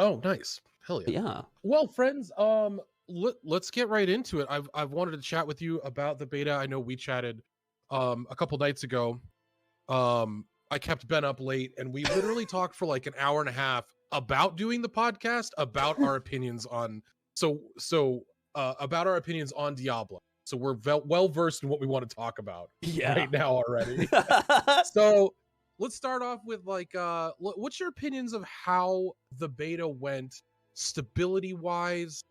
Oh, nice. Hell yeah. Yeah. Well, friends, let's get right into it. I've wanted to chat with you about the beta. I know we chatted a couple nights ago. I kept Ben up late, and we literally talked for like an hour and a half about doing the podcast, about our opinions on about our opinions on Diablo. So we're well versed in what we want to talk about right now already. So let's start off with like what's your opinions of how the beta went stability wise,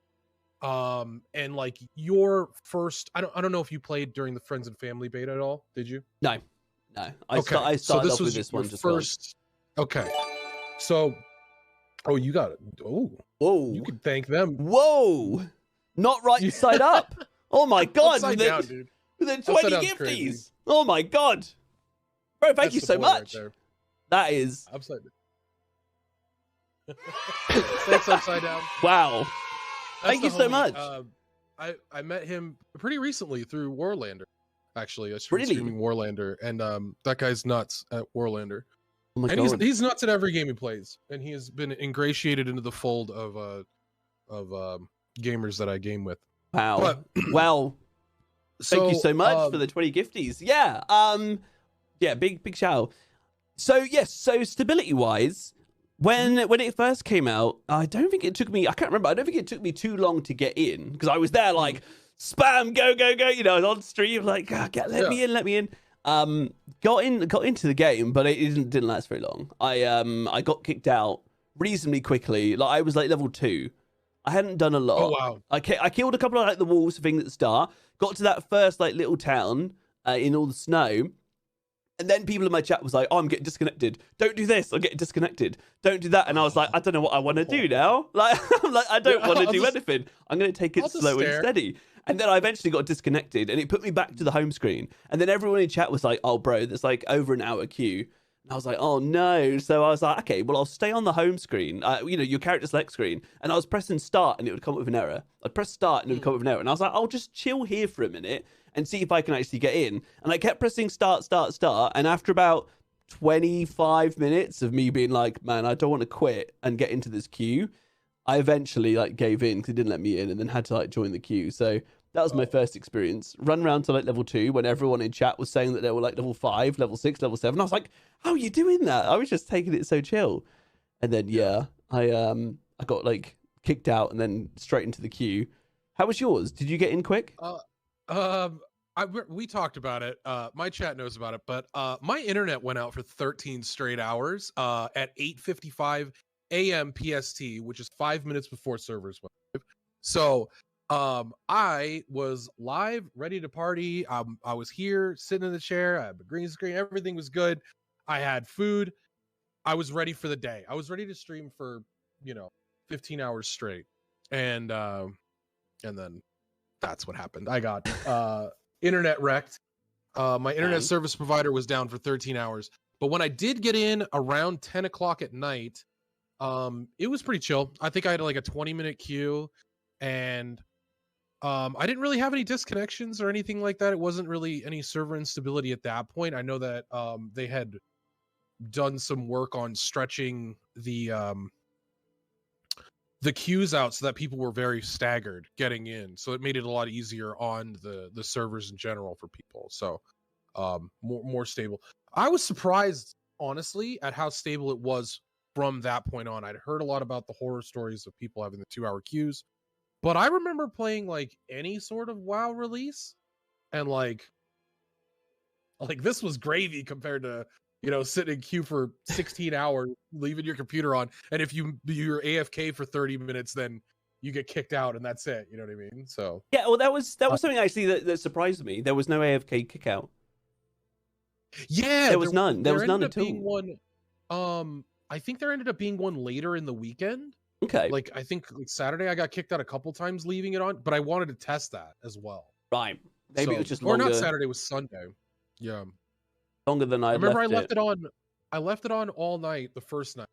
and like your first. I don't know if you played during the friends and family beta at all. Did you? No. I started off with this one just first. Okay, so you got it. Whoa, you can thank them. Whoa, not right side up. Oh my god, upside down, dude. With the 20 gifties. Oh my god, bro, thank you so much. Right, that is upside down. Thanks, upside down. Wow. Thank you so much. I met him pretty recently through Warlander. Actually, I started streaming Warlander, and that guy's nuts at Warlander. Oh my God. He's nuts at every game he plays, and he has been ingratiated into the fold of gamers that I game with. Wow. But, well, thank you so much for the 20 gifties. Yeah. Yeah, big shout out. So yes, so stability wise, when it first came out, I don't think it took me, I can't remember, I don't think it took me too long to get in, because I was there like spam, go, you know, I was on stream like, let me in. Got into the game, but it didn't last very long. I got kicked out reasonably quickly. Like I was like level 2. I hadn't done a lot. Oh wow. I killed a couple of like the wolves thing at the start. Got to that first like little town in all the snow. And then people in my chat was like, "Oh, I'm getting disconnected. Don't do this. I'm getting disconnected. Don't do that." And I was like, "I don't know what I want to do now. Like, I'm like, I don't want to do anything. I'm going to take it slow and steady." And then I eventually got disconnected, and it put me back to the home screen. And then everyone in chat was like, "Oh, bro, there's like over an hour queue." And I was like, "Oh no!" So I was like, "Okay, well, I'll stay on the home screen. You know, your character select screen." And I was pressing start, and it would come up with an error. I'd press start, and it would come up with an error. And I was like, "I'll just chill here for a minute and see if I can actually get in." And I kept pressing start. And after about 25 minutes of me being like, "Man, I don't want to quit and get into this queue," I eventually like gave in because it didn't let me in, and then had to like join the queue. So that was my first experience. Run around to like level 2 when everyone in chat was saying that they were like level 5, level 6, level 7. I was like, "How are you doing that?" I was just taking it so chill. And then I got like kicked out and then straight into the queue. How was yours? Did you get in quick? We talked about it. My chat knows about it, but my internet went out for 13 straight hours at 8:55 a.m. PST, which is 5 minutes before servers went live. So I was live, ready to party. I was here, sitting in the chair. I had a green screen. Everything was good. I had food. I was ready for the day. I was ready to stream for 15 hours straight, and then that's what happened. I got internet wrecked. My internet service provider was down for 13 hours. But when I did get in around 10 o'clock at night, it was pretty chill. I think I had like a 20-minute queue, and I didn't really have any disconnections or anything like that. It wasn't really any server instability at that point. I know that they had done some work on stretching the queues out so that people were very staggered getting in, so it made it a lot easier on the servers in general for people. So more stable. I was surprised, honestly, at how stable it was from that point on. I'd heard a lot about the horror stories of people having the 2-hour queues, but I remember playing like any sort of WoW release, and like this was gravy compared to sitting in queue for 16 hours, leaving your computer on, and if you're AFK for 30 minutes, then you get kicked out, and that's it. You know what I mean? So yeah, well, that was something actually that surprised me. There was no AFK kick out. Yeah, there was none. There was none at all. I think there ended up being one later in the weekend. Okay. Like I think Saturday I got kicked out a couple times leaving it on, but I wanted to test that as well. Right. Maybe it was just longer. Or not Saturday, it was Sunday. Yeah. Longer than I remember. Left I left it on. I left it on all night the first night,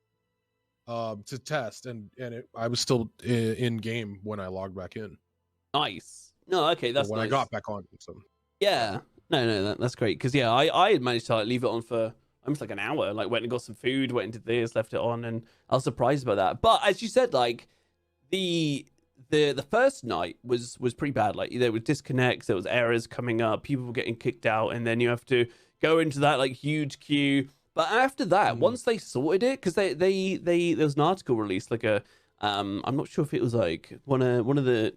to test, and I was still in game when I logged back in. Nice. No, okay, that's when nice. I got back on. So yeah, no, that's great because I had managed to leave it on for almost like an hour. Like went and got some food, went into this, left it on, and I was surprised by that. But as you said, like the first night was pretty bad. Like there were disconnects, there was errors coming up, people were getting kicked out, and then you have to go into that like huge queue. But after that, once they sorted it, because they there was an article released, like a I'm not sure if it was like one of the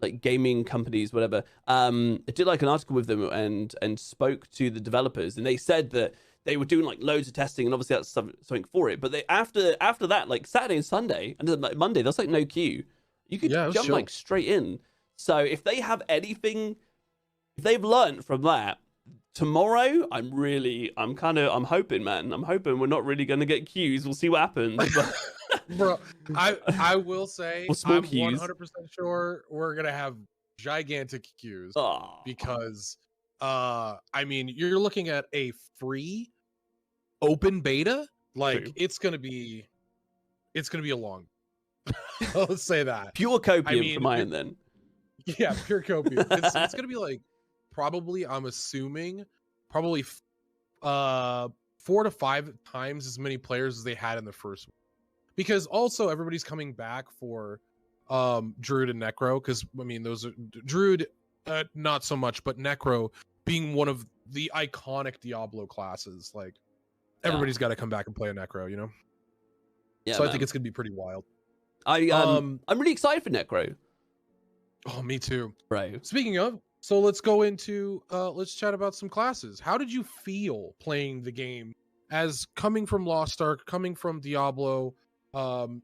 like gaming companies, whatever. It did like an article with them and spoke to the developers, and they said that they were doing like loads of testing, and obviously that's something for it. But they after that, like Saturday and Sunday and like Monday, there's like no queue. You could jump like straight in. So if they have anything, if they've learned from that, tomorrow I'm hoping, man. I'm hoping we're not really gonna get queues. We'll see what happens. But... Bro, I will say I'm 100% sure we're gonna have gigantic queues because I mean you're looking at a free open beta, like it's gonna be a long let's say that pure copium from my end then. Yeah, pure copium. It's gonna be like probably, I'm assuming, probably 4 to 5 times as many players as they had in the first one. Because also everybody's coming back for Druid and Necro, because I mean those are Druid not so much, but Necro being one of the iconic Diablo classes, like everybody's got to come back and play a Necro, you know? Yeah. So I think it's gonna be pretty wild. I'm really excited for Necro. Oh, me too. Right. Speaking of, so let's go into let's chat about some classes. How did you feel playing the game as coming from Lost Ark, coming from Diablo?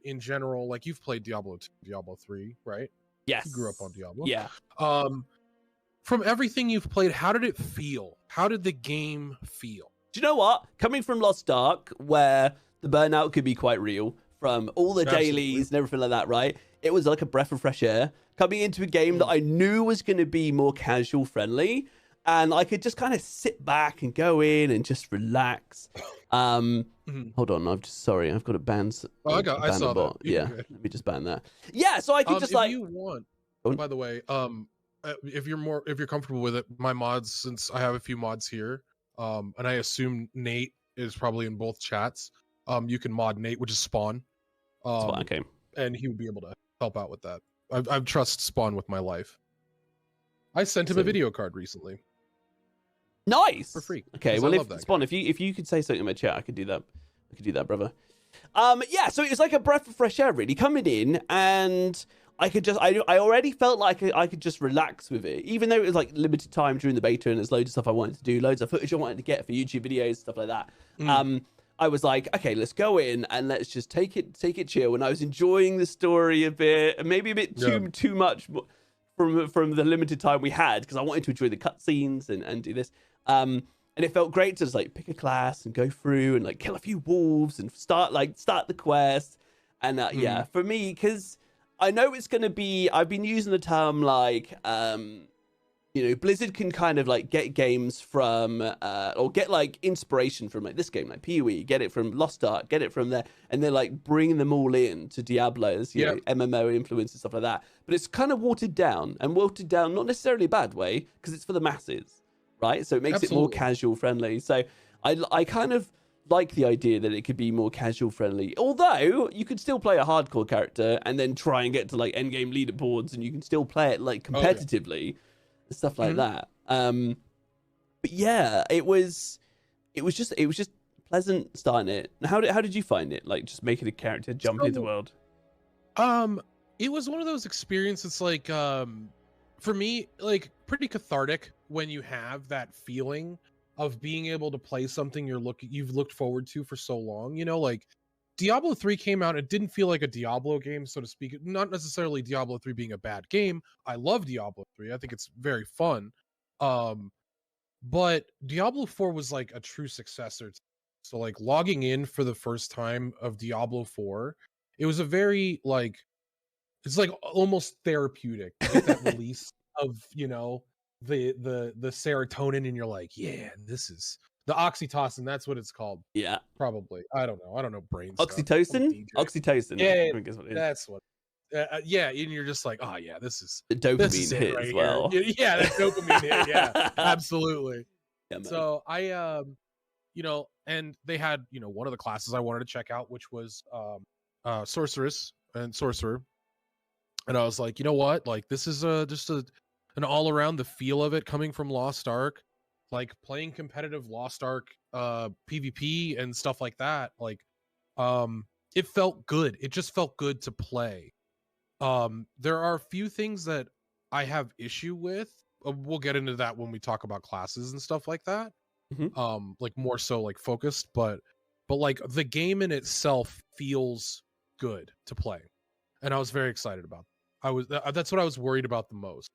In general, like you've played Diablo 2, Diablo 3, right? Yes. You grew up on Diablo. Yeah. From everything you've played, how did it feel? How did the game feel? Do you know what? Coming from Lost Ark, where the burnout could be quite real from all the dailies and everything like that, right? It was like a breath of fresh air coming into a game that I knew was going to be more casual friendly, and I could just kind of sit back and go in and just relax. Hold on, I've got to ban. I saw that. Yeah, let me just ban that. Yeah, so I could just if you want. By the way, if you're comfortable with it, my mods, since I have a few mods here, and I assume Nate is probably in both chats. You can mod Nate, which is Spawn. Okay. And he would be able to help out with that. I trust Spawn with my life. I sent him a video card recently. Nice. For free. Okay, well, Spawn, if you could say something in my chat, I could do that, brother. Yeah, so it was like a breath of fresh air, really, coming in, and I could just, I already felt like I could just relax with it, even though it was like limited time during the beta, and there's loads of stuff I wanted to do, loads of footage I wanted to get for YouTube videos, stuff like that. I was like, okay, let's go in and let's just take it chill. And I was enjoying the story a bit, maybe a bit too much from the limited time we had, because I wanted to enjoy the cutscenes and do this. And it felt great to just like pick a class and go through and like kill a few wolves and start the quest. And yeah, for me, because I know it's going to be, I've been using the term like, you know, Blizzard can kind of like get games from, or get like inspiration from like this game, like PoE, get it from Lost Ark, get it from there, and they're like bringing them all in to Diablo's, you know, MMO influence and stuff like that. But it's kind of watered down not necessarily a bad way, because it's for the masses, right? So it makes it more casual friendly. So I kind of like the idea that it could be more casual friendly, although you could still play a hardcore character and then try and get to like end game leaderboards, and you can still play it like competitively. Stuff like that. But yeah, it was just pleasant starting it. How did you find it? Like just making a character jump into the world. It was one of those experiences like for me, like pretty cathartic when you have that feeling of being able to play something you've looked forward to for so long. You know, like Diablo 3 came out, it didn't feel like a Diablo game, so to speak. Not necessarily Diablo 3 being a bad game. I love Diablo 3. I think it's very fun. But Diablo 4 was like a true successor. So like logging in for the first time of Diablo 4, it was a very like, it's like almost therapeutic to get that release of, you know, the serotonin, and you're like, yeah, this is the oxytocin, that's what it's called. Yeah. Probably. I don't know brain Oxytocin? Oxytocin. Yeah, I think is what it is. that's what. Yeah, and you're just like, oh yeah, this is the dopamine hit right as well. Yeah, that dopamine hit. Yeah, absolutely. Yeah, so I and they had, one of the classes I wanted to check out, which was sorceress and sorcerer. And I was like, you know what? Like, this is just an all around, the feel of it coming from Lost Ark, like playing competitive Lost Ark PvP and stuff like that. Like, it felt good. It just felt good to play. There are a few things that I have issue with. We'll get into that when we talk about classes and stuff like that. Like more so like focused, but like the game in itself feels good to play, and I was very excited about that. That's what I was worried about the most,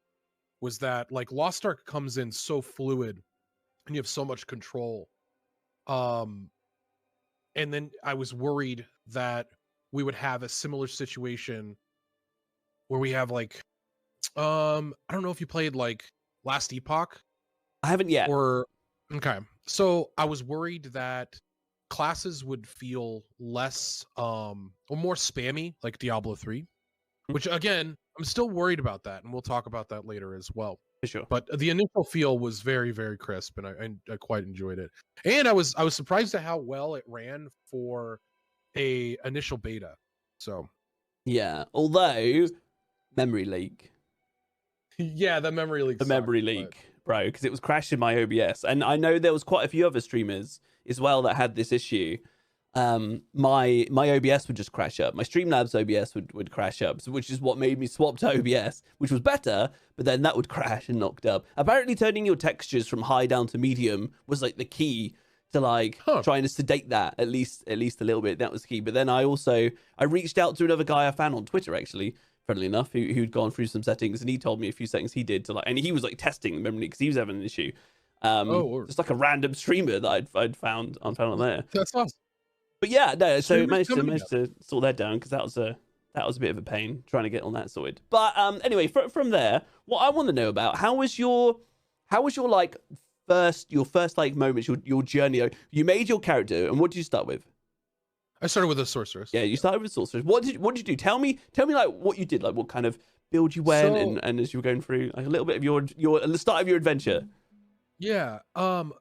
was that like Lost Ark comes in so fluid and you have so much control, and then I was worried that we would have a similar situation where we have like I don't know if you played like Last Epoch. I haven't yet. Okay, so I was worried that classes would feel less or more spammy like Diablo 3, which again, I'm still worried about that, and we'll talk about that later as well. For sure. But the initial feel was very, very crisp, and I quite enjoyed it. And I was surprised at how well it ran for a initial beta. So yeah, although memory leak. Yeah, the memory leak. The memory leak, bro, because it was crashing my OBS, and I know there was quite a few other streamers as well that had this issue. My OBS would just crash up. My Streamlabs OBS would crash up, which is what made me swap to OBS, which was better. But then that would crash and knocked up. Apparently, turning your textures from high down to medium was like the key to like trying to sedate that at least a little bit. That was key. But then I reached out to another guy I found on Twitter, actually, funnily enough, who'd gone through some settings, and he told me a few settings he did to like, and he was like testing the memory because he was having an issue. Just like a random streamer that I'd found on there. That's awesome. But yeah, no, so managed to sort that down, because that was a bit of a pain trying to get on that sorted. But anyway, from there, what I want to know about, how was your like first like moments, your journey? You made your character, and what did you start with? I started with a sorceress. Yeah, you started with sorceress. What did you do? Tell me like what you did, like what kind of build you went, and as you were going through like a little bit of your the start of your adventure. Yeah.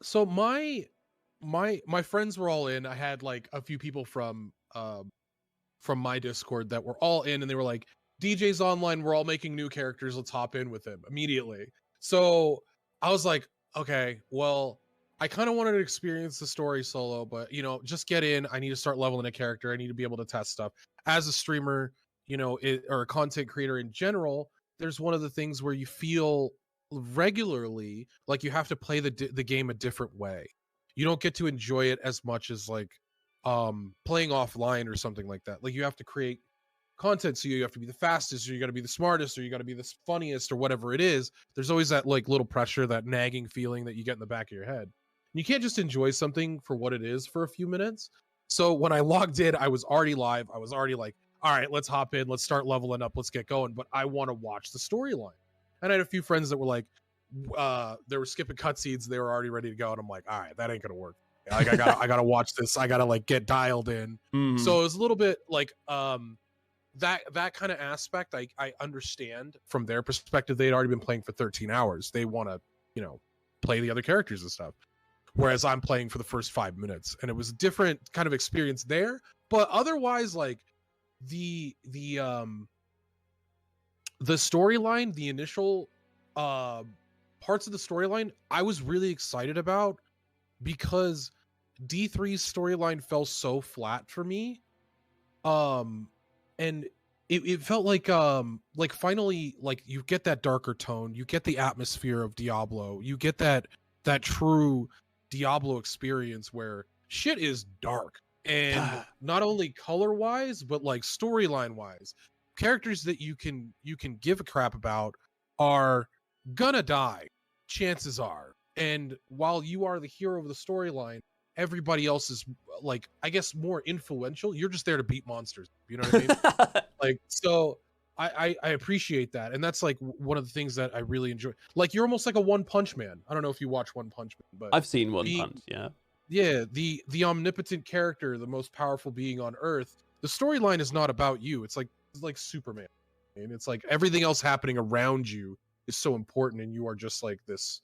So my friends were all in. I had like a few people from my Discord that were all in, and they were like, DJ's online, we're all making new characters, let's hop in with him immediately. So I was like, okay, well, I kind of wanted to experience the story solo, but just get in. I need to start leveling a character. I need to be able to test stuff as a streamer, or a content creator in general. There's one of the things where you feel regularly like you have to play the game a different way. You don't get to enjoy it as much as like playing offline or something like that. Like you have to create content, so you have to be the fastest, or you got to be the smartest, or you got to be the funniest, or whatever it is. There's always that like little pressure, that nagging feeling that you get in the back of your head. And you can't just enjoy something for what it is for a few minutes. So when I logged in, I was already live. I was already like, all right, let's hop in, let's start leveling up, let's get going. But I want to watch the storyline. And I had a few friends that were like, they were skipping cutscenes, they were already ready to go, and I'm like, all right, that ain't gonna work. Like I gotta watch this. I gotta like get dialed in. So it was a little bit like that kind of aspect. I understand from their perspective. They'd already been playing for 13 hours. They want to play the other characters and stuff. Whereas I'm playing for the first 5 minutes, and it was a different kind of experience there. But otherwise, like the storyline, the initial parts of the storyline, I was really excited about, because D3's storyline fell so flat for me. And it felt like finally, like you get that darker tone, you get the atmosphere of Diablo, you get that true Diablo experience where shit is dark, and not only color wise, but like storyline wise. Characters that you can give a crap about are gonna die, chances are. And while you are the hero of the storyline, everybody else is like, I guess, more influential. You're just there to beat monsters. You know what I mean? Like, so I appreciate that. And that's like one of the things that I really enjoy. Like, you're almost like a One Punch Man. I don't know if you watch One Punch Man, but I've seen One Punch, yeah. Yeah, the omnipotent character, the most powerful being on Earth. The storyline is not about you. It's like Superman. And it's like everything else happening around you is so important, and you are just like this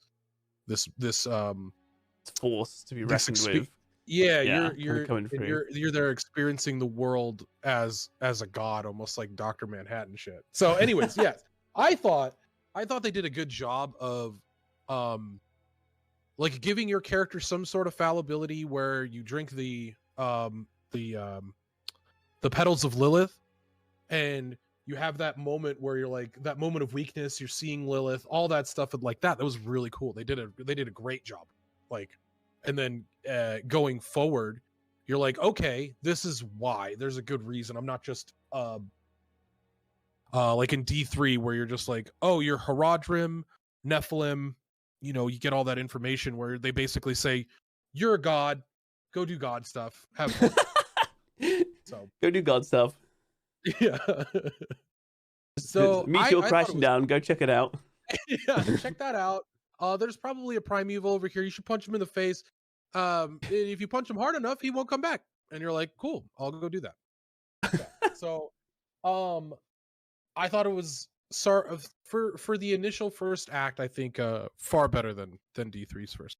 force to be reckoned with. Yeah, Yeah, kinda coming and through. you're there experiencing the world as a god, almost like Dr. Manhattan shit. So, anyways, yes, I thought they did a good job of like giving your character some sort of fallibility where you drink the um the petals of Lilith, and you have that moment where you're like that moment of weakness, you're seeing Lilith, all that stuff, and like that was really cool. They did a great job. Like, and then going forward, you're like, okay, this is why. There's a good reason. I'm not just like in D3 where you're just like, oh, you're Haradrim, Nephilim, you know, you get all that information where they basically say, you're a god, go do god stuff, have fun. So Go do God stuff. yeah. So Meteor I crashing down. Go check it out. yeah, check that out. There's probably a primeval over here. You should punch him in the face. If you punch him hard enough, he won't come back. And you're like, cool, I'll go do that. Yeah. So, I thought it was sort of for the initial first act. I think far better than D3's first.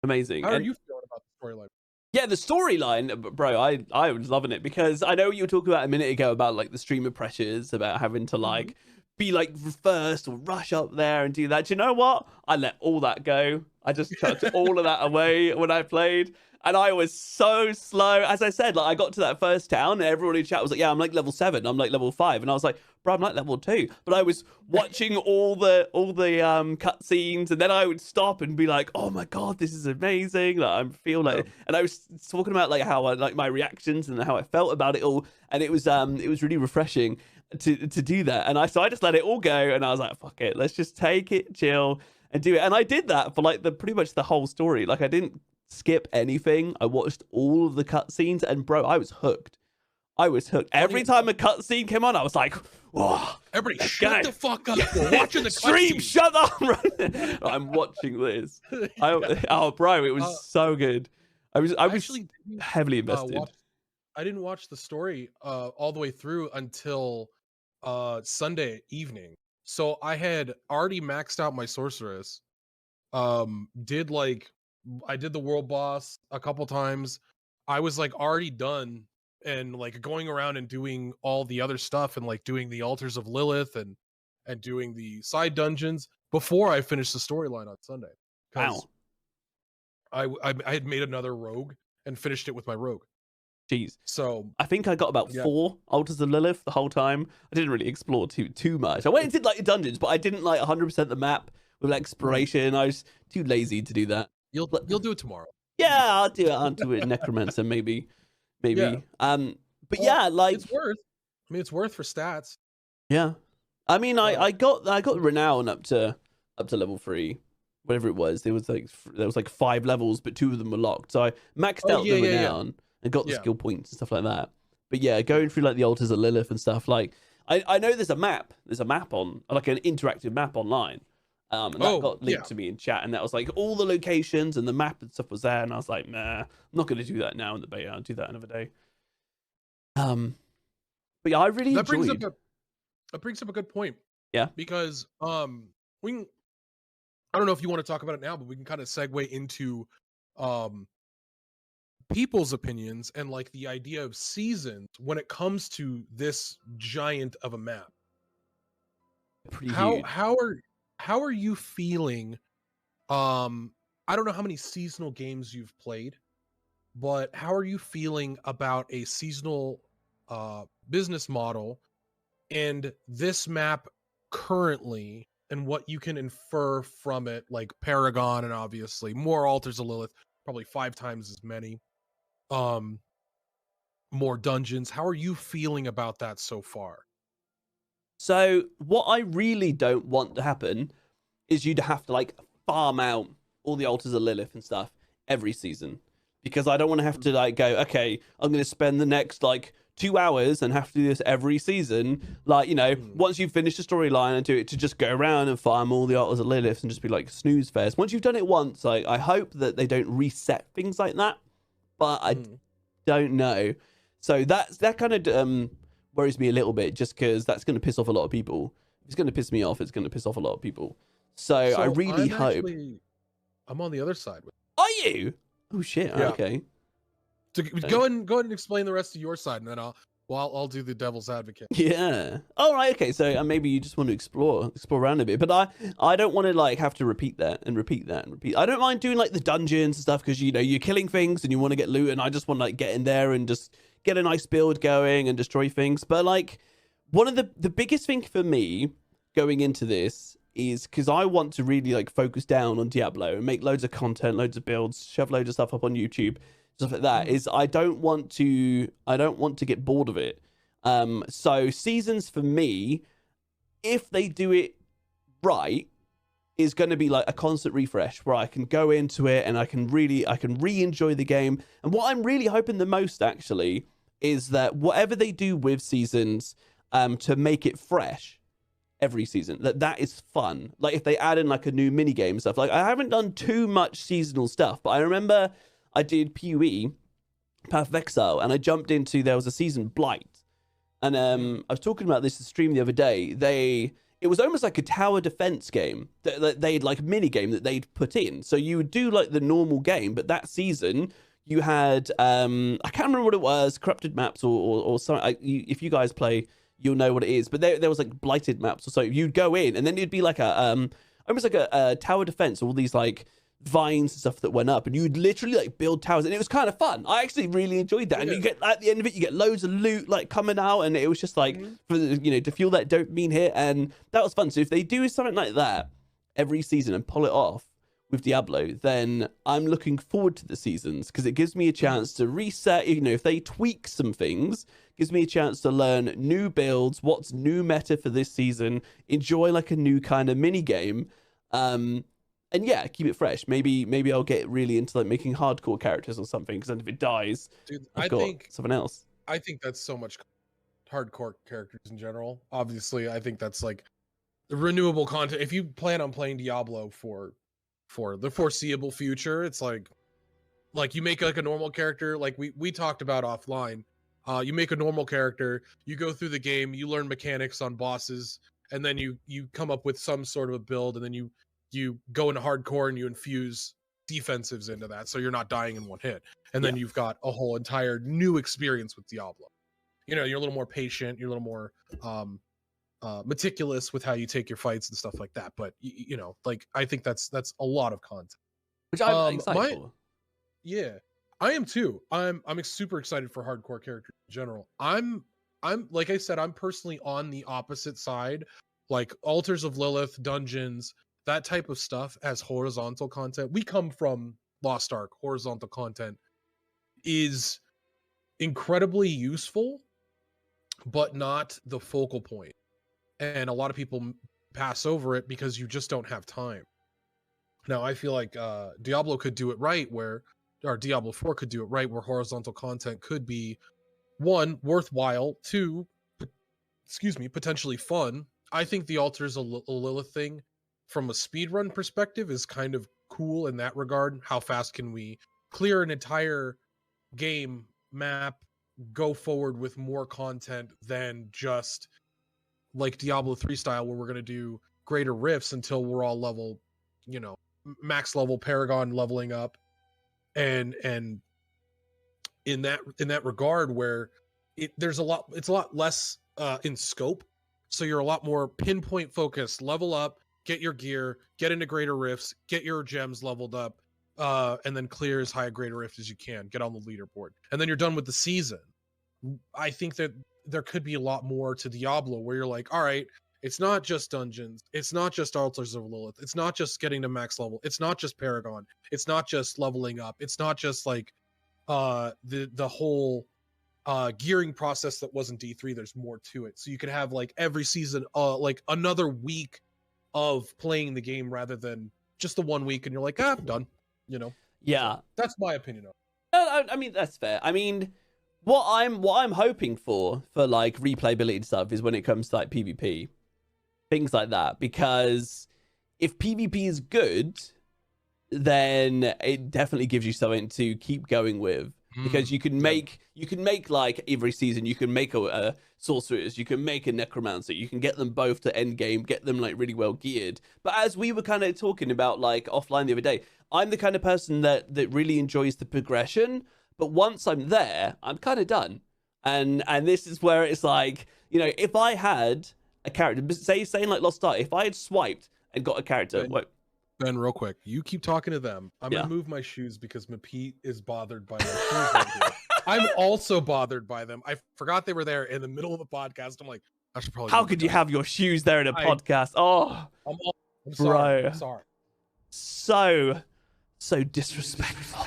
Amazing. How are you feeling about the storyline? Yeah, the storyline, bro, I was loving it because I know you were talking about a minute ago about like the streamer pressures, about having to like be like first or rush up there and do that. Do you know what? I let all that go. I just chucked all of that away when I played. And I was so slow. As I said, like I got to that first town and everyone in chat was like, yeah, I'm like level 7. I'm like level 5. And I was like, bro, I'm like level 2. But I was watching all the cutscenes, and then I would stop and be like, oh my God, this is amazing. Like I feel like, and I was talking about like how I like my reactions and how I felt about it all. And it was really refreshing to do that. And so I just let it all go, and I was like, fuck it, let's just take it, chill, and do it. And I did that for like pretty much the whole story. Like I didn't skip anything. I watched all of the cutscenes, and bro, I was hooked. Every time a cutscene came on, I was like, "Whoa!" Everybody, shut the fuck up! We're watching the stream. cutscene. Shut up! I'm watching this. Oh, bro, it was so good. I was actually heavily invested. I didn't watch the story all the way through until Sunday evening. So I had already maxed out my sorceress. I did the world boss a couple times. I was like already done and like going around and doing all the other stuff and like doing the altars of Lilith and doing the side dungeons before I finished the storyline on Sunday. Wow. I had made another rogue and finished it with my rogue. Jeez. So I think I got about 4 altars of Lilith the whole time. I didn't really explore too much. I went and did like dungeons, but I didn't like 100% the map with exploration. I was too lazy to do that. You'll do it tomorrow. Yeah, I'll do it. I'll do it. Necromancer, maybe. Yeah. But yeah, like it's worth. I mean, it's worth for stats. Yeah, I mean, I got renown up to level 3, whatever it was. There was like 5 levels, but 2 of them were locked. So I maxed out the renown and got the skill points and stuff like that. But yeah, going through like the altars of Lilith and stuff. Like I know there's a map. There's a map on like an interactive map online. And that got linked to me in chat, and that was like all the locations and the map and stuff was there, and I was like, nah, I'm not going to do that now in the beta. I'll do that another day. But yeah, I really enjoyed. That brings up a good point. Yeah, because I don't know if you want to talk about it now, but we can kind of segue into people's opinions and like the idea of seasons when it comes to this giant of a map. Pretty huge. How are you feeling? I don't know how many seasonal games you've played, but how are you feeling about a seasonal business model and this map currently and what you can infer from it, like Paragon and obviously more altars of Lilith, probably 5 times as many, more dungeons. How are you feeling about that so far? So what I really don't want to happen is you'd have to like farm out all the altars of Lilith and stuff every season, because I don't want to have to like go, okay, I'm going to spend the next like 2 hours and have to do this every season. Like, you know, once you've finished the storyline and do it, to just go around and farm all the altars of Lilith and just be like snooze fest. Once you've done it once, like, I hope that they don't reset things like that, but I don't know. So that kind of worries me a little bit, just because that's going to piss off a lot of people. If it's going to piss me off, it's going to piss off a lot of people. So I really hope. I'm on the other side. Are you? Oh shit. Yeah. Okay. Go ahead and explain the rest of your side, and then I'll do the devil's advocate. Yeah. All right. Okay. So maybe you just want to explore around a bit, but I don't want to like have to repeat that and repeat that and repeat. I don't mind doing like the dungeons and stuff because you're killing things and you want to get loot, and I just want to like get in there and just get a nice build going and destroy things. But like one of the biggest thing for me going into this is because I want to really like focus down on Diablo and make loads of content, loads of builds, shove loads of stuff up on YouTube, stuff like that. Is I don't want to get bored of it. So seasons for me, if they do it right, is going to be like a constant refresh where I can go into it and I can re-enjoy the game. And what I'm really hoping the most actually is that whatever they do with seasons, to make it fresh every season, that is fun. Like if they add in like a new mini game and stuff. Like I haven't done too much seasonal stuff, but I remember I did PoE, Path of Exile, and I jumped into, there was a season Blight. And I was talking about this in the stream the other day. It was almost like a tower defense game that they'd like mini game that they'd put in. So you would do like the normal game, but that season you had I can't remember what it was, corrupted maps or something. If you guys play, you'll know what it is. But there was like blighted maps or so. You'd go in, and then it'd be like a almost like a tower defense. All these like vines and stuff that went up, and you'd literally like build towers, and it was kind of fun. I actually really enjoyed that. And you get at the end of it, you get loads of loot like coming out, and it was just like for to fuel that dopamine hit, and that was fun. So if they do something like that every season and pull it off with Diablo, then I'm looking forward to the seasons because it gives me a chance to reset. If they tweak some things, gives me a chance to learn new builds, what's new meta for this season, enjoy like a new kind of mini game. And yeah, keep it fresh. Maybe I'll get really into like making hardcore characters or something. Because then if it dies, dude, I think something else. I think that's so much hardcore characters in general. Obviously, I think that's like the renewable content. If you plan on playing Diablo for the foreseeable future, it's like you make like a normal character, like we talked about offline. You make a normal character, you go through the game, you learn mechanics on bosses, and then you come up with some sort of a build, and then you go into hardcore and you infuse defensives into that, so you're not dying in one hit. And then you've got a whole entire new experience with Diablo. You're a little more patient, you're a little more meticulous with how you take your fights and stuff like that. But like I think that's a lot of content, which I'm excited for. Yeah, I am too. I'm super excited for hardcore characters in general. I'm like I said, I'm personally on the opposite side, like Altars of Lilith, dungeons, that type of stuff as horizontal content. We come from Lost Ark. Horizontal content is incredibly useful, but not the focal point. And a lot of people pass over it because you just don't have time. Now, I feel like Diablo could do it right or Diablo 4 could do it right, where horizontal content could be, one, worthwhile, two, potentially fun. I think the Altars of Lilith thing, from a speedrun perspective, is kind of cool in that regard. How fast can we clear an entire game map, go forward with more content than just like Diablo 3 style, where we're going to do greater rifts until we're all level, max level Paragon leveling up. And in that regard, where it's a lot less in scope. So you're a lot more pinpoint focused, level up, get your gear, get into greater rifts, get your gems leveled up, and then clear as high a greater rift as you can, get on the leaderboard. And then you're done with the season. I think that there could be a lot more to Diablo, where you're like, all right, it's not just dungeons, it's not just Altars of Lilith, it's not just getting to max level, it's not just Paragon, it's not just leveling up, it's not just like the whole gearing process that wasn't D3. There's more to it. So you could have like every season like another week of playing the game rather than just the 1 week and you're like, I'm done, Yeah, so that's my opinion of it. I mean, that's fair. I mean, what I'm hoping for like replayability stuff is when it comes to like PvP, things like that, because if PvP is good, then it definitely gives you something to keep going with, because you can make like every season you can make a sorceress, you can make a necromancer, you can get them both to end game, get them like really well geared. But as we were kind of talking about like offline the other day, I'm the kind of person that really enjoys the progression, But once I'm there, I'm kind of done. And this is where it's like, you know, if I had a character, saying like Lost Ark, if I had swiped and got a character, Ben, real quick, you keep talking to them. I'm gonna move my shoes because Mapete is bothered by my shoes right here. I'm also bothered by them. I forgot they were there in the middle of the podcast. I'm like, I should probably. How could you have your shoes there in a podcast? Oh, I'm sorry. bro, I'm sorry. So disrespectful.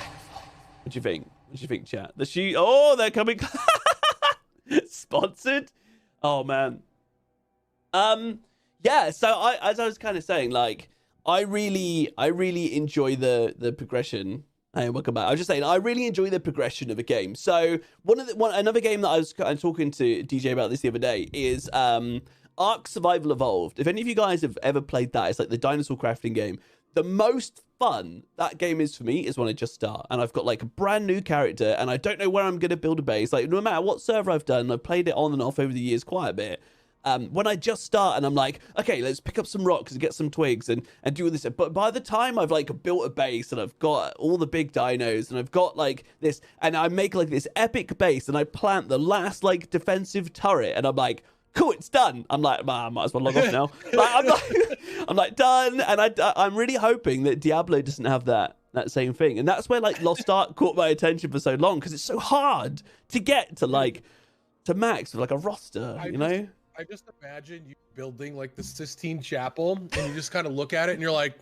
What do you think? What do you think, chat? The shoe? Oh, they're coming. Sponsored. Oh man. Yeah. So as I was kind of saying, like, I really enjoy the progression. Hey, welcome back. I was just saying, I really enjoy the progression of a game. So another game that I was kind of talking to DJ about this the other day is Ark Survival Evolved. If any of you guys have ever played that, it's like the dinosaur crafting game. The most fun that game is for me is when I just start and I've got like a brand new character and I don't know where I'm going to build a base. Like, no matter what server I've done, I've played it on and off over the years quite a bit. When I just start and I'm like, okay, let's pick up some rocks and get some twigs and do all this. But by the time I've like built a base and I've got all the big dinos and I've got like this, and I make like this epic base and I plant the last like defensive turret and I'm like, cool, it's done. I'm like, I might as well log off now. I'm like done. And I'm really hoping that Diablo doesn't have that same thing. And that's where like Lost Ark caught my attention for so long, because it's so hard to get to like to max with like a roster, you know? I just imagine you building like the Sistine Chapel and you just kind of look at it and you're like,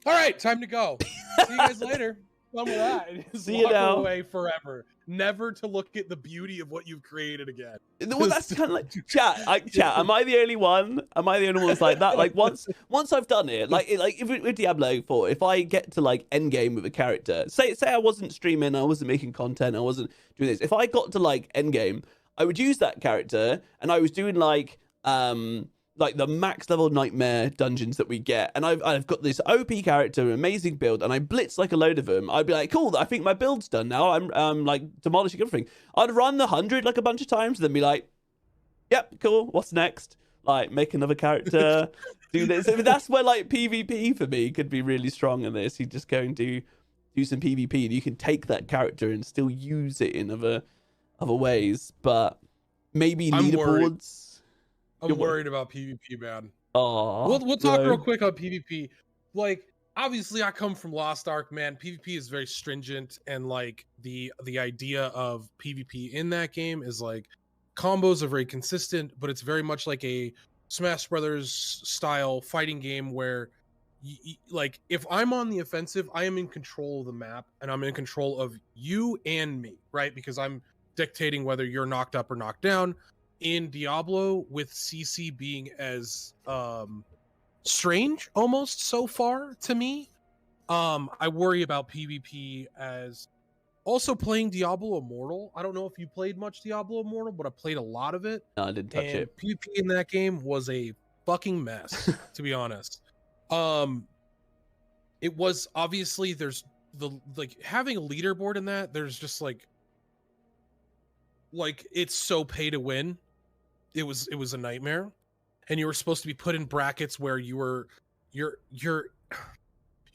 all right, time to go. See you guys later. Done with that. And just See you now. Away forever. Never to look at the beauty of what you've created again. Well, that's kind of like chat. Am I the only one? Am I the only one that's like that? Like once I've done it, like if with Diablo 4, if I get to like end game with a character, say I wasn't streaming, I wasn't making content, I wasn't doing this. If I got to like end game, I would use that character and I was doing like the max level nightmare dungeons that we get, and I've got this OP character, amazing build, and I blitz like a load of them. I'd be like, cool, I think my build's done now. I'm like demolishing everything. I'd run the 100 like a bunch of times, and then be like, yep, cool, what's next? Like, make another character, do this. I mean, that's where like PvP for me could be really strong in this. You just go and do some PvP, and you can take that character and still use it in other ways. But maybe leaderboards. I'm worried about PvP, man. Oh, we'll talk real quick on PvP. Like, obviously, I come from Lost Ark, man. PvP is very stringent, and like the idea of PvP in that game is like combos are very consistent, but it's very much like a Smash Brothers style fighting game where, like, if I'm on the offensive, I am in control of the map, and I'm in control of you and me, right? Because I'm dictating whether you're knocked up or knocked down. In Diablo, with CC being as strange almost so far to me, I worry about PvP as also playing Diablo Immortal. I don't know if you played much Diablo Immortal, but I played a lot of it. No, I didn't touch it. PvP in that game was a fucking mess, to be honest. It was obviously there's like having a leaderboard in that. There's just like it's so pay to win. It was a nightmare, and you were supposed to be put in brackets where you're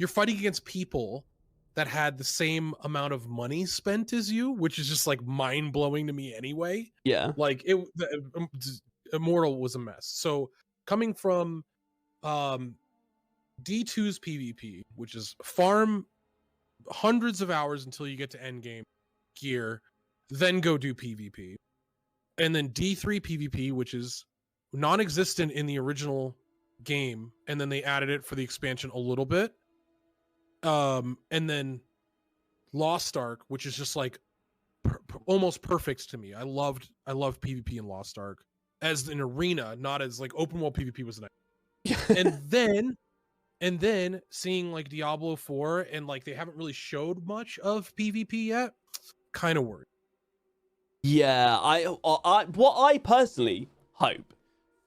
fighting against people that had the same amount of money spent as you, which is just like mind blowing to me anyway. Yeah, like Immortal was a mess. So coming from D2's PvP, which is farm hundreds of hours until you get to end game gear, then go do PvP. And then D3 PvP, which is non-existent in the original game, and then they added it for the expansion a little bit. And then Lost Ark, which is just like almost perfect to me. I love PvP in Lost Ark as an arena, not as like open world PvP was nice. and then seeing like Diablo 4 and like they haven't really showed much of PvP yet, kind of worried. Yeah, what I personally hope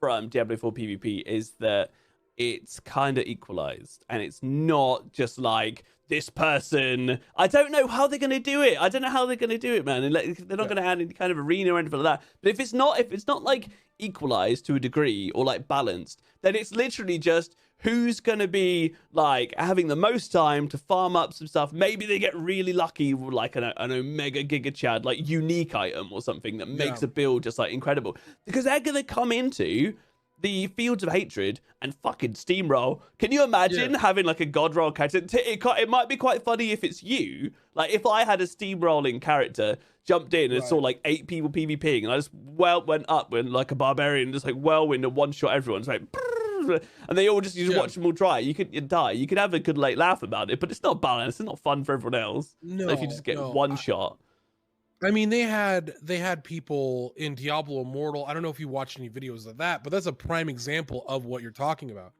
from Diablo 4 PvP is that it's kind of equalized and it's not just like this person. I don't know how they're going to do it. I don't know how they're going to do it, man. And like, they're not going to add any kind of arena or anything like that. But if it's not like equalized to a degree or like balanced, then it's literally just who's going to be like having the most time to farm up some stuff. Maybe they get really lucky with like an Omega Giga Chad, like unique item or something that makes a build just like incredible. Because they're going to come into the Fields of Hatred and fucking steamroll. Can you imagine having like a god roll character? It might be quite funny if it's you. Like if I had a steamrolling character, jumped in and saw like 8 people PvPing, and I just went up and like a barbarian, just like whirlwind and one shot everyone. It's like, and they all you watch them all try. You'd die. You could have a good like laugh about it, but it's not balanced. It's not fun for everyone else. No, if you just get one shot. I mean, they had people in Diablo Immortal. I don't know if you watched any videos of that, but that's a prime example of what you're talking about,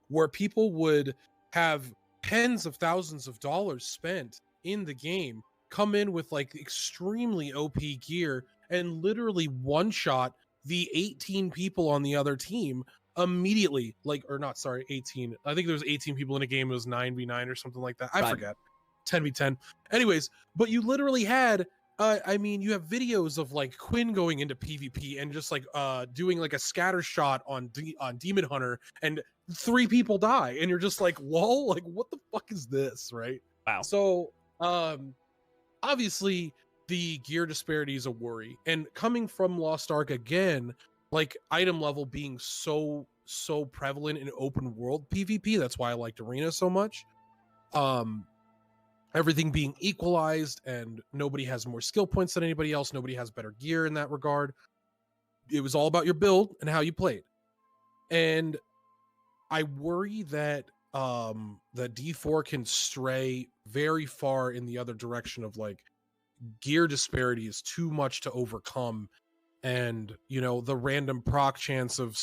where people would have tens of thousands of dollars spent in the game, come in with like extremely OP gear, and literally one shot the 18 people on the other team immediately. 18. I think there was 18 people in a game. It was 9v9 or something like that. I forget. 10v10. Anyways, but you literally had. I mean, you have videos of like Quinn going into PvP and just like doing like a scatter shot on Demon Hunter, and 3 people die, and you're just like, lol, like what the fuck is this, right? Wow. So obviously the gear disparity is a worry, and coming from Lost Ark again, like item level being so prevalent in open world PvP, that's why I liked Arena so much. Everything being equalized, and nobody has more skill points than anybody else. Nobody has better gear in that regard. It was all about your build and how you played. And I worry that that D4 can stray very far in the other direction of like gear disparity is too much to overcome. And, you know, the random proc chance of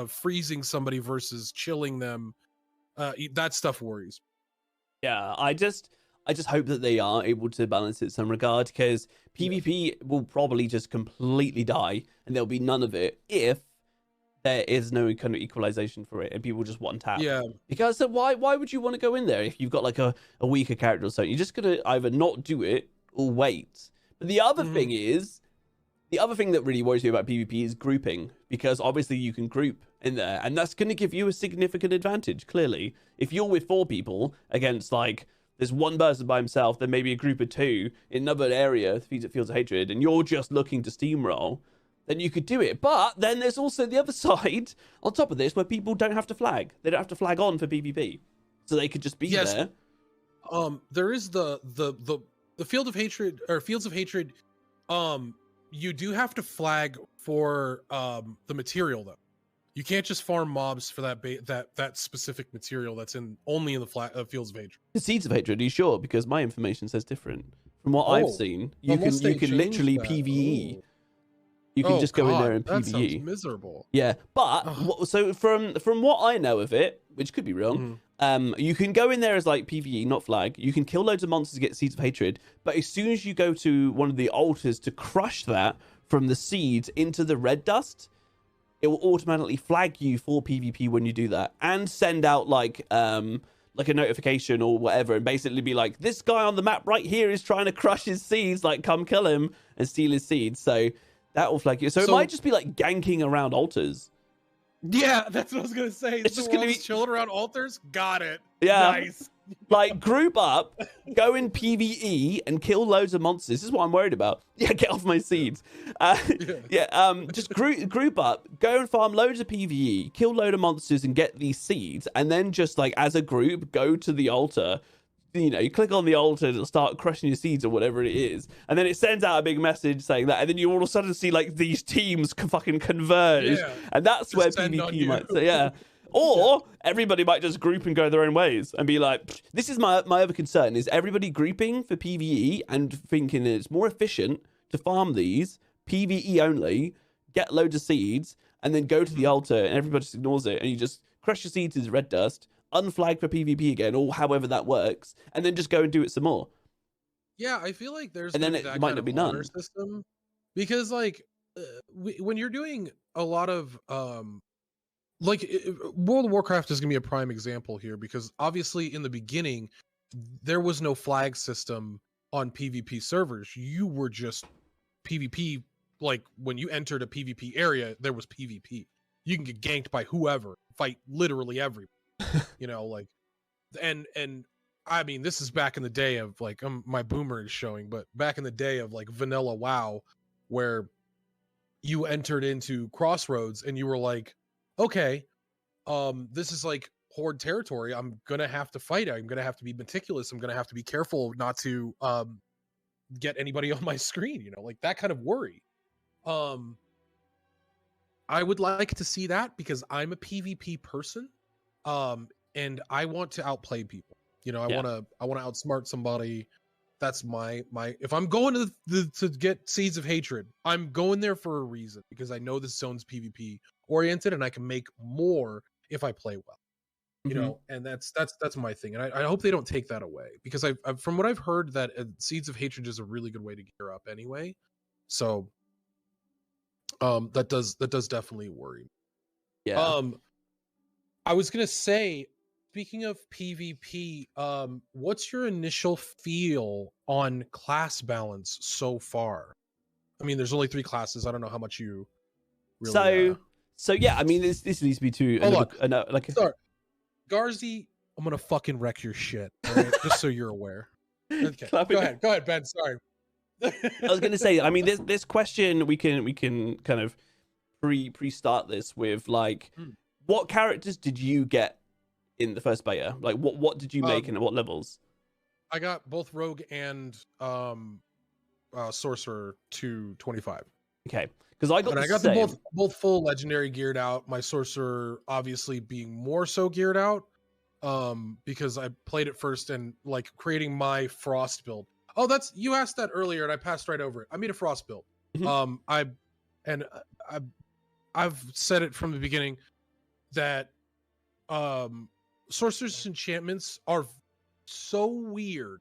freezing somebody versus chilling them, that stuff worries. Yeah, I just hope that they are able to balance it in some regard, because PvP will probably just completely die and there'll be none of it if there is no kind of equalization for it and people just one tap. Yeah. Because why would you want to go in there if you've got like a weaker character or something? You're just going to either not do it or wait. But the other thing that really worries me about PvP is grouping, because obviously you can group in there and that's going to give you a significant advantage, clearly. If you're with 4 people against like, there's one person by himself, then maybe a group of 2 in another area, Fields of Hatred, and you're just looking to steamroll, then you could do it. But then there's also the other side on top of this where people don't have to flag. They don't have to flag on for PvP. So they could just be there. There is the Field of Hatred, or Fields of Hatred, you do have to flag for the material though. You can't just farm mobs for that specific material that's only in the Fields of Hatred. The Seeds of Hatred, are you sure? Because my information says different. From what I've seen, you can literally PvE. You can just go in there and PvE. That sounds miserable. Yeah, but so from what I know of it, which could be wrong, you can go in there as like PvE, not flag. You can kill loads of monsters to get Seeds of Hatred, but as soon as you go to one of the altars to crush that from the seeds into the red dust, it will automatically flag you for PvP when you do that, and send out like a notification or whatever, and basically be like, this guy on the map right here is trying to crush his seeds, like come kill him and steal his seeds. So that will flag you. So it might just be like ganking around altars. Yeah, that's what I was gonna say. It's just gonna be chilling around altars. Got it. Yeah. Nice. Like group up, go in PvE and kill loads of monsters. This is what I'm worried about. Yeah, get off my seeds. Just group up, go and farm loads of PvE, kill load of monsters and get these seeds, and then just like as a group go to the altar. You know, you click on the altar to start crushing your seeds or whatever it is, and then it sends out a big message saying that, and then you all of a sudden see like these teams fucking converge, and that's where PvP might say, yeah. Or everybody might just group and go their own ways and be like, this is my other concern, is everybody grouping for PvE and thinking that it's more efficient to farm these PvE only, get loads of seeds, and then go to the altar and everybody just ignores it, and you just crush your seeds into red dust, unflag for PvP again, or however that works, and then just go and do it some more. Yeah, I feel like there's and then it might not be none system, because like when you're doing a lot of World of Warcraft is gonna be a prime example here, because obviously in the beginning there was no flag system on PvP servers. You were just PvP. Like when you entered a PvP area, there was PvP. You can get ganked by whoever, fight literally everyone. You know, like, and I mean, this is back in the day of like, my boomer is showing, but back in the day of like vanilla WoW, where you entered into Crossroads and you were like, okay, this is like horde territory. I'm gonna have to fight. I'm gonna have to be meticulous. I'm gonna have to be careful not to get anybody on my screen. You know, like that kind of worry. I would like to see that because I'm a PvP person, and I want to outplay people. You know, I want to outsmart somebody. That's my. If I'm going to get Seeds of Hatred, I'm going there for a reason because I know this zone's PvP oriented, and I can make more if I play well. You know, and that's my thing, and I hope they don't take that away because I've from what I've heard that Seeds of Hatred is a really good way to gear up anyway. So that does definitely worry me. Yeah. I was gonna say, speaking of PvP, what's your initial feel on class balance so far? I mean, there's only 3 classes. I don't know how much you really. So yeah, I mean, this leads me to Sorry, Garzi, I'm gonna fucking wreck your shit. All right? Just so you're aware. Okay, go ahead, Ben. Sorry. I was going to say, I mean, this question we can kind of pre-start this with like, what characters did you get in the first beta? Like, what did you make and at what levels? I got both Rogue and Sorcerer to 25. Okay, because I got them both full legendary geared out. My Sorcerer obviously being more so geared out, because I played it first and like creating my Frost build. Oh, you asked that earlier, and I passed right over it. I made a Frost build. I've said it from the beginning that Sorcerer's enchantments are so weird.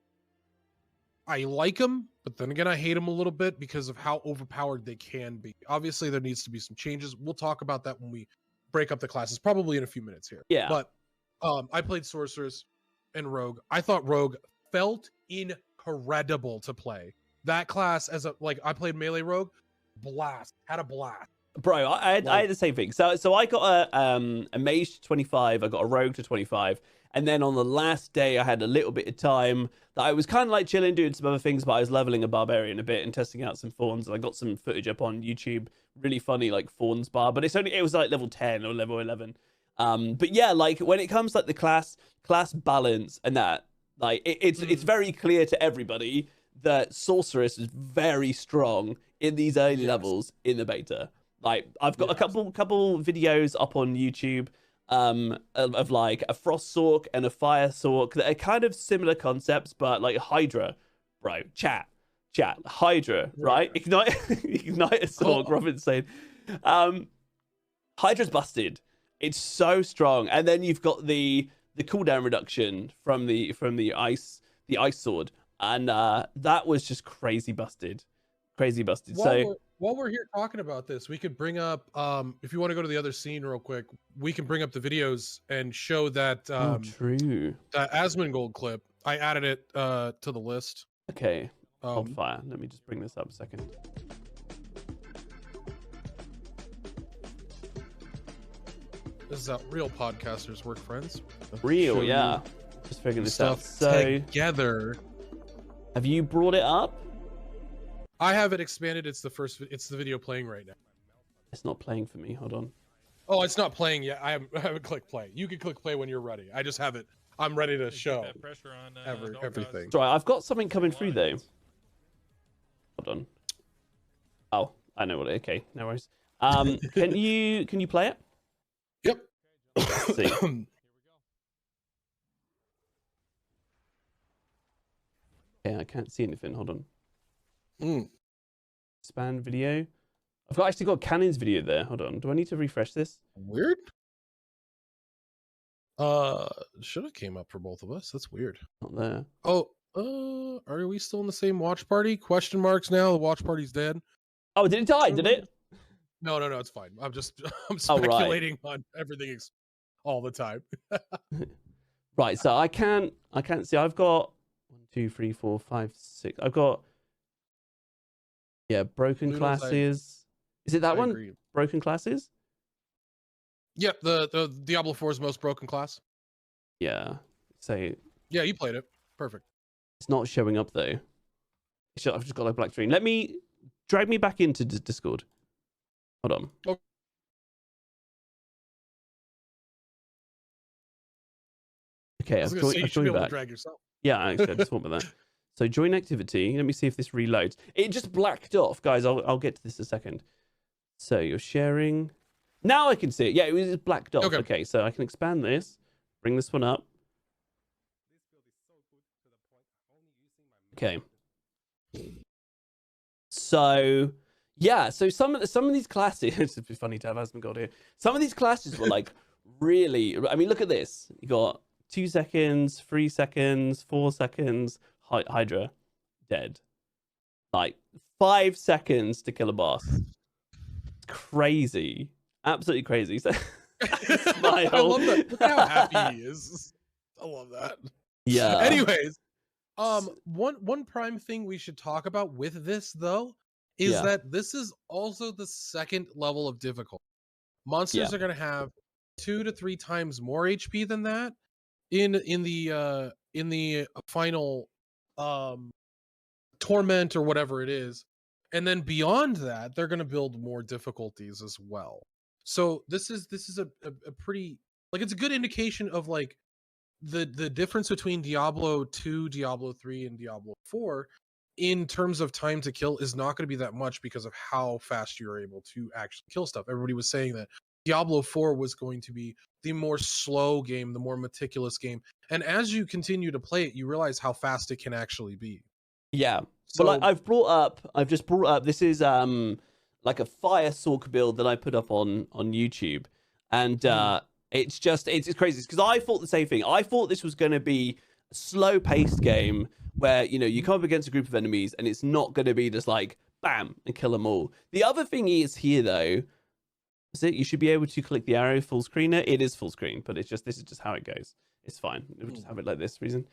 I like them, but then again, I hate them a little bit because of how overpowered they can be. Obviously, there needs to be some changes. We'll talk about that when we break up the classes, probably in a few minutes here. Yeah. But I played Sorcerers and Rogue. I thought Rogue felt incredible to play. That class I played melee Rogue, had a blast. Bro, I had the same thing. So I got a mage to 25, I got a rogue to 25, and then on the last day I had a little bit of time that I was kind of like chilling, doing some other things, but I was leveling a barbarian a bit and testing out some fawns, and I got some footage up on YouTube, really funny like fawns bar, but it was like level 10 or level 11. But yeah, like when it comes like the class balance and that, like it's very clear to everybody that Sorceress is very strong in these early levels in the beta. Like I've got a couple videos up on YouTube of like a Frost Sork and a Fire Sork that are kind of similar concepts, but like Hydra, bro, chat, Hydra, right? Ignite a Sork, Robin's saying. Hydra's busted. It's so strong. And then you've got the cooldown reduction from the ice sword. And that was just crazy busted. While we're here talking about this, we could bring up, if you want to go to the other scene real quick, we can bring up the videos and show that true. That Asmongold clip. I added it to the list. Okay. Hold fire. Let me just bring this up a second. This is how real podcasters work, friends. Real, yeah. Just figuring this out. So together. Have you brought it up? I have it expanded. It's the video playing right now. It's not playing for me. Hold on. Oh, it's not playing yet. I haven't clicked play. You can click play when you're ready. I just have it. I'm ready to show pressure on everything. Sorry, I've got something coming through though. Hold on. Oh, I know what. Okay, no worries. Can you play it? Yep. Let's see. Okay, I can't see anything. Hold on. Expand video. I've actually got Cannon's video there. Hold on. Do I need to refresh this? Weird. Should have came up for both of us. That's weird. Not there. Oh, are we still in the same watch party? Question marks now. The watch party's dead. Oh, did it die? Did it? No, it's fine. I'm speculating on everything all the time. Right, so I can't see. I've got 1, 2, 3, 4, 5, 6. I've got broken Noodles, classes. Is it that I one? agree. Broken classes? Yep, the Diablo 4's most broken class. Yeah. So Yeah, you played it. Perfect. it's not showing up though. I've just got like black screen. Let me drag me back into Discord. Hold on. Oh. Okay, I was gonna say, you should be able to drag yourself. Yeah, actually, I just thought about that. So join activity. Let me see if this reloads. It just blacked off, guys. I'll get to this in a second. So you're sharing. Now I can see it. Yeah, it was blacked off. Okay, so I can expand this. Bring this one up. Okay. So yeah, so some of these classes. It'd be funny to have Asmongold here. Some of these classes were like really. I mean, look at this. You got 2 seconds, 3 seconds, 4 seconds. Hydra dead. Like 5 seconds to kill a boss. Crazy, absolutely crazy. So smile. I love that. Look how happy he is. I love that. Yeah. Anyways, one prime thing we should talk about with this though is that this is also the second level of difficulty. Monsters are going to have 2 to 3 times more HP than that in the final torment or whatever it is, and then beyond that they're going to build more difficulties as well. So this is a pretty, like, it's a good indication of like the difference between Diablo 2, Diablo 3, and Diablo 4 in terms of time to kill is not going to be that much because of how fast you're able to actually kill stuff. Everybody was saying that Diablo 4 was going to be the more slow game, the more meticulous game, and as you continue to play it, you realize how fast it can actually be. Yeah. So, but like I've just brought up, this is like a fire sork build that I put up on YouTube, and it's crazy because I thought the same thing. I thought this was going to be a slow paced game where, you know, you come up against a group of enemies and it's not going to be just like bam and kill them all. The other thing is here though, is it you should be able to click the arrow full screener. It is full screen, but it's just, this is just how it goes. It's fine. We'll just have it like this reason.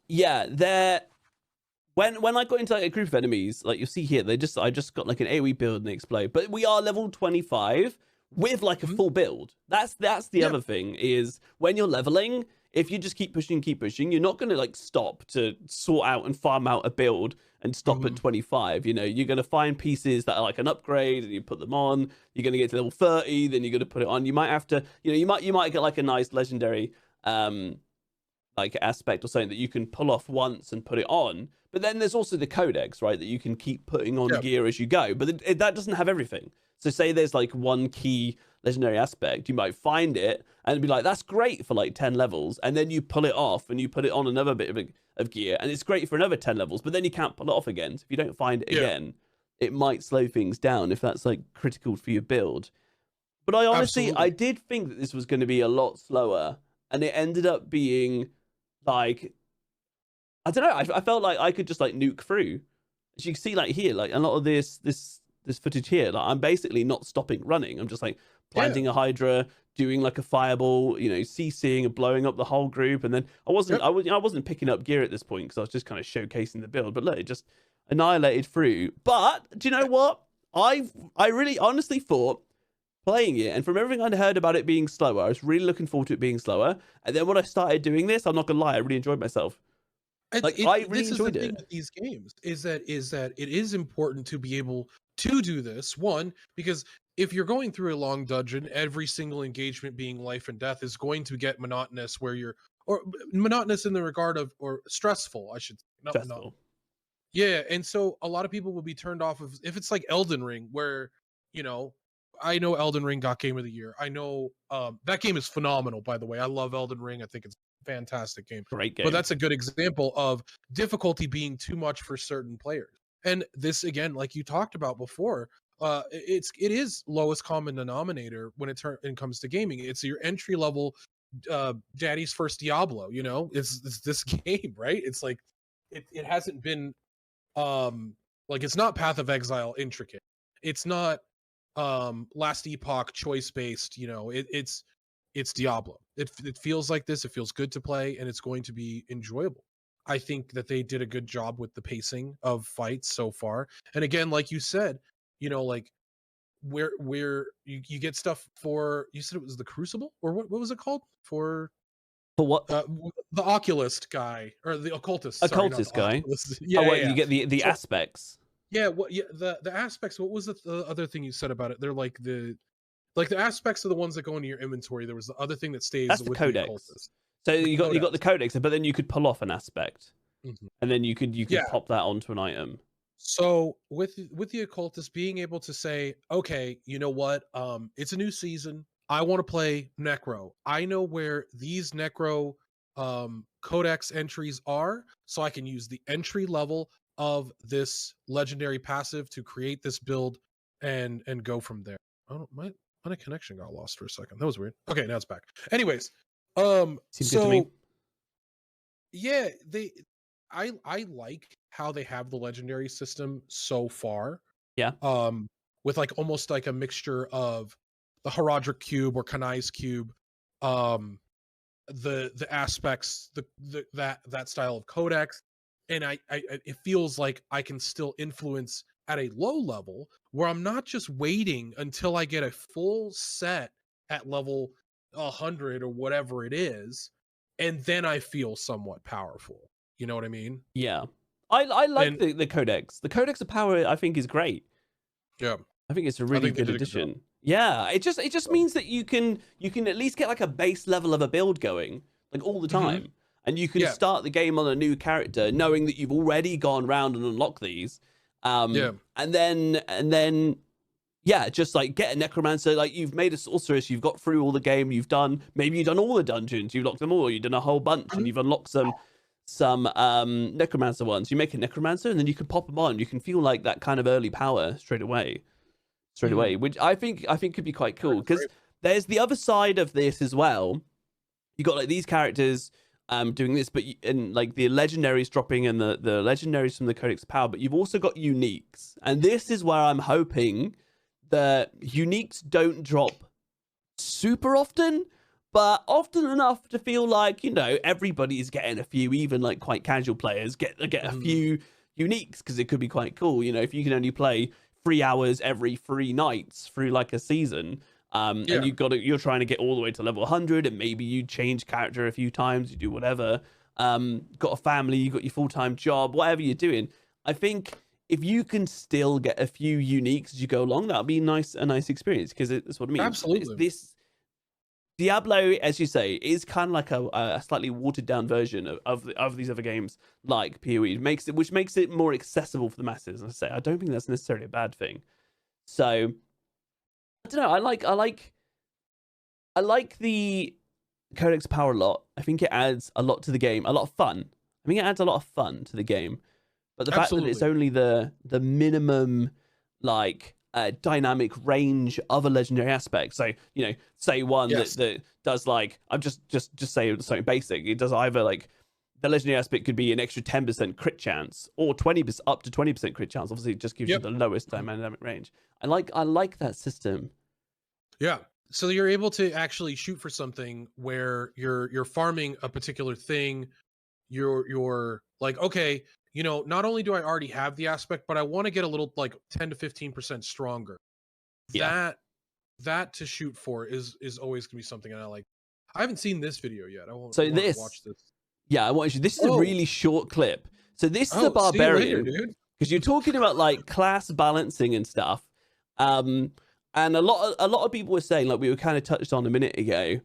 Yeah, there. When I got into like a group of enemies, like you'll see here, I just got like an AoE build and they explode. But we are level 25 with like a full build. That's the other thing is when you're leveling, if you just keep pushing, you're not going to like stop to sort out and farm out a build and stop at 25. You know, you're going to find pieces that are like an upgrade and you put them on. You're going to get to level 30, then you're going to put it on. You might have to, you know, you might get like a nice legendary like aspect or something that you can pull off once and put it on. But then there's also the Codex, right, that you can keep putting on gear as you go. But that doesn't have everything. So say there's like one key legendary aspect, you might find it and be like, that's great for like 10 levels. And then you pull it off and you put it on another bit of gear and it's great for another 10 levels, but then you can't pull it off again. So if you don't find it again, it might slow things down if that's like critical for your build. But I honestly, I did think that this was going to be a lot slower, and it ended up being like, I don't know, I felt like I could just like nuke through. As you can see, like here, like a lot of this footage here, like I'm basically not stopping running. I'm just like planting a Hydra, doing like a fireball, you know, CCing and blowing up the whole group. And then I wasn't picking up gear at this point because I was just kind of showcasing the build. But look, it just annihilated through. But do you know what? I really honestly thought playing it, and from everything I'd heard about it being slower, I was really looking forward to it being slower. And then when I started doing this, I'm not gonna lie, I really enjoyed myself. Like I really enjoyed it. With these games is that it is important to be able to do this. One, because if you're going through a long dungeon, every single engagement being life and death is going to get monotonous, or monotonous in the regard of, or stressful, I should say. Not stressful. Yeah, and so a lot of people will be turned off of if it's like Elden Ring, where, you know, I know Elden Ring got Game of the Year. I know that game is phenomenal, by the way. I love Elden Ring. I think it's a fantastic game. Great game. But that's a good example of difficulty being too much for certain players. And this, again, like you talked about before, it is lowest common denominator when it comes to gaming. It's your entry level daddy's first Diablo, you know? It's this game, right? It's like it hasn't been like, it's not Path of Exile intricate. It's not Last Epoch choice based, you know. It's Diablo. It feels like this. It feels good to play, and it's going to be enjoyable. I think that they did a good job with the pacing of fights so far. And again, like you said, like where you get stuff for, you said it was the Crucible, or what was it called for what? The Oculist guy, or the Occultist. Sorry, not Occultist the guy. Oculist. Oh, Yeah, what, yeah, you get the So- aspects. yeah. What? Yeah, the aspects. What was the other thing you said about it? They're like the aspects are the ones that go into your inventory. There was the other thing that stays That's the with Codex. the Occultist. So The you got the Codex. Codex, but then you could pull off an aspect, Mhm. and then you could Yeah. pop that onto an item. So with the Occultist, being able to say, okay, you know what? It's a new season. I want to play Necro. I know where these Necro Codex entries are, so I can use the entry level of this legendary passive to create this build and go from there. Oh, my connection got lost for a second. That was weird. Okay, now it's back. Anyways, Seems good to me. yeah, I like how they have the legendary system so far. Yeah. With like almost like a mixture of the Herodric cube or Kanai's cube, the aspects, that style of codex, and I it feels like I can still influence at a low level where I'm not just waiting until I get a full set at level 100 or whatever it is, and then I feel somewhat powerful. You know what I mean? Yeah. I like And the Codex. The Codex of Power, I think, is great. yeah, I think it's a I really think they good did a good job. addition. Yeah, it just means that you can at least get like a base level of a build going, like all the time. And you can Yeah. start the game on a new character knowing that you've already gone round and unlocked these. Yeah. And then yeah, just like get a Necromancer, like you've made a sorceress, you've got through all the game, maybe you've done all the dungeons, you've locked them all, you've done a whole bunch, and you've unlocked some Necromancer ones. You make a Necromancer and then you can pop them on. You can feel like that kind of early power straight away, which I think could be quite cool, because there's the other side of this as well. You got like these characters doing this, but and like the legendaries dropping and the legendaries from the Codex of Power, but you've also got uniques, and this is where I'm hoping that uniques don't drop super often, but often enough to feel like, everybody is getting a few, even like quite casual players get a few uniques, because it could be quite cool. If you can only play 3 hours every 3 nights through like a season, and you're trying to get all the way to level 100, and maybe you change character a few times, you do whatever, got a family, you got your full-time job, whatever you're doing, I think if you can still get a few uniques as you go along, that'll be a nice experience, because that's what I mean. Absolutely. This Diablo, as you say, is kind of like a slightly watered down version of these other games like PoE, which makes it more accessible for the masses. And I say, I don't think that's necessarily a bad thing. So I don't know. I like the Codex Power a lot. I think it adds a lot to the game, a lot of fun. I think it adds a lot of fun to the game. But the fact that it's only the minimum, like, dynamic range of a legendary aspect. So, say one that does, like, I'm just say something basic. It does either, like, the legendary aspect could be an extra 10% crit chance, or 20% up to 20% crit chance. Obviously, it just gives you the lowest dynamic range. I like that system. Yeah. So you're able to actually shoot for something where you're farming a particular thing. You're like, okay, not only do I already have the aspect, but I want to get a little, like, 10 to 15% stronger. Yeah. That to shoot for is always gonna be something I like. I haven't seen this video yet. I want So to watch this. Yeah, I want you. This is a really short clip. So this is a barbarian, because you're talking about like class balancing and stuff. And a lot of people were saying, like we were kind of touched on a minute ago,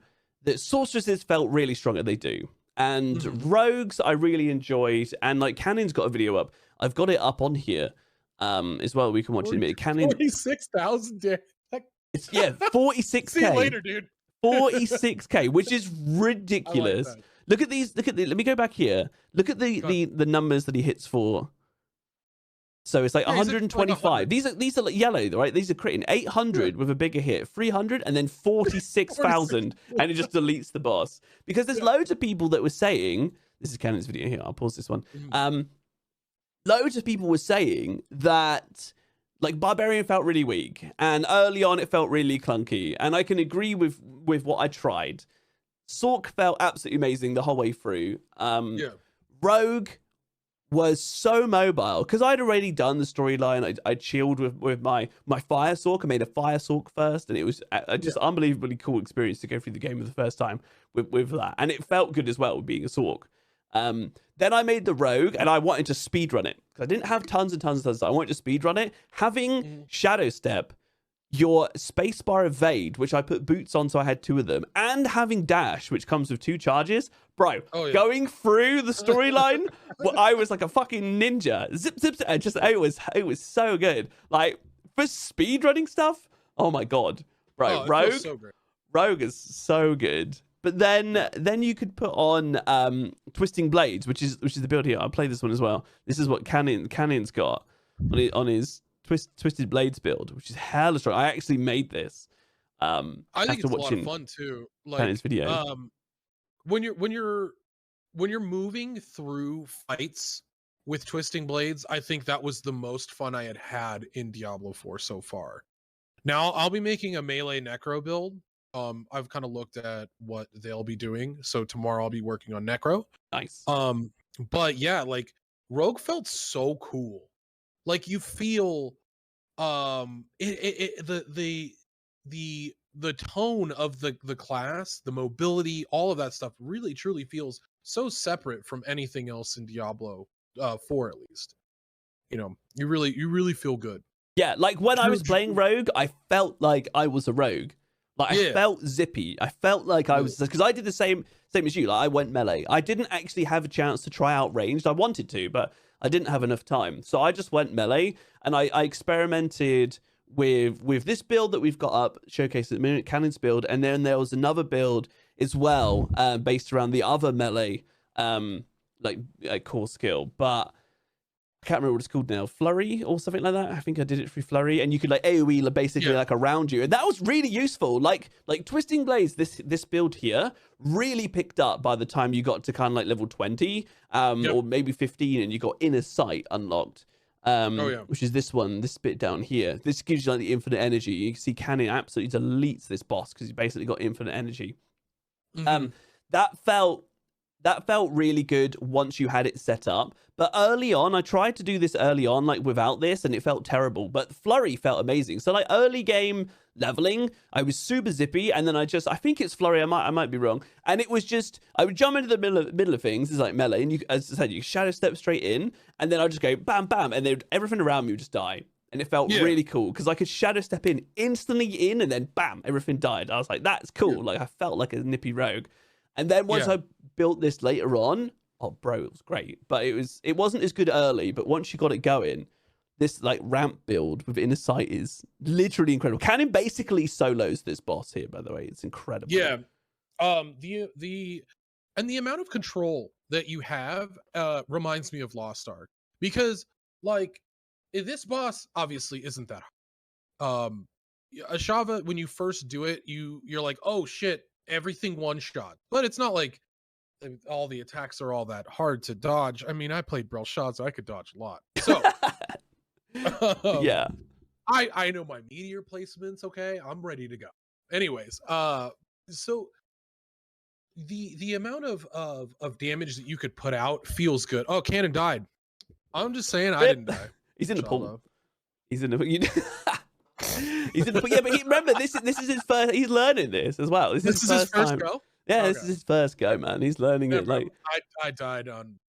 that sorceresses felt really strong, and they do. And rogues I really enjoyed, and like Cannon's got a video up. I've got it up on here as well. We can watch it in a minute. Cannon 46,000 damage. It's 46k. See you later, dude. 46k, which is ridiculous. Look at these. Let me go back here. Look at the numbers that he hits for. So it's like 125. Like these are like yellow, right? These are critting 800 with a bigger hit, 300, and then 46,000, and it just deletes the boss. Because there's loads of people that were saying, this is Cannon's video here. I'll pause this one. Loads of people were saying that like Barbarian felt really weak, and early on it felt really clunky, and I can agree with what I tried. Sork felt absolutely amazing the whole way through. Yeah. Rogue was so mobile because I'd already done the storyline. I chilled with my fire sork. I made a fire sork first, and it was just unbelievably cool experience to go through the game for the first time with that, and it felt good as well with being a sork. Then I made the rogue, and I wanted to speedrun it because I didn't have tons and tons of time. I wanted to speedrun it. Having Shadow Step, your spacebar evade, which I put boots on, so I had 2 of them, and having dash, which comes with 2 charges, bro. Going through the storyline, I was like a fucking ninja. Zip, zip, zip. It was so good. Like for speedrunning stuff, oh my god, bro. Rogue is so good. But then you could put on Twisting Blades, which is the build here. I'll play this one as well. This is what Cannon's got on his Twisted Blades build, which is hella strong. I actually made this. I think it's a lot of fun too. Like Cannon's video. When you're moving through fights with Twisting Blades, I think that was the most fun I had in Diablo 4 so far. Now I'll be making a melee necro build. I've kind of looked at what they'll be doing, so tomorrow I'll be working on necro. Nice. But yeah, like Rogue felt so cool. Like you feel the tone of the class, the mobility, all of that stuff really truly feels so separate from anything else in Diablo 4 at least. You know, you really feel good. Yeah, like when I was playing Rogue, I felt like I was a rogue. Like I felt zippy. I felt like I was, because I did the same as you. Like I went melee. I didn't actually have a chance to try out ranged. I wanted to, but I didn't have enough time. So I just went melee, and I experimented with this build that we've got up, showcased at the minute, Cannon's build, and then there was another build as well, based around the other melee, core skill, but I can't remember what it's called now, Flurry or something like that. I think I did it through Flurry, and you could like AoE basically like around you, and that was really useful. Like Twisting Blades, this build here really picked up by the time you got to kind of like level 20, or maybe 15, and you got Inner Sight unlocked. Which is this one, this bit down here. This gives you like the infinite energy. You can see Cannon absolutely deletes this boss because he's basically got infinite energy. That felt really good once you had it set up. But early on, I tried to do this early on, like without this, and it felt terrible. But Flurry felt amazing. So like early game leveling, I was super zippy, and then I think it's Flurry. I might be wrong. And it was just, I would jump into the middle of things. It's like melee, and you, as I said, you shadow step straight in, and then I'd just go bam, bam, and then everything around me would just die. And it felt really cool because I could shadow step in instantly and then bam, everything died. I was like, that's cool. Like I felt like a nippy rogue. And then once I built this later on, oh bro, it was great. But it wasn't as good early, but once you got it going, this like ramp build with Inner Sight is literally incredible. Cannon basically solos this boss here, by the way. It's incredible. Yeah. The amount of control that you have reminds me of Lost Ark. Because like this boss obviously isn't that hard. Ashava, when you first do it, you're like, oh shit, everything one shot. But it's not like all the attacks are all that hard to dodge. I mean, I played Brelshad, so I could dodge a lot. So yeah, I know my meteor placements. Okay, I'm ready to go. Anyways, so the amount of damage that you could put out feels good. Oh, Cannon died. I'm just saying, I didn't die. He's in the pool. He's in the. He's in the. Yeah, but remember, this is his first. He's learning this as well. This is his first time. Go. Yeah, this is his first go, man. He's learning it. Like I died on.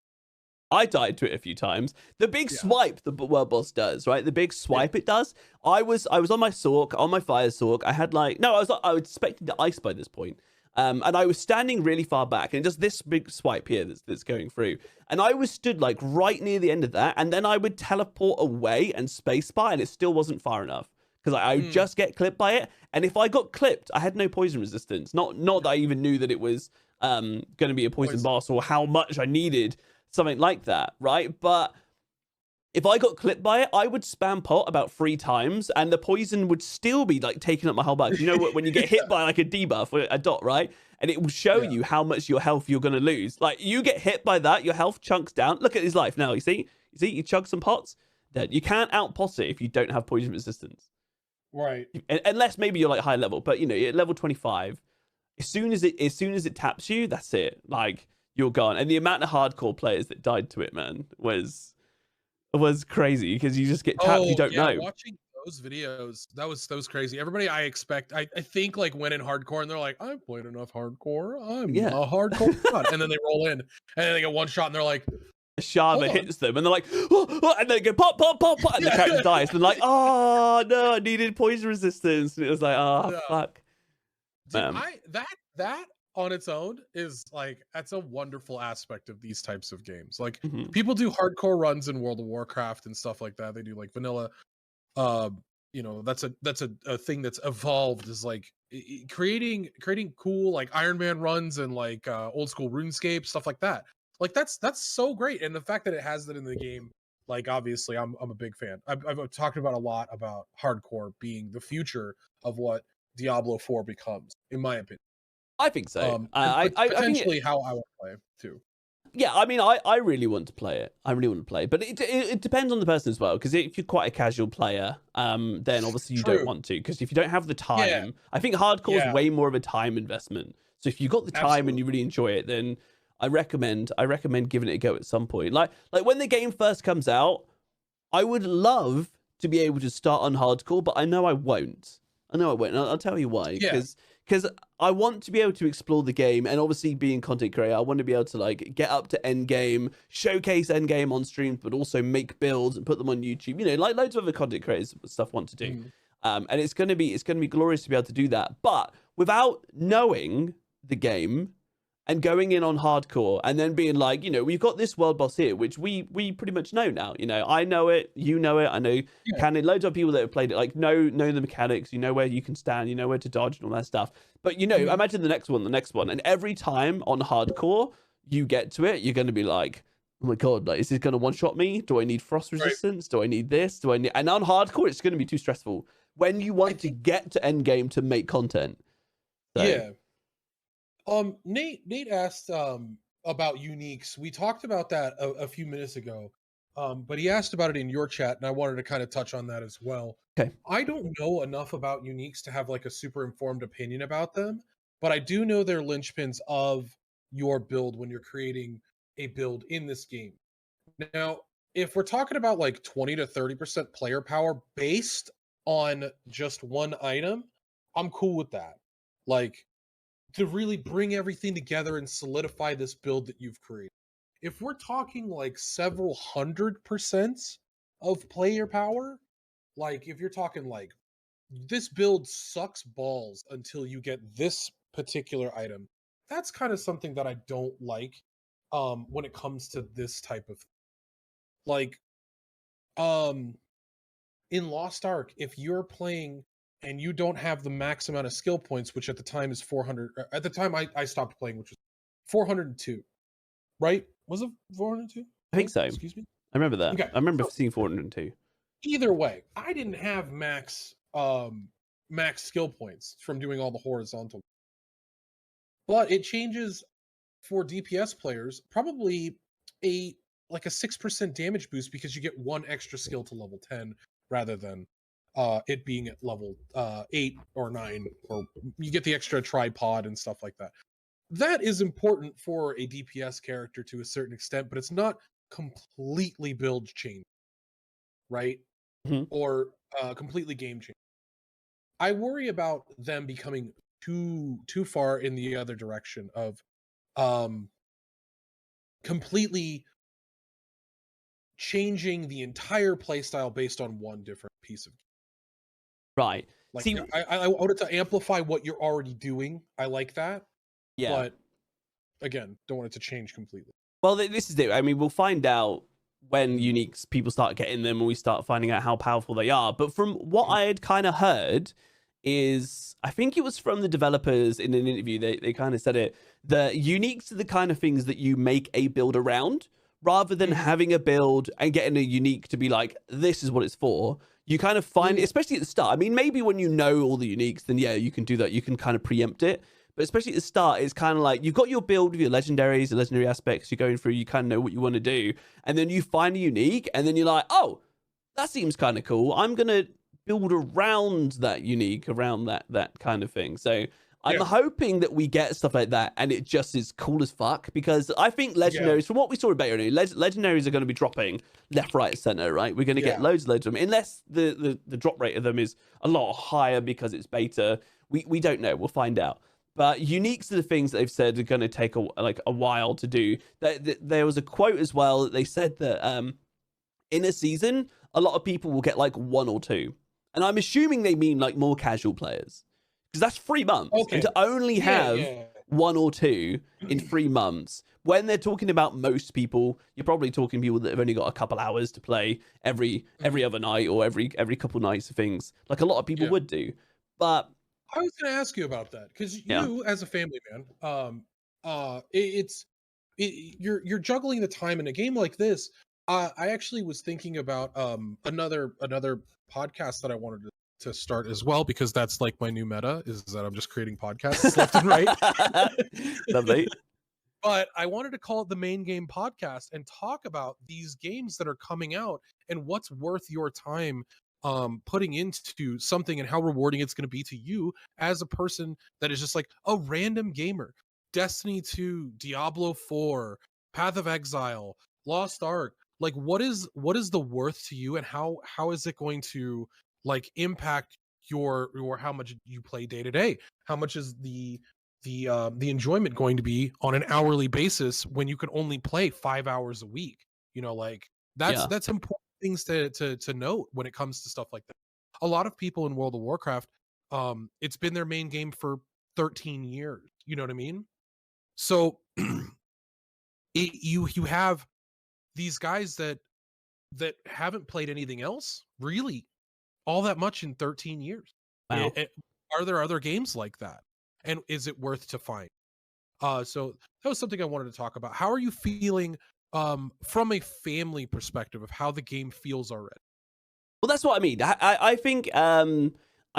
I died to it a few times. The big swipe the world boss does, right? The big swipe it does. I was on my Sork, on my fire Sork. I had like I was expecting to ice by this point. And I was standing really far back, and just this big swipe here that's going through. And I was stood like right near the end of that, and then I would teleport away and spacebar, and it still wasn't far enough. Because I would just get clipped by it. And if I got clipped, I had no poison resistance. Not that I even knew that it was going to be a poison boss or how much I needed something like that, right? But if I got clipped by it, I would spam pot about 3 times, and the poison would still be like taking up my whole bag. You know what? When you get hit by like a debuff or a dot, right? And it will show you how much your health you're going to lose. Like you get hit by that, your health chunks down. Look at his life now. You see, you chug some pots. Dead. You can't outpot it if you don't have poison resistance. Right. Unless maybe you're like high level, but you know, at level 25, as soon as it taps you, that's it. Like, you're gone. And the amount of hardcore players that died to it, man, was crazy, because you just get tapped, you don't know. Watching those videos, that was crazy. Everybody I think like went in hardcore and they're like, I've played enough hardcore, I'm a hardcore god. And then they roll in and then they get one shot and they're like, a Shava hits them and they're like, oh, and they go pop, pop, pop, pop, and the character dies. And they're like, oh no, I needed poison resistance. And it was like, oh fuck. Dude, that on its own is like, that's a wonderful aspect of these types of games. Like, people do hardcore runs in World of Warcraft and stuff like that. They do like vanilla. You know, that's a thing that's evolved, is like creating cool like Iron Man runs and like old school RuneScape stuff like that. Like, that's so great, and the fact that it has that in the game, like, obviously I'm a big fan. I've talked about a lot about hardcore being the future of what Diablo 4 becomes, in my opinion. I think so. Potentially I how I would play too. Yeah, I mean, I really want to play it. I really want to play, but it depends on the person as well. Because if you're quite a casual player, then obviously you don't want to. Because if you don't have the time, I think hardcore is way more of a time investment. So if you've got the time and you really enjoy it, then I recommend giving it a go at some point. Like when the game first comes out, I would love to be able to start on hardcore, but I know I won't. And I'll tell you why. Because I want to be able to explore the game, and obviously being content creator, I want to be able to like get up to end game, showcase end game on streams, but also make builds and put them on YouTube. You know, like loads of other content creators stuff want to do. And it's gonna be glorious to be able to do that. But without knowing the game and going in on hardcore and then being like, you know, we've got this world boss here, which we pretty much know now. You know, I know it, you know it, I know Canon, loads of people that have played it, like know the mechanics, you know where you can stand, you know where to dodge and all that stuff. But you know, imagine the next one, and every time on hardcore you get to it, you're gonna be like, oh my god, like, is this gonna one-shot me? Do I need frost resistance? Do I need this? And on hardcore it's gonna be too stressful when you want to get to end game to make content. So. Nate asked about uniques. We talked about that a few minutes ago, but he asked about it in your chat, and I wanted to kind of touch on that as well. Okay. I don't know enough about uniques to have like a super informed opinion about them, but I do know they're linchpins of your build when you're creating a build in this game. Now, if we're talking about like 20 to 30% player power based on just one item, I'm cool with that. Like, to really bring everything together and solidify this build that you've created. If we're talking like several 100% of player power, like if you're talking like this build sucks balls until you get this particular item, that's kind of something that I don't like when it comes to this type of like in Lost Ark, if you're playing and you don't have the max amount of skill points, which at the time is 400. At the time I stopped playing, which was 402, right? Was it 402? I think so. Excuse me? I remember that. Okay. I remember seeing 402. Either way, I didn't have max skill points from doing all the horizontal. But it changes for DPS players, probably a 6% damage boost because you get one extra skill to level 10 rather than it being at level 8 or 9, or you get the extra tripod and stuff like that. That is important for a DPS character to a certain extent, but it's not completely build change, right? Or completely game change. I worry about them becoming too far in the other direction of completely changing the entire playstyle based on one different piece of game. Right. Like, see, I wanted to amplify what you're already doing. I like that. Yeah. But again, don't want it to change completely. Well, this is it. I mean, we'll find out when uniques, people start getting them and we start finding out how powerful they are. But from what I had kind of heard is, I think it was from the developers in an interview, they kind of said it, the uniques are the kind of things that you make a build around, rather than having a build and getting a unique to be like, this is what it's for. You kind of find it, especially at the start. I mean, maybe when you know all the uniques, then yeah, you can do that. You can kind of preempt it. But especially at the start, it's kind of like you've got your build with your legendaries, the legendary aspects you're going through. You kind of know what you want to do. And then you find a unique, and then you're like, oh, that seems kind of cool. I'm going to build around that unique, around that kind of thing. So I'm hoping that we get stuff like that and it just is cool as fuck, because I think legendaries, from what we saw in beta, legendaries are going to be dropping left, right, center, right? We're going to get loads of them, unless the drop rate of them is a lot higher because it's beta. We don't know. We'll find out. But uniques are the things that they've said are going to take a while to do. There was a quote as well that they said that in a season, a lot of people will get like 1 or 2. And I'm assuming they mean like more casual players, because that's 3 months. Okay. And to only have 1 or 2 in 3 months, when they're talking about most people, you're probably talking people that have only got a couple hours to play every other night or every couple nights of things, like a lot of people would do. But I was going to ask you about that, because you, as a family man, you're juggling the time in a game like this. I actually was thinking about another podcast that I wanted to start as well, because that's like my new meta, is that I'm just creating podcasts left and right. Lovely. But I wanted to call it the Main Game Podcast and talk about these games that are coming out and what's worth your time putting into something, and how rewarding it's going to be to you as a person that is just like a random gamer. Destiny 2, Diablo 4, Path of Exile, Lost Ark. Like, what is the worth to you, and how is it going to like impact your how much you play day to day? How much is the enjoyment going to be on an hourly basis when you can only play 5 hours a week? You know, like that's important things to note when it comes to stuff like that. A lot of people in World of Warcraft, it's been their main game for 13 years. You know what I mean? So you have these guys that haven't played anything else really all that much in 13 years. Wow. Are there other games like that? And is it worth to find? So that was something I wanted to talk about. How are you feeling from a family perspective of how the game feels already? Well, that's what I mean. I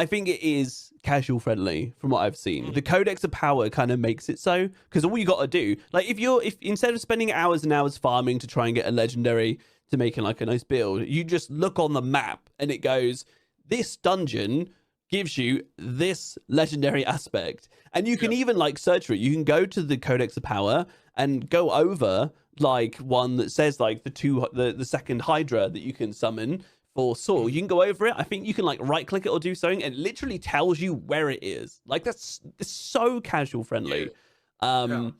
think it is casual friendly from what I've seen. The Codex of Power kind of makes it so, because all you got to do, like if instead of spending hours and hours farming to try and get a legendary to make like a nice build, you just look on the map and it goes, this dungeon gives you this legendary aspect, and you can even like search for it. You can go to the Codex of Power and go over like one that says like the second Hydra that you can summon for Saul. You can go over it. I think you can like right click it or do something, and it literally tells you where it is. Like it's so casual friendly. And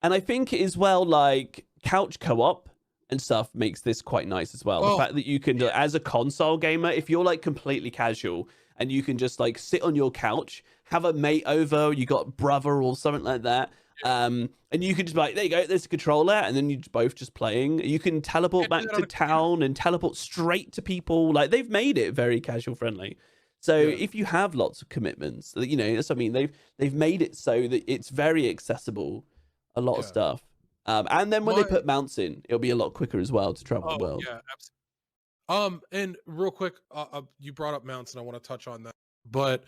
I think as well, like couch co-op and stuff makes this quite nice as well. The fact that you can, as a console gamer, if you're like completely casual and you can just like sit on your couch, have a mate over, you got brother or something like that, and you can just be like, there you go, there's a controller, and then you both just playing. You can teleport back to town and teleport straight to people. Like they've made it very casual friendly. So if you have lots of commitments, you know, that's what I mean. They've made it so that it's very accessible, a lot of stuff. And then when they put mounts in, it'll be a lot quicker as well to travel the world. Yeah, absolutely. And real quick, you brought up mounts, and I want to touch on that. But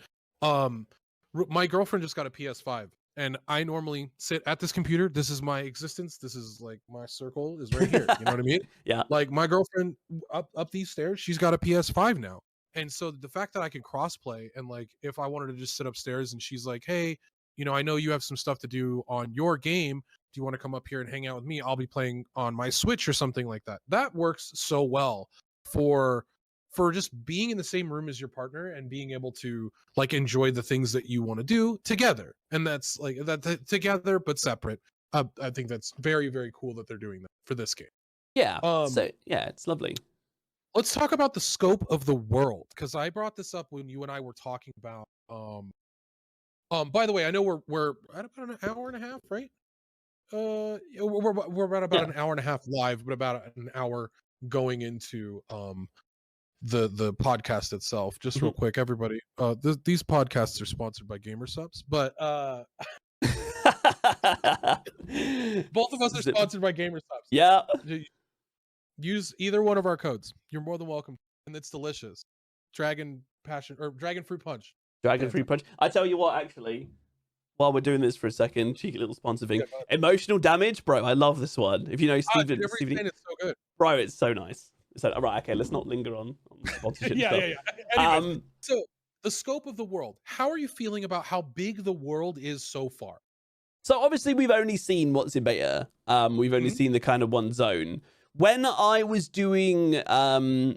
my girlfriend just got a PS5, and I normally sit at this computer. This is my existence. This is like my circle is right here. You know what I mean? Yeah. Like my girlfriend up these stairs, she's got a PS5 now. And so the fact that I can crossplay, and like if I wanted to just sit upstairs and she's like, hey, you know, I know you have some stuff to do on your game. Do you want to come up here and hang out with me? I'll be playing on my Switch or something like that. That works so well for just being in the same room as your partner and being able to like enjoy the things that you want to do together. And that's like that together but separate. I think that's very, very cool that they're doing that for this game. Yeah. So yeah, it's lovely. Let's talk about the scope of the world, because I brought this up when you and I were talking about by the way, I know we're at about an hour and a half, right? We're about an hour and a half live, but about an hour going into the podcast itself. Just real quick, everybody, these podcasts are sponsored by Gamer Subs, but both of us are sponsored by Gamer Subs. Yeah. Use either one of our codes. You're more than welcome, and it's delicious. Dragon Fruit Punch. Dragon Fruit Punch. I tell you what, actually, while we're doing this for a second, cheeky little sponsor thing. Emotional Damage, bro. I love this one. If you know Steven, it's so good, bro. It's so nice. So right, okay, let's not linger on sponsorship stuff. Anyway, the scope of the world. How are you feeling about how big the world is so far? So obviously we've only seen what's in beta. We've only Mhm. seen the kind of one zone. When I was doing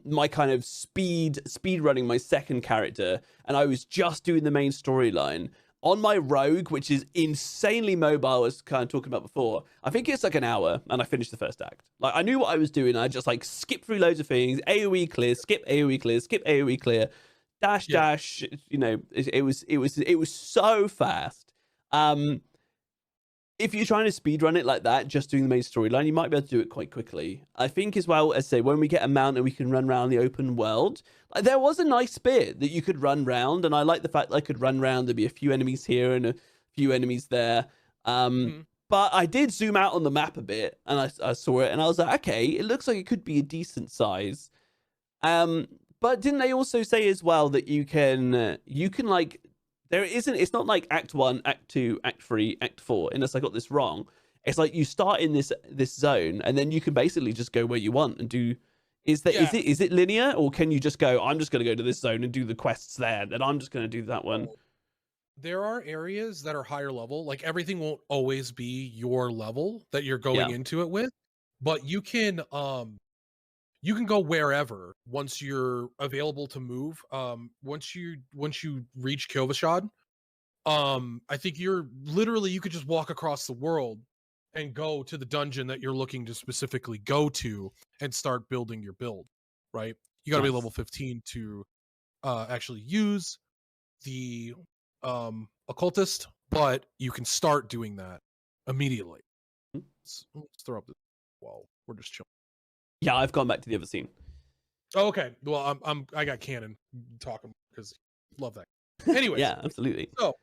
my kind of speed running my second character, and I was just doing the main storyline on my rogue, which is insanely mobile, as kind of talking about before. I think it's like an hour, and I finished the first act. Like I knew what I was doing. I just like skipped through loads of things. AOE clear, skip AOE clear, skip AOE clear, dash Yeah. dash. You know, it was so fast. If you're trying to speedrun it like that, just doing the main storyline, you might be able to do it quite quickly. I think as well, as say, when we get a mount and we can run around the open world, like, there was a nice bit that you could run round, and I like the fact that I could run round. There'd be a few enemies here and a few enemies there. Mhm. But I did zoom out on the map a bit, and I saw it, and I was like, okay, it looks like it could be a decent size. But didn't they also say as well that you can like there isn't it's not like act 1, act 2, act 3, act 4 unless I got this wrong. It's like you start in this zone and then you can basically just go where you want and do Yeah. is it linear, or can you just go, I'm just going to go to this zone and do the quests there, and I'm just going to do that one? There are areas that are higher level. Like everything won't always be your level that you're going Yeah. into it with, but you can go wherever once you're available to move. Once you reach Kilvashad, I think you're literally you could just walk across the world and go to the dungeon that you're looking to specifically go to and start building your build, right? You got to be Nice. level 15 to actually use the occultist, but you can start doing that immediately. Let's throw up the wall. We're just chilling. Yeah, I've gone back to the other scene. Oh, okay. Well, I got Cannon talking because love that. Anyways, Yeah, absolutely. so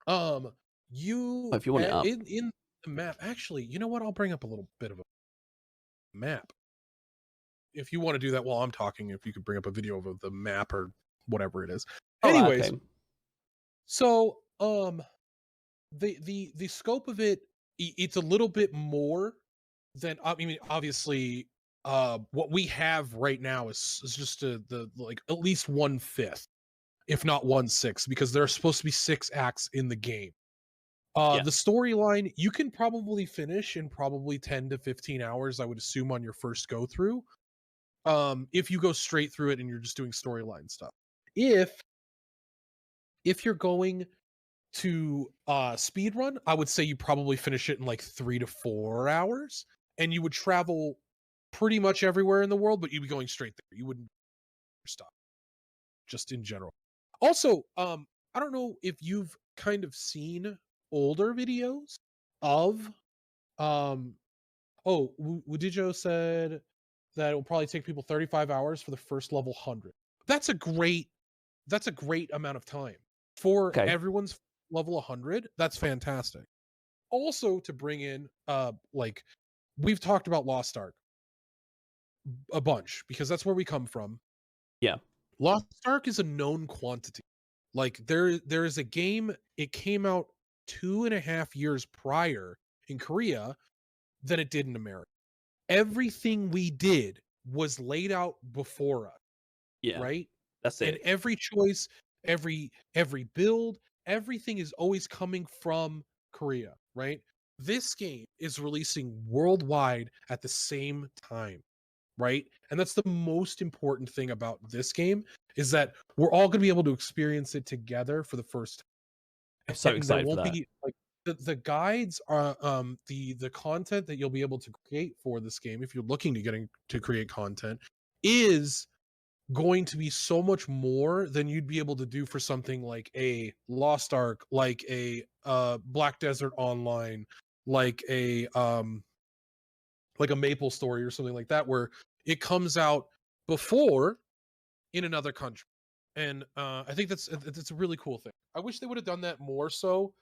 Oh, you if you want it up. in the map. Actually, you know what? I'll bring up a little bit of a map if you want to do that while I'm talking. If you could bring up a video of the map or whatever it is. Oh, Anyways, okay. so the scope of it, it's a little bit more than, I mean, obviously what we have right now is just the like at least 1/5, if not 1/6, because there are supposed to be 6 acts in the game. Yeah. The storyline you can probably finish in probably 10 to 15 hours, I would assume, on your first go through. If you go straight through it and you're just doing storyline stuff. If you're going to speed run, I would say you probably finish it in like 3 to 4 hours, and you would travel pretty much everywhere in the world, but you'd be going straight there. You wouldn't stop, just in general. Also, I don't know if you've kind of seen older videos of Wudijo said that it will probably take people 35 hours for the first level 100. That's a great amount of time for Okay. everyone's level 100. That's fantastic. Also, to bring in like we've talked about Lost Ark a bunch because that's where we come from. Yeah. Lost Ark is a known quantity. Like there is a game, it came out 2.5 years prior in Korea than it did in America. Everything we did was laid out before us, Yeah. right? That's And it. every choice, every build, everything is always coming from Korea, right? This game is releasing worldwide at the same time, right? And that's the most important thing about this game, is that we're all going to be able to experience it together for the first I'm time. so And there excited for won't that. be like the guides are the content that you'll be able to create for this game, if you're looking to getting to create content, is going to be so much more than you'd be able to do for something like a Lost Ark, like a Black Desert Online, like a Maple Story or something like that, where it comes out before in another country. And I think that's a really cool thing. I wish they would have done that more so.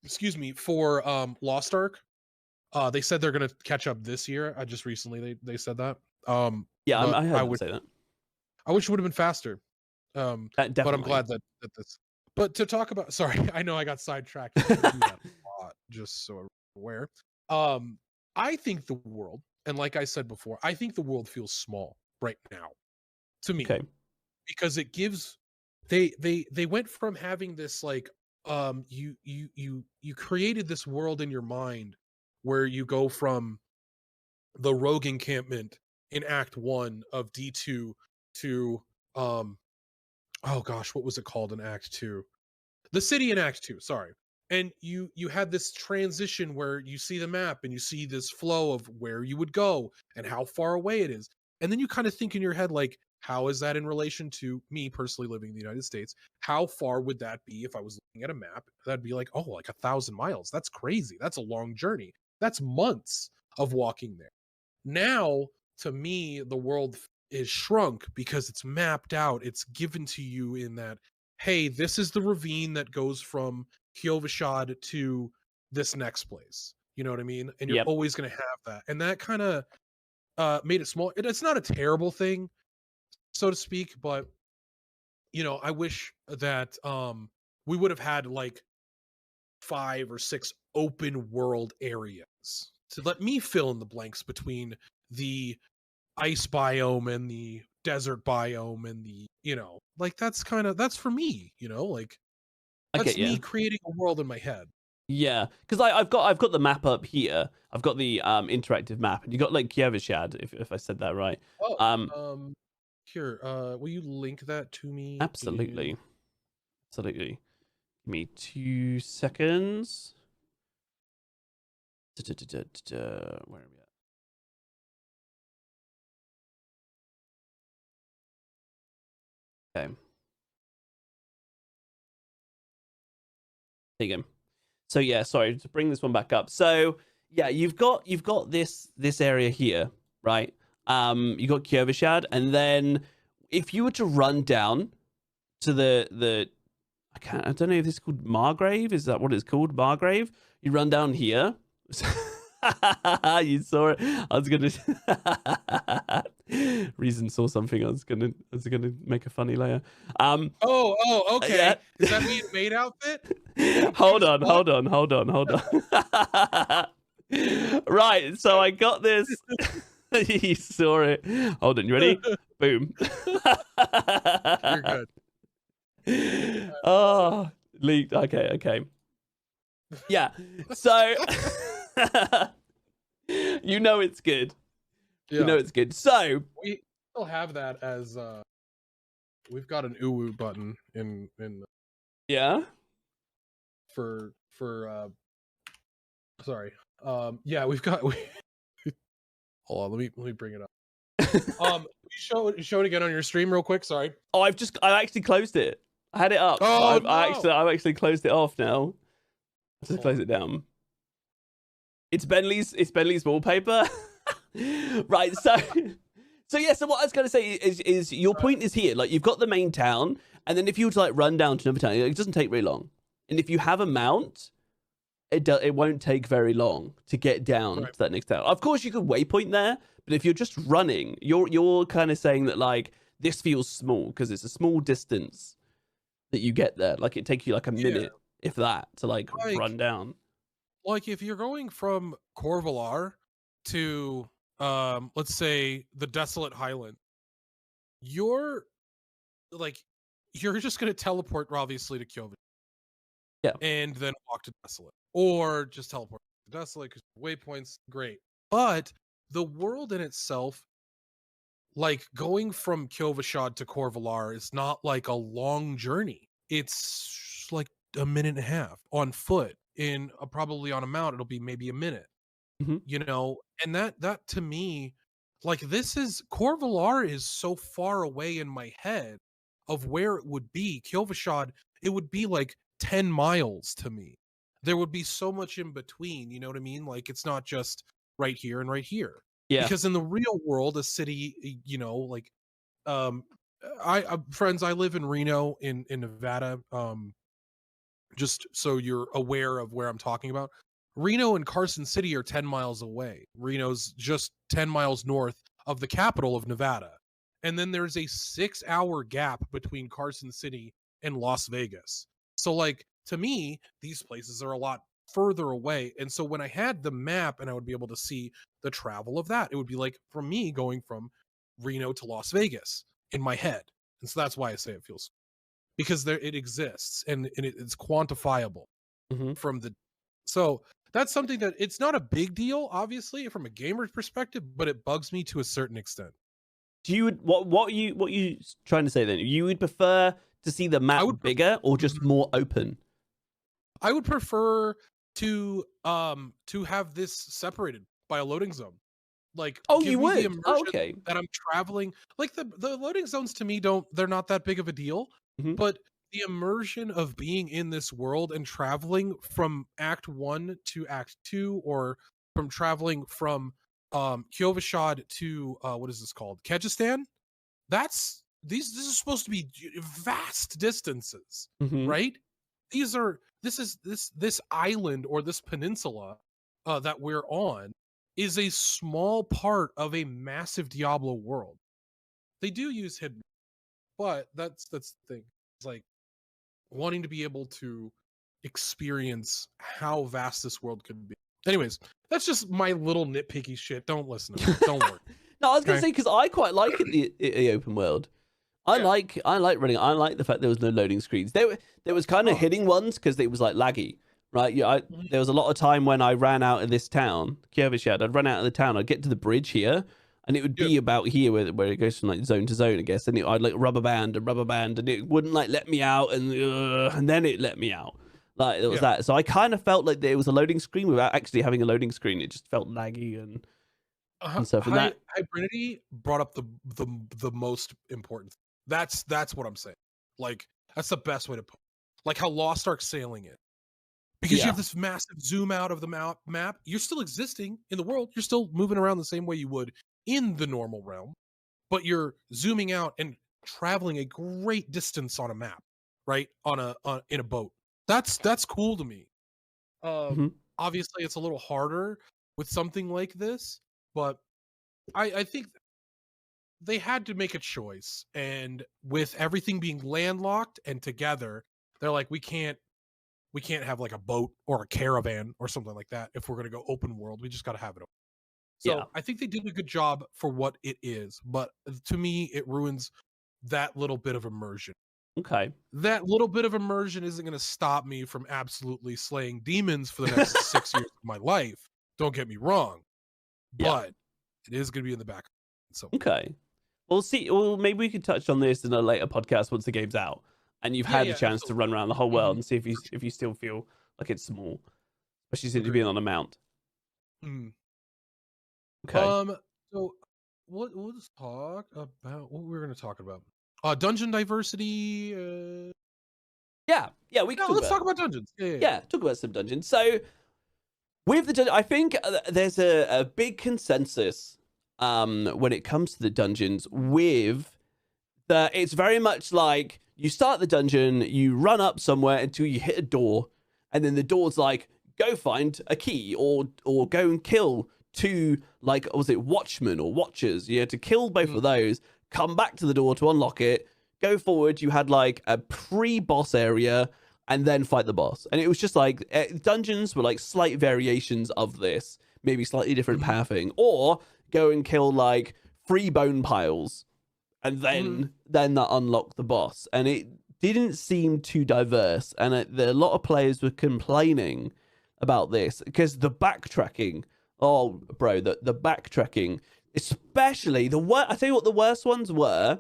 Excuse me, for Lost Ark. They said they're gonna catch up this year. I just recently they said that. Yeah, But I heard them say that. I wish it would have been faster. But I'm Definitely. glad that this. But to talk about, sorry, I know I got sidetracked. I do that a lot, just so I'm aware. I think the world, and like I said before, I think the world feels small right now to me, Okay. because it gives they went from having this like you created this world in your mind where you go from the rogue encampment in Act 1 of D2 to oh gosh, what was it called in Act 2? The city in Act 2, sorry. And you had this transition where you see the map and you see this flow of where you would go and how far away it is. And then you kind of think in your head like, how is that in relation to me personally living in the United States? How far would that be if I was looking at a map? That'd be like, oh, like 1,000 miles. That's crazy. That's a long journey. That's months of walking there. Now, to me, the world is shrunk because it's mapped out. It's given to you in that, hey, this is the ravine that goes from Kyovashad to this next place. You know what I mean? And you're Yep. always going to have that. And that kind of made it small. It's not a terrible thing, so to speak, but I wish that we would have had like 5 or 6 open world areas to let me fill in the blanks between the ice biome and the desert biome and the like that's for me, like I that's get you. me creating a world in my head. Yeah, because I've got the map up here. I've got the interactive map, and you got like Kyovashad, if I said that right. Here, will you link that to me? Absolutely. Give me 2 seconds. Where are we at? Okay. There you go. So yeah, sorry to bring this one back up. So yeah, you've got this area here, right? You got Kyovashad, and then if you were to run down to the I don't know if this is called Margrave. Is that what it's called? Margrave? You run down here. You saw it. I was gonna Reason saw something. I was gonna make a funny layer. Okay. Yeah. Does that mean maid outfit? Hold on. Right, so I got this. You saw it. Hold on, you ready? Boom. You're good. Oh, leaked. Okay. Yeah. So you know it's good. Yeah. You know it's good. So we still have that as we've got an uwu button in yeah. For sorry. Yeah, we've got hold on, let me bring it up. Show it again on your stream real quick, sorry. Oh, I actually closed it. I had it up. Oh, no. I've actually closed it off now. Let's just close it down. It's Bentley's wallpaper. Right, so yeah, so what I was gonna say is your point is here, like you've got the main town, and then if you were to like run down to another town, it doesn't take very long. And if you have a mount, it won't take very long to get down to that next town. Of course you could waypoint there, but if you're just running, you're kind of saying that like this feels small because it's a small distance that you get there. Like it takes you like a minute, if that, to like run down. Like if you're going from Corvalar to let's say the Desolate Highland, you're just gonna teleport obviously to Kyovashad. Yeah. And then walk to Desolate. Or just teleport to Desolate because waypoints, great. But the world in itself, like going from Kyovashad to Corvalar is not like a long journey. It's like a minute and a half on foot. In probably on a mount, it'll be maybe a minute. Mm-hmm. And that to me, like Corvalar is so far away in my head of where it would be. Kyovashad, it would be like 10 miles to me. There would be so much in between, you know what I mean? Like it's not just right here and right here. Yeah. Because in the real world, a city, like friends, I live in Reno in Nevada. Just so you're aware of where I'm talking about. Reno and Carson City are 10 miles away. Reno's just 10 miles north of the capital of Nevada. And then there's a 6-hour gap between Carson City and Las Vegas. So like to me, these places are a lot further away. And so when I had the map and I would be able to see the travel of that, it would be like from me going from Reno to Las Vegas in my head. And so that's why I say it feels. because it exists and it's quantifiable Mm-hmm. from the. So that's something that it's not a big deal, obviously, from a gamer's perspective, but it bugs me to a certain extent. Do you what are you trying to say then? You would prefer to see the map bigger or just more open? I would prefer to have this separated by a loading zone. Like, give me the immersion that I'm traveling. Like the loading zones to me they're not that big of a deal, but the immersion of being in this world and traveling from Act 1 to Act 2, or from traveling from Kyovashad to what is this called? Kyrgyzstan? This is supposed to be vast distances, right? This island or this peninsula that we're on is a small part of a massive Diablo world. They do use hidden, but that's the thing. It's like wanting to be able to experience how vast this world could be. Anyways, that's just my little nitpicky shit. Don't listen to me. Don't worry. No, I was gonna say, because I quite like the open world. I like running. I like the fact there was no loading screens. There was kind of hitting ones because it was like laggy, right? Yeah, there was a lot of time when I ran out of this town, Kyovashad. I'd run out of the town. I'd get to the bridge here, and it would be about here where it goes from like zone to zone, I guess. And I'd like rubber band, and it wouldn't like let me out, and then it let me out. Like it was that. So I kind of felt like there was a loading screen without actually having a loading screen. It just felt laggy and stuff. And that hybridity brought up the most important. That's what I'm saying. Like that's the best way to put it. Like how Lost Ark sailing is. Because you have this massive zoom out of the map. You're still existing in the world. You're still moving around the same way you would in the normal realm, but you're zooming out and traveling a great distance on a map, right? In a boat. That's cool to me. Obviously it's a little harder with something like this, but I think they had to make a choice, and with everything being landlocked and together, they're like, we can't have like a boat or a caravan or something like that. If we're going to go open world, we just got to have it open. So I think they did a good job for what it is, but to me it ruins that little bit of immersion. Okay. That little bit of immersion isn't going to stop me from absolutely slaying demons for the next 6 years of my life. Don't get me wrong, but it is going to be in the back. So okay. We'll see. Well, maybe we could touch on this in a later podcast once the game's out and you've had a chance to run around the whole world and see if you still feel like it's small, especially since you've been on a mount. Okay. So we'll just talk about what we're going to talk about. Dungeon diversity. Yeah, we can. Let's talk about dungeons. Yeah, talk about some dungeons. So with the I think there's a big consensus when it comes to the dungeons. With it's very much like you start the dungeon, you run up somewhere until you hit a door, and then the door's like, go find a key or go and kill two, like, was it watchmen or watchers? You had to kill both of those, come back to the door to unlock it, go forward. You had like a pre-boss area and then fight the boss. And it was just like dungeons were like slight variations of this, maybe slightly different pathing, or go and kill like 3 bone piles and then that unlocked the boss. And it didn't seem too diverse. And a lot of players were complaining about this because the backtracking, oh bro, the backtracking, especially I tell you what, the worst ones were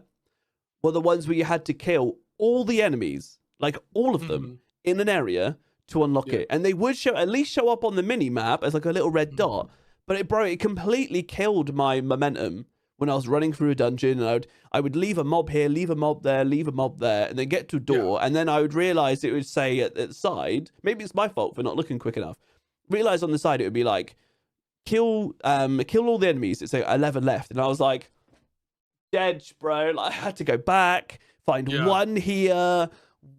the ones where you had to kill all the enemies, like all of them, in an area to unlock it. And they would at least show up on the mini map as like a little red dot. But it completely killed my momentum when I was running through a dungeon, and I would leave a mob here, leave a mob there, leave a mob there, and then get to a door, and then I would realize it would say at the side, maybe it's my fault for not looking quick enough, realize on the side it would be like, kill all the enemies. It's like 11 left, and I was like, dead, bro. Like, I had to go back, find one here,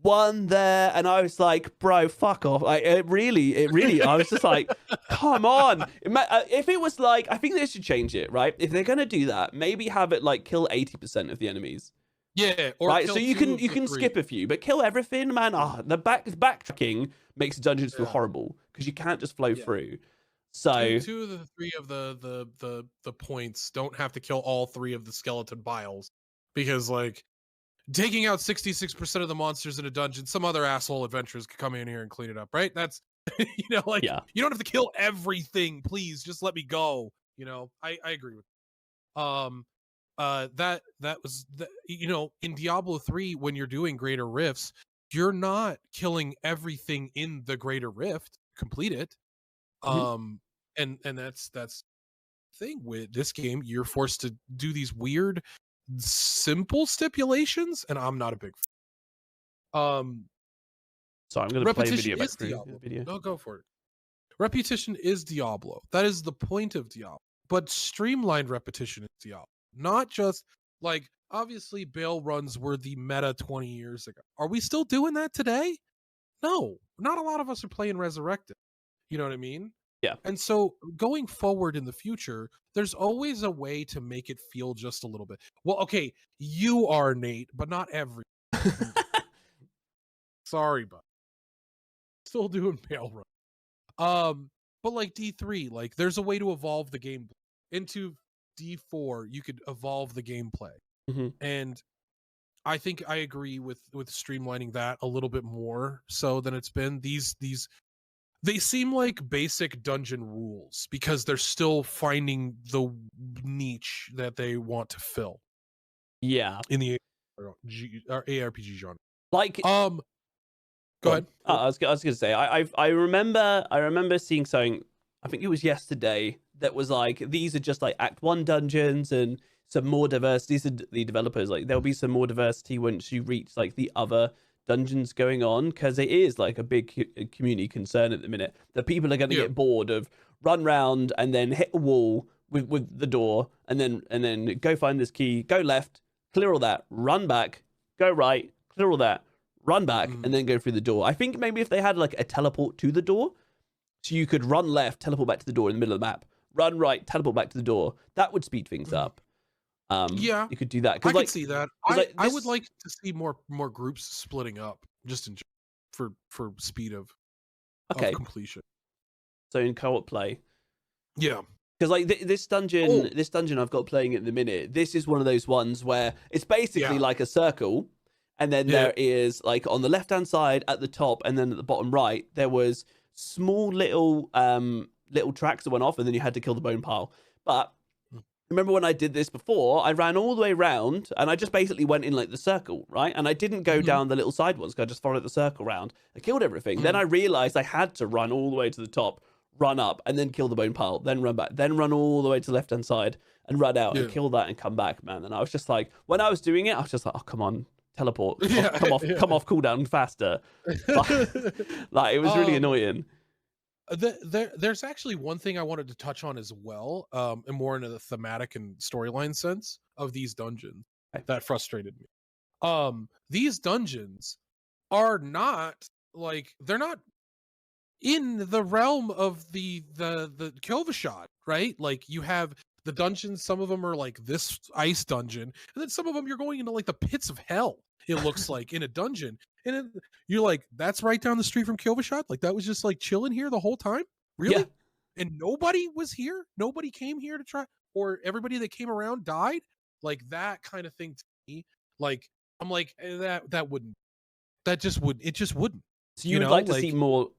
one there, and I was like, bro, fuck off. Like, it really, I was just like, come on. If it was like, I think they should change it, right? If they're gonna do that, maybe have it like kill 80% of the enemies. Yeah, or right. So you can skip a few, but kill everything, man. The backtracking makes dungeons feel horrible because you can't just flow through. So 2 of the 3 of the points don't have to kill all 3 of the skeleton biles, because like taking out 66% of the monsters in a dungeon, some other asshole adventurers could come in here and clean it up, right? That's like Yeah. you don't have to kill everything, please. Just let me go. I agree with that was in Diablo 3 when you're doing greater rifts, you're not killing everything in the greater rift, complete it. Mhm. And that's thing with this game, you're forced to do these weird simple stipulations, and I'm not a big So I'm going to play a repetition video back is through Diablo. the video. No, go for it. Repetition is Diablo. That is the point of Diablo. But streamlined repetition is Diablo. Not just like, obviously Bale runs were the meta 20 years ago. Are we still doing that today? No. Not a lot of us are playing Resurrected. You know what I mean? Yeah. And so going forward in the future, there's always a way to make it feel just a little bit. Well, okay, you are Nate, but not every. Sorry, but still doing Bale run. But like D3, like there's a way to evolve the game into D4. You could evolve the gameplay, and I think I agree with streamlining that a little bit more so than it's been. These they seem like basic dungeon rules because they're still finding the niche that they want to fill. Yeah, in the ARPG genre. Like, go ahead. I was gonna say, I remember seeing something. I think it was yesterday that was like, these are just like Act 1 dungeons and some more diversity. These are the developers, like there'll be some more diversity once you reach like the other dungeons going on, because it is like a big community concern at the minute that people are going to get bored of run round and then hit a wall with the door and then go find this key, go left, clear all that, run back, go right, clear all that, run back, and then go through the door. I think maybe if they had like a teleport to the door, so you could run left, teleport back to the door in the middle of the map, run right, teleport back to the door, that would speed things up. You could do that. I like, could see that. I would like to see more groups splitting up just for speed of completion. So in co-op play. Yeah. Because like this dungeon I've got playing at the minute, this is one of those ones where it's basically like a circle, and then there is like on the left hand side at the top, and then at the bottom right there was small little tracks that went off, and then you had to kill the bone pile. But remember when I did this before, I ran all the way around and I just basically went in like the circle, right? And I didn't go down the little side ones, because I just followed the circle around. I killed everything. Then I realized I had to run all the way to the top, run up, and then kill the bone pile, then run back, then run all the way to the left hand side and run out and kill that and come back, man. And I was just like, when I was doing it, I was just like, oh, come on, teleport, come off cooldown faster. Like it was really annoying. There's actually one thing I wanted to touch on as well, and more into the thematic and storyline sense of these dungeons that frustrated me. These dungeons are not like, they're not in the realm of the Kjolvashad, right? Like you have the dungeons, some of them are like this ice dungeon, and then some of them you're going into like the pits of hell, it looks like, in a dungeon. And you're like, that's right down the street from Kjolvashad? Like that was just like chilling here the whole time? Really? Yeah. And nobody was here? Nobody came here to try, or everybody that came around died? Like that kind of thing to me. Like, I'm like, that wouldn't. That just would. It just wouldn't. So you would like to see more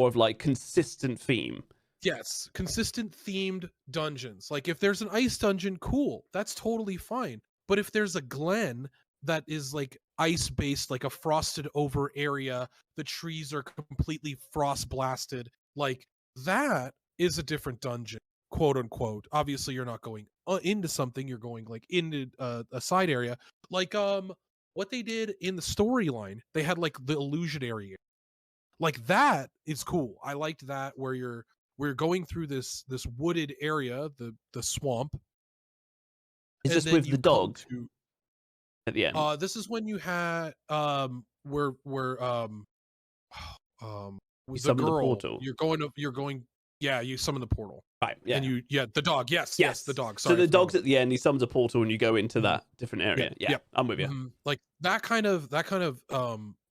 of like consistent theme. Yes, consistent themed dungeons. Like if there's an ice dungeon, cool. That's totally fine. But if there's a glen that is like ice based, like a frosted over area, the trees are completely frost blasted, like that is a different dungeon, quote unquote. Obviously you're not going into something, you're going like into a side area, like what they did in the storyline. They had like the illusionary, like that is cool. I liked that, where we're going through this wooded area, the swamp. Is this with the dog at the end? This is when you had where you the girl, the portal. You're going you summon the portal, right? Yeah, and the dog. Yes, the dog. Sorry, so the dog's at the end. He summons a portal, and you go into that different area. Yeah, I'm with you. Like that kind of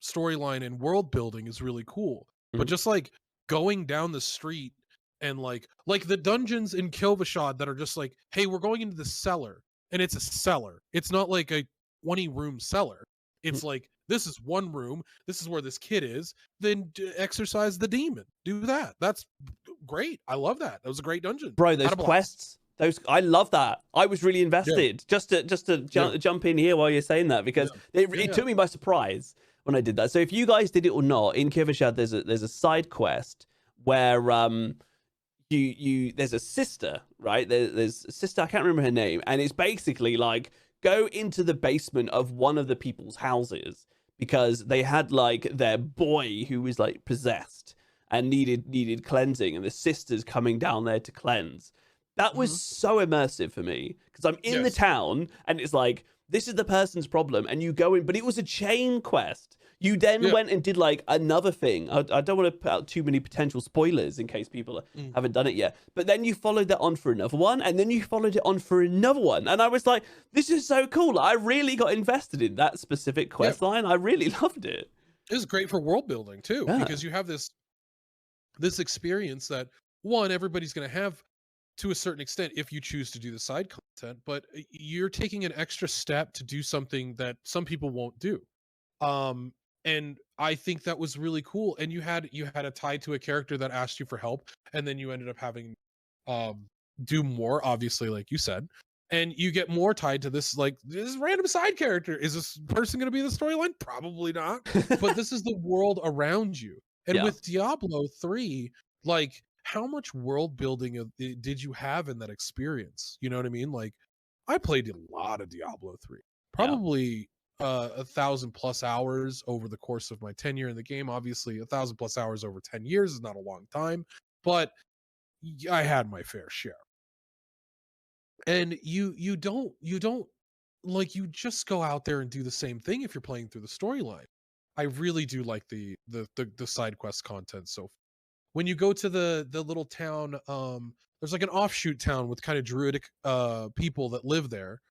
storyline and world building is really cool. But just like going down the street and like the dungeons in Kjolvashad that are just like, hey, we're going into the cellar, and it's a cellar. It's not like a 20-room cellar. It's like, this is one room. This is where this kid is. Then exercise the demon. Do that. That's great. I love that. That was a great dungeon. Bro, those quests, I love that. I was really invested. Just to jump in here while you're saying that, because it took me by surprise when I did that. So if you guys did it or not, in Kivershad, there's a side quest where there's a sister, right? There's a sister, I can't remember her name, and it's basically like, go into the basement of one of the people's houses because they had like their boy who was like possessed and needed cleansing, and the sister's coming down there to cleanse. That was so immersive for me because I'm in the town and it's like, this is the person's problem, and you go in, but it was a chain quest. You then went and did like another thing. I don't want to put out too many potential spoilers in case people haven't done it yet. But then you followed that on for another one, and then you followed it on for another one. And I was like, this is so cool. I really got invested in that specific quest line. I really loved it. It was great for world building too, because you have this experience that, one, everybody's going to have to a certain extent if you choose to do the side content, but you're taking an extra step to do something that some people won't do. And I think that was really cool. And you had a tie to a character that asked you for help, and then you ended up having do more, obviously, like you said, and you get more tied to this, like, this random side character. Is this person going to be the storyline? Probably not, but this is the world around you. And with Diablo 3, like, how much world building did you have in that experience? You know what I mean? Like, I played a lot of Diablo 3, probably 1,000+ hours over the course of my tenure in the game. Obviously 1,000+ hours over 10 years is not a long time, but I had my fair share. And you don't like, you just go out there and do the same thing if you're playing through the storyline. I really do like the side quest content. So when you go to the little town, there's like an offshoot town with kind of druidic people that live there,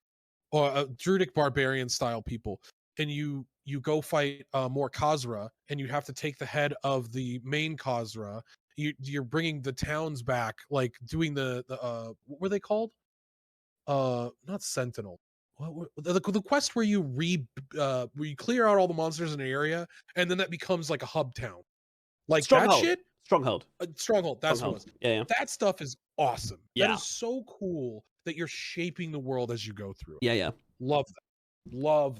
or druidic barbarian style people, and you go fight more Khazra, and you have to take the head of the main Khazra. You're bringing the towns back, like doing the what were they called? Not Sentinel. What the quest where you clear out all the monsters in an area, and then that becomes like a hub town, like Stronghold. that shit. Stronghold. Stronghold. That's what it was. Yeah. That stuff is awesome. That is so cool that you're shaping the world as you go through. Yeah. Love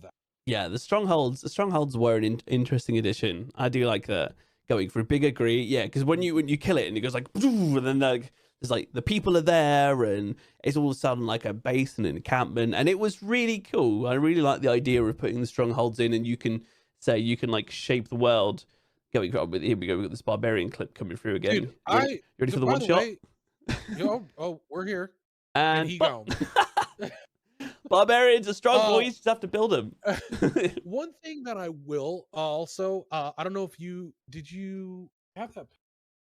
that. Yeah, the strongholds were an interesting addition. I do like that, going for a bigger agree. Yeah, because when you kill it and it goes like, and then like there's like the people are there, and it's all of a sudden like a base and an encampment, and it was really cool. I really like the idea of putting the strongholds in, and you can like shape the world. Here we go. We've got this barbarian clip coming through again. Dude, you ready for the one shot? We're here. And he go. Barbarians are strong boys. You just have to build them. One thing that I will also, I don't know if did you have that?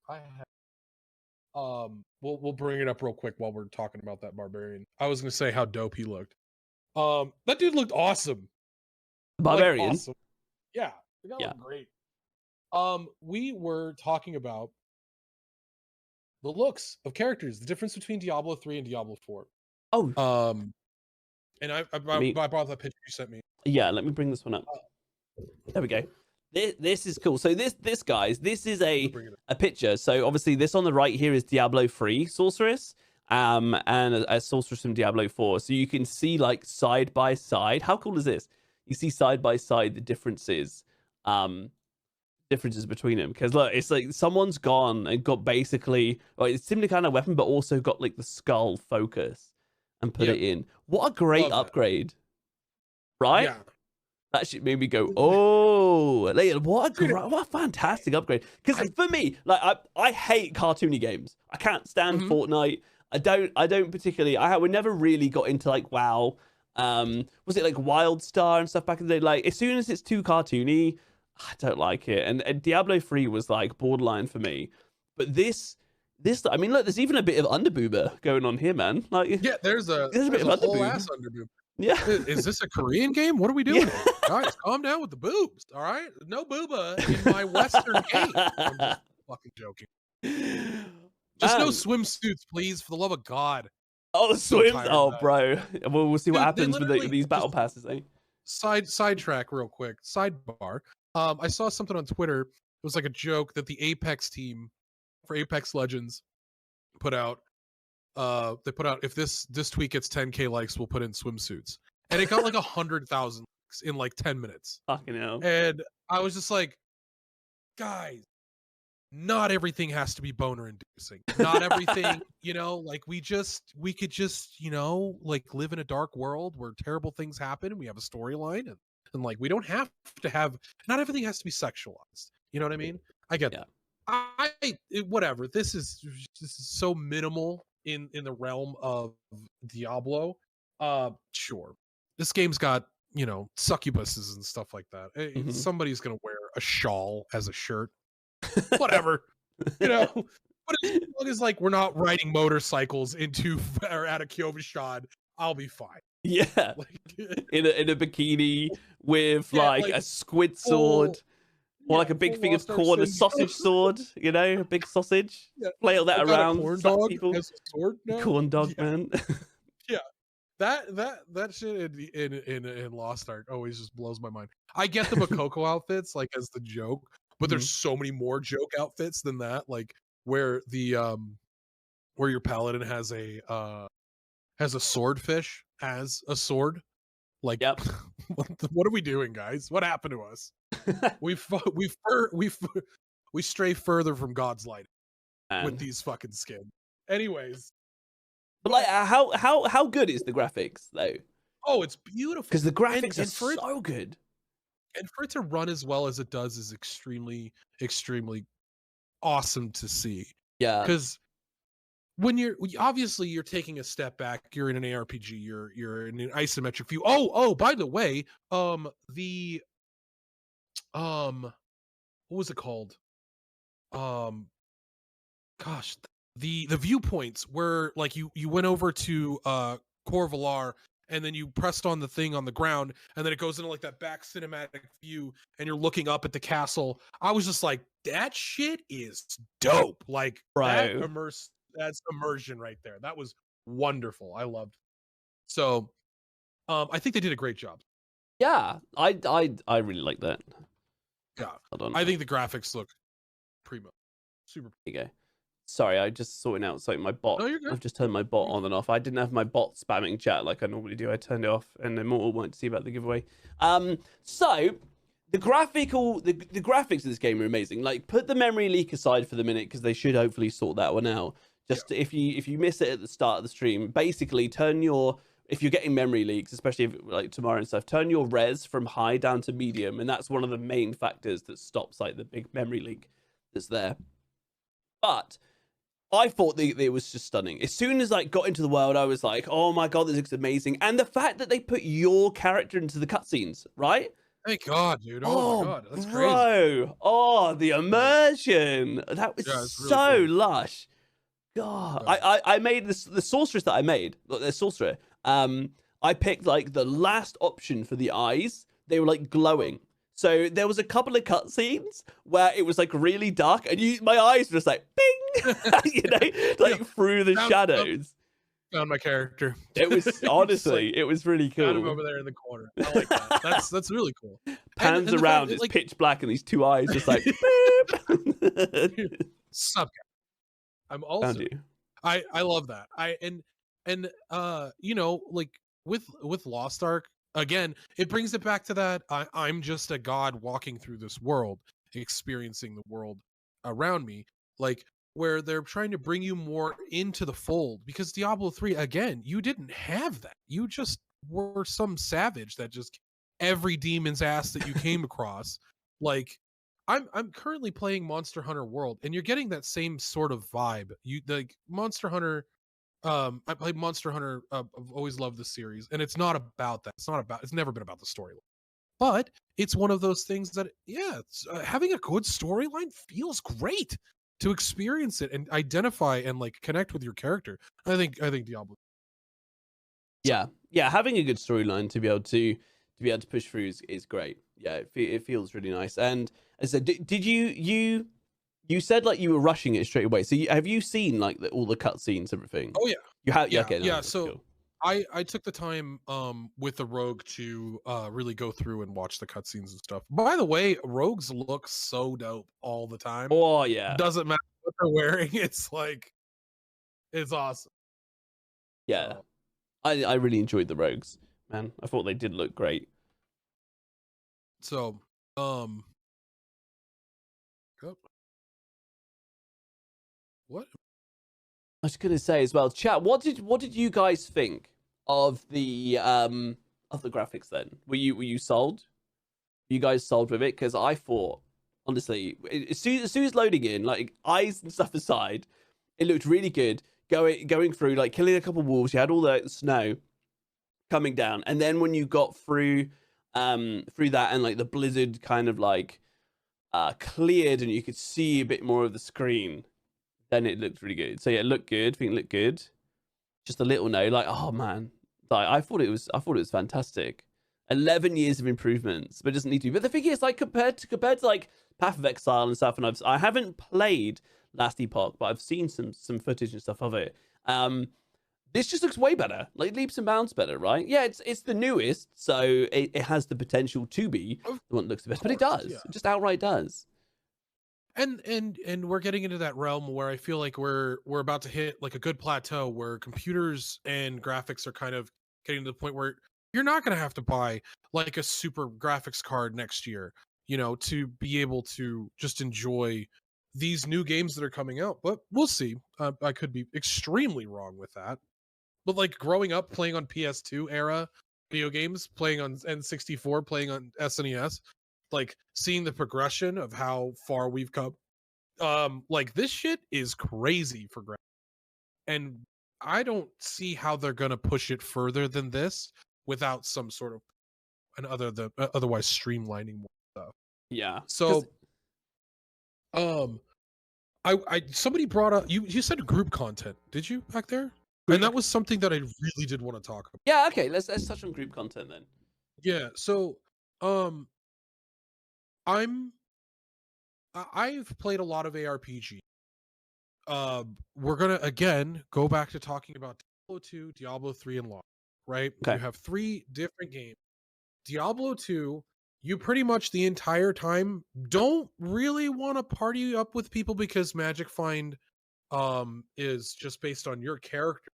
I have. We'll bring it up real quick while we're talking about that barbarian. I was gonna say how dope he looked. That dude looked awesome. Barbarian. Like, awesome. Yeah, that looked great. We were talking about the looks of characters, the difference between Diablo 3 and Diablo 4. Oh. And I brought that picture you sent me. Yeah, let me bring this one up. There we go. This is cool. So this guys, this is a picture. So obviously this on the right here is Diablo 3 sorceress, and a sorceress from Diablo 4. So you can see like side by side. How cool is this? You see side by side the differences between them, because look, it's like someone's gone and got basically like it's similar kind of weapon, but also got like the skull focus and put it in. What a great upgrade, right? Yeah. That shit made me go, oh, like, what a fantastic upgrade. Because for me, like I hate cartoony games. I can't stand Fortnite. I don't particularly. We never really got into like WoW. Was it like WildStar and stuff back in the day? Like as soon as it's too cartoony, I don't like it. And Diablo 3 was like borderline for me. But this, I mean, look, there's even a bit of underboober going on here, man. Like, yeah, there's a bit of whole ass underboob. Yeah. Is this a Korean game? What are we doing? Guys, calm down with the boobs. All right, no booba in my Western game. I'm just fucking joking. Just no swimsuits, please, for the love of God. Oh, swims! Oh, bro. We'll see what happens with these battle passes, eh? sidetrack real quick. Sidebar. I saw something on Twitter. It was like a joke that the Apex team for Apex Legends put out. They put out, if this tweet gets 10K likes, we'll put in swimsuits, and it got like 100,000 likes in like 10 minutes. Fucking hell. And I was just like, guys, not everything has to be boner inducing. Not everything, like we could just, like live in a dark world where terrible things happen and we have a storyline, and like we don't have to have, not everything has to be sexualized. You know what I mean? I get that. Whatever. This is so minimal in the realm of Diablo. Sure. This game's got, succubuses and stuff like that. Somebody's gonna wear a shawl as a shirt. Whatever. But as long as like we're not riding motorcycles into or at a Kyovashad, I'll be fine. Yeah. Like, in a bikini with like a squid sword. Or like a big thing of corn, a sausage sword, a big sausage. Flail that around. Corn dog people. has a sword now? Corn dog, man. Yeah. That shit in Lost Ark always just blows my mind. I get the Makoko outfits like as the joke, but there's so many more joke outfits than that. Like where where your paladin has a swordfish as a sword. Like, what are we doing, guys? What happened to us? we stray further from God's light with these fucking skins. Anyways, but like, how good is the graphics though? Oh, it's beautiful because the graphics are so good, and for it to run as well as it does is extremely, extremely awesome to see. Yeah, because when you're taking a step back, you're in an ARPG, you're in an isometric view. Oh, by the way, the what was it called? Gosh, the viewpoints where like you went over to Corvalar and then you pressed on the thing on the ground and then it goes into like that back cinematic view and you're looking up at the castle. I was just like, that shit is dope. Like that's immersion right there. That was wonderful. I loved it. So I think they did a great job. Yeah, I really like that. Yeah, I think the graphics look primo. Super. There you go. Sorry, I just sorting out something. My bot. No, you're good. I've just turned my bot on and off. I didn't have my bot spamming chat like I normally do. I turned it off, and Immortal won't see about the giveaway. So the graphics of this game are amazing. Like, put the memory leak aside for the minute because they should hopefully sort that one out. Just if you miss it at the start of the stream, basically if you're getting memory leaks, especially like tomorrow and stuff, turn your res from high down to medium, and that's one of the main factors that stops like the big memory leak that's there. But I thought it was just stunning. As soon as I got into the world, I was like, oh my god, this looks amazing. And the fact that they put your character into the cutscenes, right? Thank God, dude. Oh my god, that's crazy. Oh, the immersion. That was so really cool. Lush. God, I made the sorceress that I made, the sorcerer. I picked like the last option for the eyes. They were like glowing. So there was a couple of cutscenes where it was like really dark, and my eyes were just like bing, through the shadows. Found my character. It was honestly, it was really cool. Found him over there in the corner. I like that. That's really cool. Pans around, it's like, pitch black, and these two eyes just like. Sup, I'm also. I love that. Like with Lost Ark. Again, it brings it back to that I'm just a god walking through this world, experiencing the world around me, like where they're trying to bring you more into the fold. Because Diablo 3, again, you didn't have that. You just were some savage that just every demon's ass that you came across. Like I'm currently playing Monster Hunter World, and you're getting that same sort of vibe. You like Monster Hunter. I played Monster Hunter. I've always loved the series, and it's not about that. It's never been about the storyline, but it's one of those things that, having a good storyline feels great to experience it and identify and like connect with your character. I think Diablo. Yeah, having a good storyline to be able to push through is great. Yeah, it feels really nice. And as I said, did you said like you were rushing it straight away. So have you seen like all the cutscenes, everything? Oh yeah, you have. Yeah, okay, yeah. So cool. I took the time with the rogue to really go through and watch the cutscenes and stuff. By the way, rogues look so dope all the time. Oh yeah, Doesn't matter what they're wearing. It's like it's awesome. yeah. So, I really enjoyed the rogues, man. I thought they did look great. so oh, what? I was gonna say as well, chat. What did you guys think of the graphics? Then were you sold? Were you guys sold with it? Because I thought, honestly, as soon as loading in, like eyes and stuff aside, it looked really good. Going through, like killing a couple wolves, you had all the snow coming down, and then when you got through that and like the blizzard kind of like cleared and you could see a bit more of the screen, then it looked really good. So yeah, it looked good. I think it looked good. Just a little no, like, oh man, like I thought it was fantastic. 11 years of improvements, but it doesn't need to be. But the thing is, like compared to like Path of Exile and stuff, and I haven't played Last Epoch, but I've seen some footage and stuff of it. This just looks way better, like leaps and bounds better, right? Yeah, it's the newest, so it has the potential to be the one that looks the best, but it does. Yeah. It just outright does. And we're getting into that realm where I feel like we're about to hit like a good plateau where computers and graphics are kind of getting to the point where you're not going to have to buy like a super graphics card next year, to be able to just enjoy these new games that are coming out. But we'll see. I could be extremely wrong with that. But like growing up playing on PS2 era video games, playing on N64, playing on SNES, like seeing the progression of how far we've come, like this shit is crazy for graphics, and I don't see how they're gonna push it further than this without some sort of otherwise streamlining more stuff. Yeah. So I somebody brought up, you said group content, did you, back there? And that was something that I really did want to talk about. Yeah, okay, let's touch on group content then. Yeah, so I've played a lot of ARPG. We're gonna again go back to talking about Diablo 2, Diablo 3, and Law, right? Okay. You have 3 different games. Diablo 2, you pretty much the entire time don't really want to party up with people because Magic Find is just based on your character,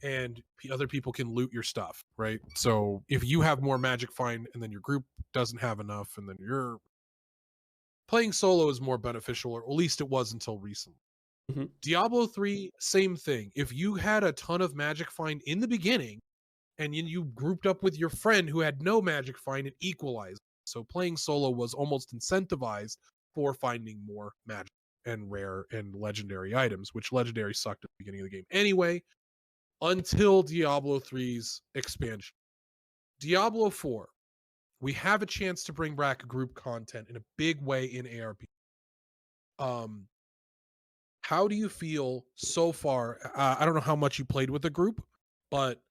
and other people can loot your stuff, right? So if you have more Magic Find and then your group doesn't have enough, and then you're playing solo is more beneficial, or at least it was until recently. Mm-hmm. Diablo 3, same thing. If you had a ton of Magic Find in the beginning and you grouped up with your friend who had no Magic Find, it equalized. So playing solo was almost incentivized for finding more magic and rare and legendary items, which legendary sucked at the beginning of the game anyway, until Diablo 3's expansion. Diablo 4, we have a chance to bring back group content in a big way in ARP. How do you feel so far? I don't know how much you played with the group, but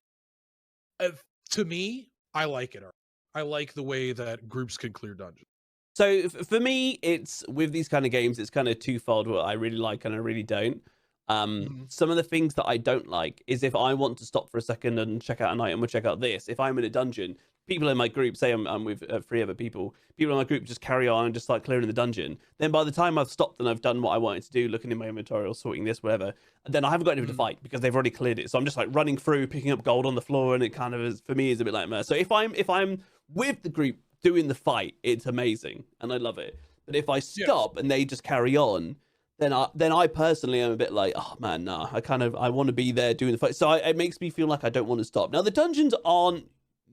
to me, I like it. I like the way that groups can clear dungeons. So for me, it's with these kind of games, it's kind of twofold. What I really like and I really don't. Some of the things that I don't like is if I want to stop for a second and check out an item or check out this. If I'm in a dungeon, people in my group, say I'm with 3 other people in my group just carry on and just start clearing the dungeon. Then by the time I've stopped and I've done what I wanted to do, looking in my inventory or sorting this, whatever, then I haven't got anything to fight because they've already cleared it. So I'm just like running through, picking up gold on the floor, and it kind of is, for me, is a bit like meh. So if I'm with the group doing the fight, it's amazing and I love it. But if I stop and they just carry on, then I personally am a bit like, oh man, nah. I want to be there doing the fight. So it makes me feel like I don't want to stop. Now the dungeons aren't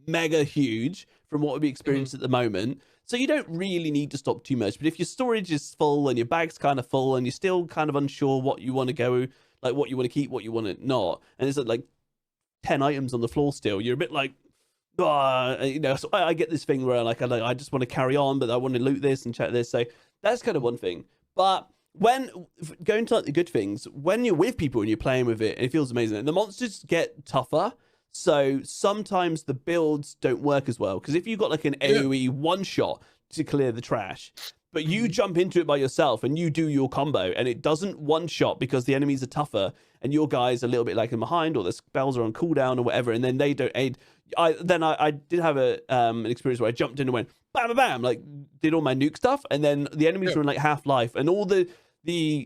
mega huge from what we experience at the moment, so you don't really need to stop too much. But if your storage is full and your bag's kind of full and you're still kind of unsure what you want to go, like what you want to keep, what you want to not, and there's like 10 items on the floor still, you're a bit like, so I get this thing where like I just want to carry on, but I want to loot this and check this. So that's kind of one thing. But when going to like the good things, when you're with people and you're playing with it, it feels amazing. And the monsters get tougher, so sometimes the builds don't work as well. Because if you've got like an AoE one shot to clear the trash, but you jump into it by yourself and you do your combo, and it doesn't one shot because the enemies are tougher and your guys are a little bit lagging behind, or the spells are on cooldown or whatever, and then they don't aid. I did have an experience where I jumped in and went bam bam bam, like did all my nuke stuff, and then the enemies were in like half life, and all the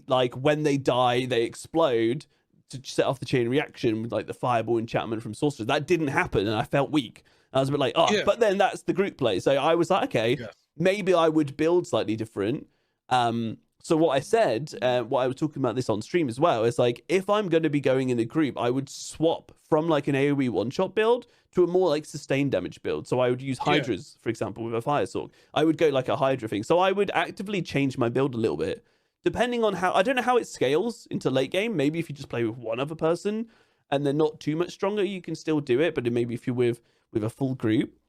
like when they die they explode to set off the chain reaction with like the fireball enchantment from sorcerer. That didn't happen, and I felt weak. I was a bit like, but then that's the group play. So I was like, okay, maybe I would build slightly different. So what I said, what I was talking about this on stream as well, is like, if I'm going to be going in a group, I would swap from like an AoE one-shot build to a more like sustained damage build. So I would use Hydras, for example, with a Fire Sork. I would go like a Hydra thing. So I would actively change my build a little bit, depending on how, I don't know how it scales into late game. Maybe if you just play with one other person and they're not too much stronger, you can still do it. But maybe if you're with a full group.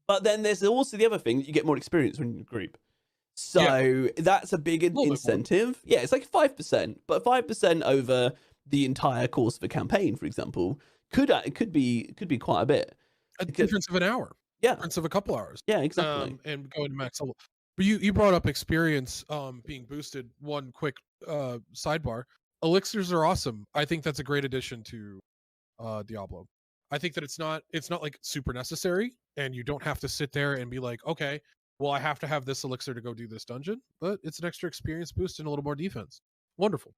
But then there's also the other thing that you get more experience when you're in a group. So that's a big incentive. Yeah, it's like 5%, but 5% over the entire course of a campaign, for example, could be quite a bit. A difference of an hour. Yeah. Difference of a couple hours. Yeah, exactly. And going to max level. But you brought up experience being boosted. One quick sidebar. Elixirs are awesome. I think that's a great addition to Diablo. I think that it's not like super necessary, and you don't have to sit there and be like, okay, well, I have to have this elixir to go do this dungeon, but it's an extra experience boost and a little more defense. Wonderful.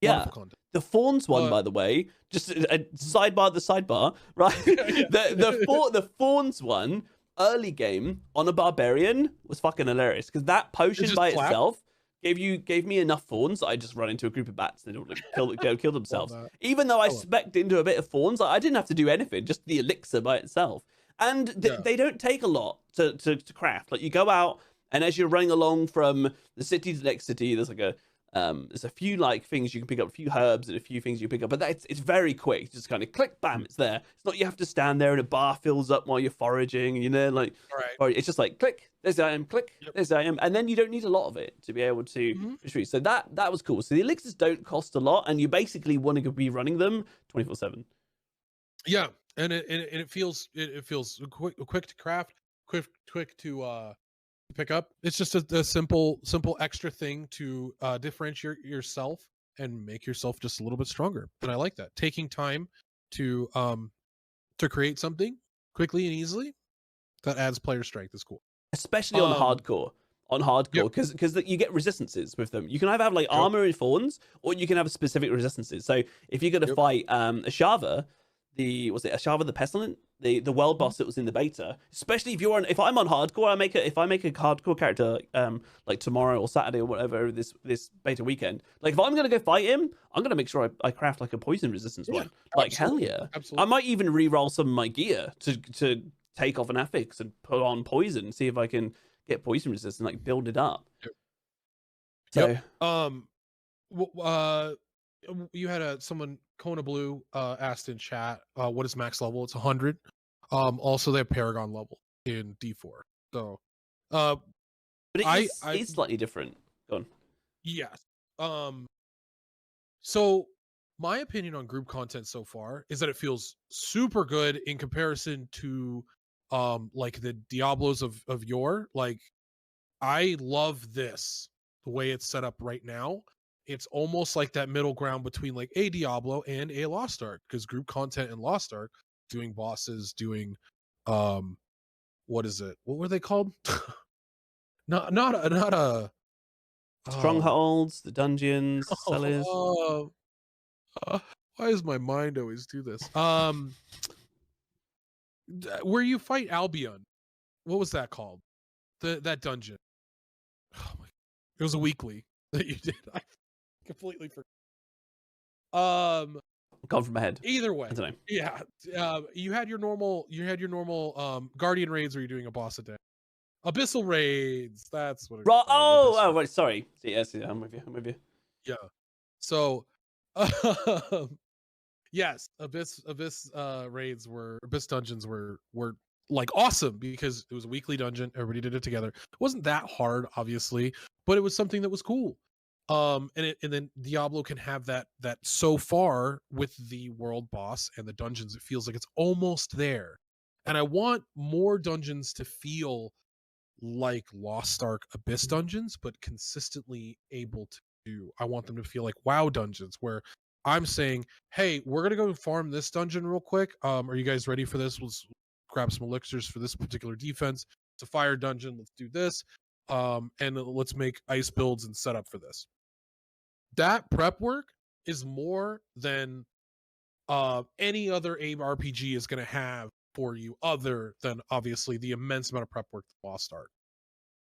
Yeah. Wonderful content. The Fawns one, by the way, just a sidebar, right? The Fawns one, early game on a barbarian was fucking hilarious, because that potion by itself gave me enough Fawns that I just run into a group of bats and they all kill themselves. Even though I spec'd into a bit of Fawns, I didn't have to do anything, just the elixir by itself. And they don't take a lot to craft. Like, you go out, and as you're running along from the city to the next city, there's like there's a few like things you can pick up, a few herbs and a few things you pick up, but it's very quick. Just kind of click, bam, it's there. It's not you have to stand there and a bar fills up while you're foraging, you know, like, or it's just like click, there's the item, click, there's the item, and then you don't need a lot of it to be able to retreat. So that was cool. So the elixirs don't cost a lot, and you basically want to be running them 24/7. Yeah, and it feels quick to craft, quick to pick up. It's just a simple extra thing to differentiate yourself and make yourself just a little bit stronger. And I like that. Taking time to create something quickly and easily that adds player strength is cool. Especially on hardcore. Because you get resistances with them. You can either have like armor and Fawns, or you can have specific resistances. So if you're going to fight Ashava, Ashava the Pestilent, the world boss that was in the beta, especially if I'm on hardcore, if I make a hardcore character like tomorrow or Saturday or whatever, this beta weekend, like if I'm gonna go fight him, I'm gonna make sure I craft like a poison resistance one. Like hell absolutely. I might even re-roll some of my gear to take off an affix and put on poison and see if I can get poison resistance, like build it up. So you had someone, Kona Blue, asked in chat, what is max level? It's 100. Also they have Paragon level in D4. So but it's slightly different. Go on. Yes. So my opinion on group content so far is that it feels super good in comparison to like the Diablos of yore. Like, I love this, the way it's set up right now. It's almost like that middle ground between like a Diablo and a Lost Ark, because group content in Lost Ark, doing bosses, doing what is it? What were they called? not a strongholds, the dungeons, cellars. Why does my mind always do this? Where you fight Albion. What was that called? That dungeon. Oh my, it was a weekly that you did. I completely forgot. Gone from my head. Either way, yeah. You had your normal Guardian raids where you're doing a boss a day. Abyssal raids. That's what. Right. Sorry. Yes, I'm with you. Yeah. So, yes, Abyss raids Abyss dungeons were like awesome, because it was a weekly dungeon. Everybody did it together. It wasn't that hard, obviously, but it was something that was cool. And then Diablo can have that so far with the world boss and the dungeons. It feels like it's almost there, and I want more dungeons to feel like Lost Ark Abyss dungeons, but consistently able to do. I want them to feel like WoW dungeons where I'm saying, hey, we're gonna go farm this dungeon real quick. Are you guys ready for this? Let's grab some elixirs for this particular defense. It's a fire dungeon. Let's do this. And let's make ice builds and set up for this. That prep work is more than any other AIM RPG is going to have for you, other than obviously the immense amount of prep work that Lost Ark.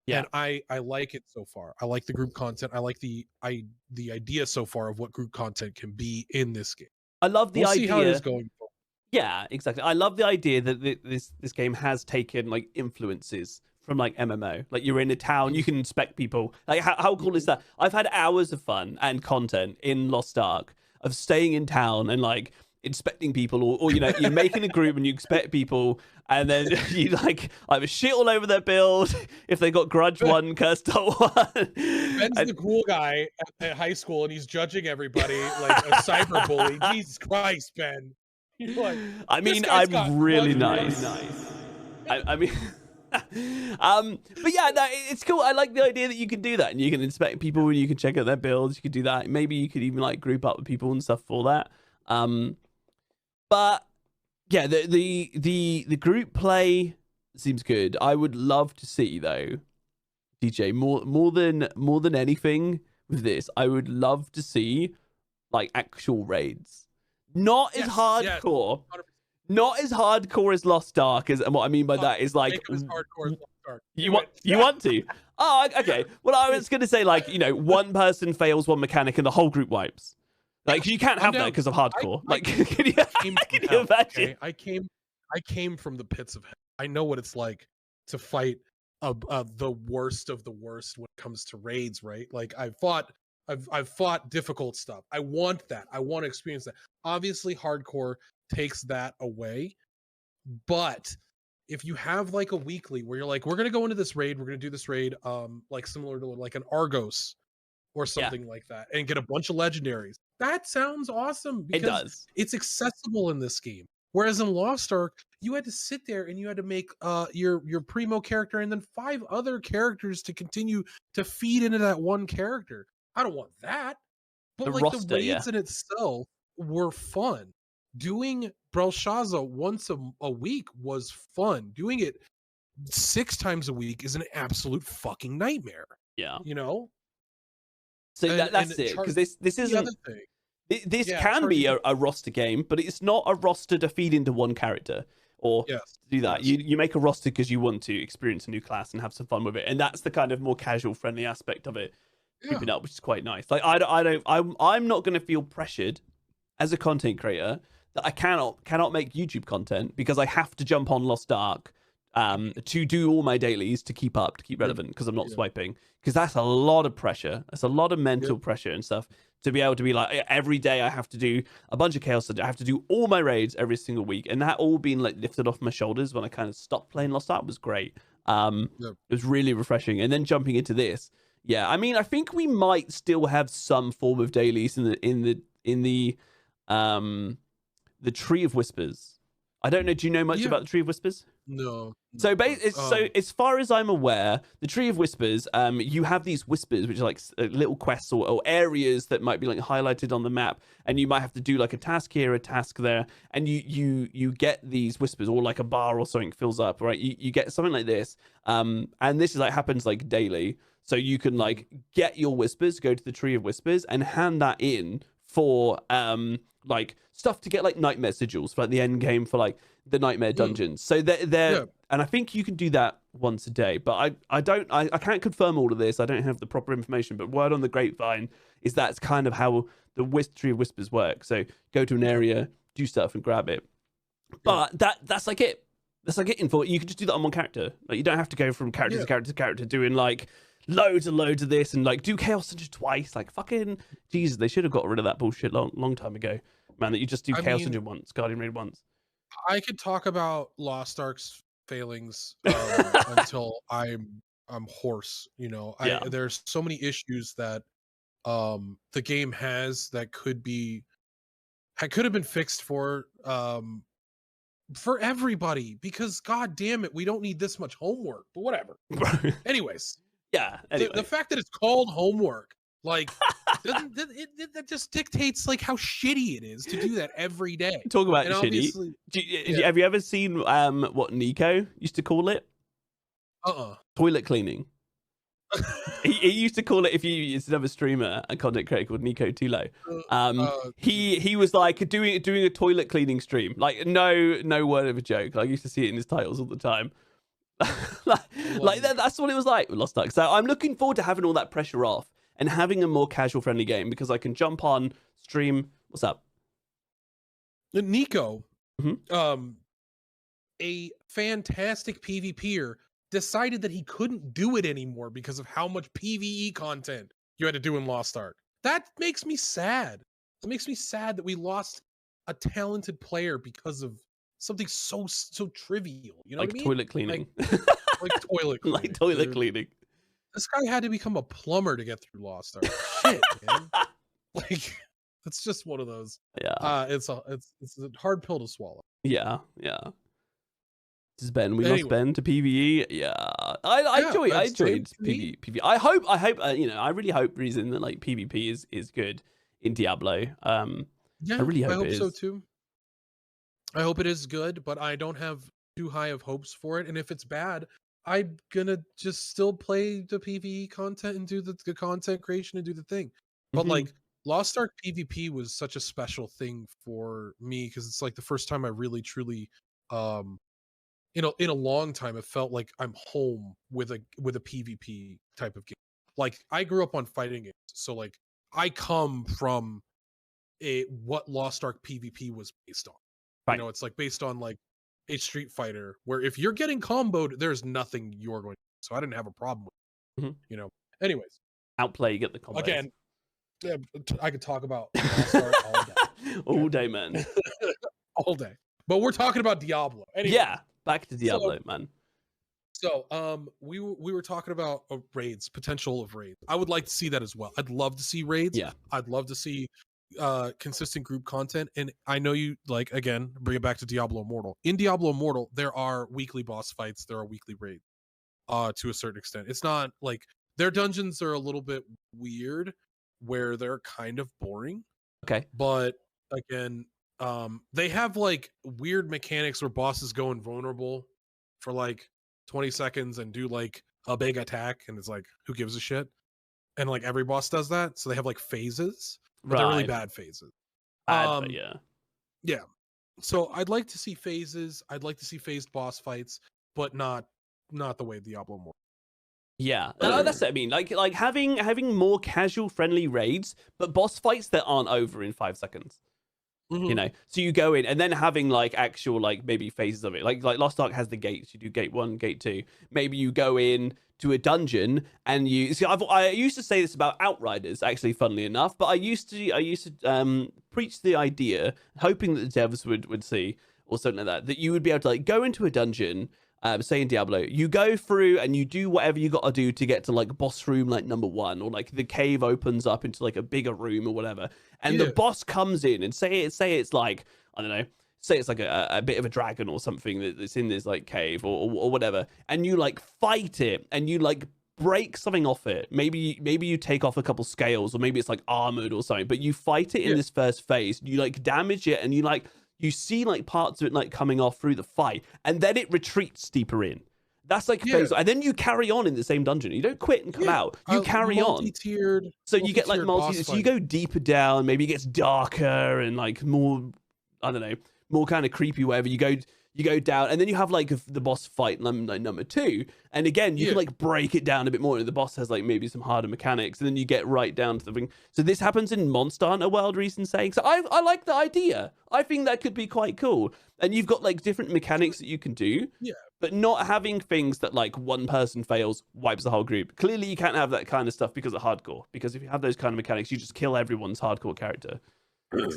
Yeah. And I like it so far. I like the group content. I like the idea so far of what group content can be in this game. I love the We'll idea. see how it is going forward. Yeah, exactly. I love the idea that this game has taken like influences from like MMO. Like you're in a town, you can inspect people. Like how cool is that? I've had hours of fun and content in Lost Ark of staying in town and like inspecting people, or you know, you're making a group and you expect people, and then you like either shit all over their build if they got grudge one, cursed out one. Ben's the cool guy at high school, and he's judging everybby like a cyber bully. Jesus Christ, Ben. Like, I mean, I'm really nice. I mean, but yeah, no, it's cool. I like the idea that you can do that, and you can inspect people, and you can check out their builds. You could do that. Maybe you could even like group up with people and stuff for that. But yeah, the group play seems good. I would love to see though, DJ, more than anything with this. I would love to see like actual raids. Not as hardcore. Not as hardcore as Lost Ark is, and what I mean by that is like as hardcore as Lost Ark. You want to? Oh, okay. Well, I was gonna say like, you know, one person fails one mechanic and the whole group wipes. Like you can't have that because of hardcore. Like can you imagine? Okay? I came from the pits of hell. I know what it's like to fight the worst of the worst when it comes to raids, right? Like I've fought difficult stuff. I want that. I want to experience that. Obviously, hardcore takes that away. But if you have like a weekly where you're like, we're gonna go into this raid, we're gonna do this raid, like similar to like an Argos or something like that, and get a bunch of legendaries. That sounds awesome because it's accessible in this game. Whereas in Lost Ark, you had to sit there and you had to make your primo character and then 5 other characters to continue to feed into that one character. I don't want that. But the roster, the raids in itself were fun. Doing Belshazzar once a week was fun. Doing it 6 times a week is an absolute fucking nightmare. Yeah. You know? So that's it. Because this isn't... This can be a roster game, but it's not a roster to feed into one character. Or to do that. You make a roster because you want to experience a new class and have some fun with it. And that's the kind of more casual, friendly aspect of it. Keeping up, which is quite nice. Like I'm not going to feel pressured as a content creator that I cannot make YouTube content because I have to jump on Lost Ark to do all my dailies to keep up, to keep relevant, because I'm not swiping. Because that's a lot of pressure. That's a lot of mental pressure and stuff to be able to be like, every day I have to do a bunch of chaos. I have to do all my raids every single week. And that all being like lifted off my shoulders when I kind of stopped playing Lost Ark was great. It was really refreshing. And then jumping into this. Yeah, I mean, I think we might still have some form of dailies in the Tree of Whispers. I don't know. Do you know much about the Tree of Whispers? No. So, so as far as I'm aware, the Tree of Whispers, you have these whispers, which are like little quests or areas that might be like highlighted on the map, and you might have to do like a task here, a task there, and you get these whispers, or like a bar or something fills up, right? You get something like this, and this is like happens like daily. So you can like get your whispers, go to the Tree of Whispers, and hand that in for like stuff to get like nightmare sigils for like the end game for like the nightmare dungeons. So they're and I think you can do that once a day. But I can't confirm all of this. I don't have the proper information. But word on the grapevine is that's kind of how the Tree of Whispers work. So go to an area, do stuff, and grab it. But that's like it. That's like it. Info. You can just do that on one character. Like you don't have to go from character to character to character doing like loads of this and like do Chaos Dungeon twice. Like fucking Jesus, they should have got rid of that bullshit long time ago, man. That you just do Chaos Dungeon once, Guardian Raid once. I could talk about Lost Ark's failings until I'm hoarse. You know, there's so many issues that the game has that could have been fixed for for everybody, because god damn it, we don't need this much homework, but whatever. Anyways, Yeah. Anyway. the fact that it's called homework, like, that just dictates like how shitty it is to do that every day. Talk about And shitty. obviously, Have you ever seen what Nico used to call it? Toilet cleaning. he used to call it, if you it's another streamer, a content creator called Nico Tulo. He was like doing a toilet cleaning stream. Like no word of a joke. Like, I used to see it in his titles all the time. That's what it was like with Lost Ark. So I'm looking forward to having all that pressure off and having a more casual friendly game, because I can jump on, stream. What's up? Nico, a fantastic PvPer, decided that he couldn't do it anymore because of how much PvE content you had to do in Lost Ark. That makes me sad. It makes me sad that we lost a talented player because of something so trivial. You know what I mean? Toilet cleaning. Like toilet cleaning. Like toilet cleaning. This guy had to become a plumber to get through Lost Ark. Shit, man. Like, it's just one of those. Yeah. It's a hard pill to swallow. Yeah. This is Ben. We lost Ben to PvE. Yeah, I enjoyed PvE. I hope. I really hope reason that like PvP is good in Diablo. I really hope so too. I hope it is good, but I don't have too high of hopes for it. And if it's bad, I'm gonna just still play the PvE content and do the content creation and do the thing. But like, Lost Ark PvP was such a special thing for me, because it's like the first time I really truly in a long time, it felt like I'm home with a PvP type of game. Like, I grew up on fighting games, so like I come from what Lost Ark PvP was based on. Right. You know, it's like based on like a Street Fighter, where if you're getting comboed, there's nothing you're going to do. So I didn't have a problem with it. You know. Anyways, outplay, you get the combos. Again, I could talk about Lost Ark all day. All day, man. All day. But we're talking about Diablo. Anyway. Yeah. Back to Diablo, man. So, we were talking about raids, potential of raids. I would like to see that as well. I'd love to see raids. Yeah. I'd love to see consistent group content. And I know you, like, again, bring it back to Diablo Immortal. In Diablo Immortal, there are weekly boss fights. There are weekly raids, to a certain extent. It's not like their dungeons are a little bit weird, where they're kind of boring. Okay. But again, they have like weird mechanics where bosses go invulnerable for like 20 seconds and do like a big attack, and it's like, who gives a shit? And like every boss does that, so they have like phases, but they're really bad phases. But yeah. So I'd like to see phases. I'd like to see phased boss fights, but not the way Diablo more. Yeah, that's what I mean. Like having more casual, friendly raids, but boss fights that aren't over in 5 seconds. You know, so you go in and then having like actual like maybe phases of it, like Lost Ark has the gates. You do gate 1, gate 2. Maybe you go in to a dungeon and you see. I used to say this about Outriders, actually, funnily enough, but I used to preach the idea, hoping that the devs would see, or something like that you would be able to like go into a dungeon. Say in Diablo, you go through and you do whatever you got to do to get to like boss room like number 1, or like the cave opens up into like a bigger room or whatever, and the boss comes in and say it's like, I don't know, say it's like a bit of a dragon or something that's in this like cave or whatever, and you like fight it and you like break something off it. Maybe you take off a couple scales, or maybe it's like armored or something, but you fight it in this first phase. You like damage it, and you see like parts of it like coming off through the fight, and then it retreats deeper in. That's like phase, and then you carry on in the same dungeon. You don't quit and come out. You carry on. So you get like so you go deeper down. Maybe it gets darker and like more, I don't know, more kind of creepy. Whatever, you go down, and then you have like the boss fight like number 2, and again you can like break it down a bit more. The boss has like maybe some harder mechanics, and then you get right down to the thing. So this happens in Monster Hunter World, recent saying. So I like the idea. I think that could be quite cool. And you've got like different mechanics that you can do, but not having things that like one person fails wipes the whole group. Clearly you can't have that kind of stuff because of hardcore, because if you have those kind of mechanics, you just kill everyone's hardcore character.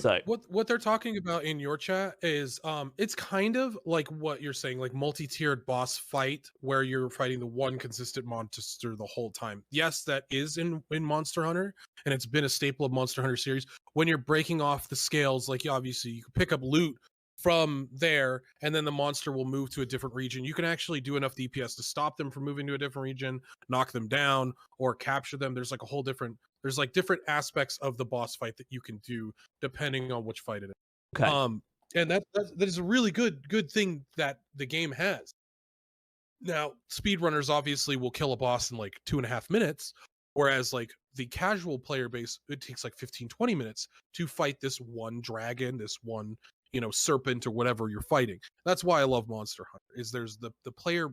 So what they're talking about in your chat is it's kind of like what you're saying, like multi-tiered boss fight where you're fighting the one consistent monster the whole time. Yes, that is in Monster Hunter, and it's been a staple of Monster Hunter series. When you're breaking off the scales, like obviously you can pick up loot from there, and then the monster will move to a different region. You can actually do enough DPS to stop them from moving to a different region, knock them down, or capture them. There's like a whole different, there's like different aspects of the boss fight that you can do depending on which fight it is. Okay. And that is a really good thing that the game has. Now, speedrunners obviously will kill a boss in like 2.5 minutes, whereas like the casual player base, it takes like 15-20 minutes to fight this one dragon, this one, you know, serpent or whatever you're fighting. That's why I love Monster Hunter, is there's the player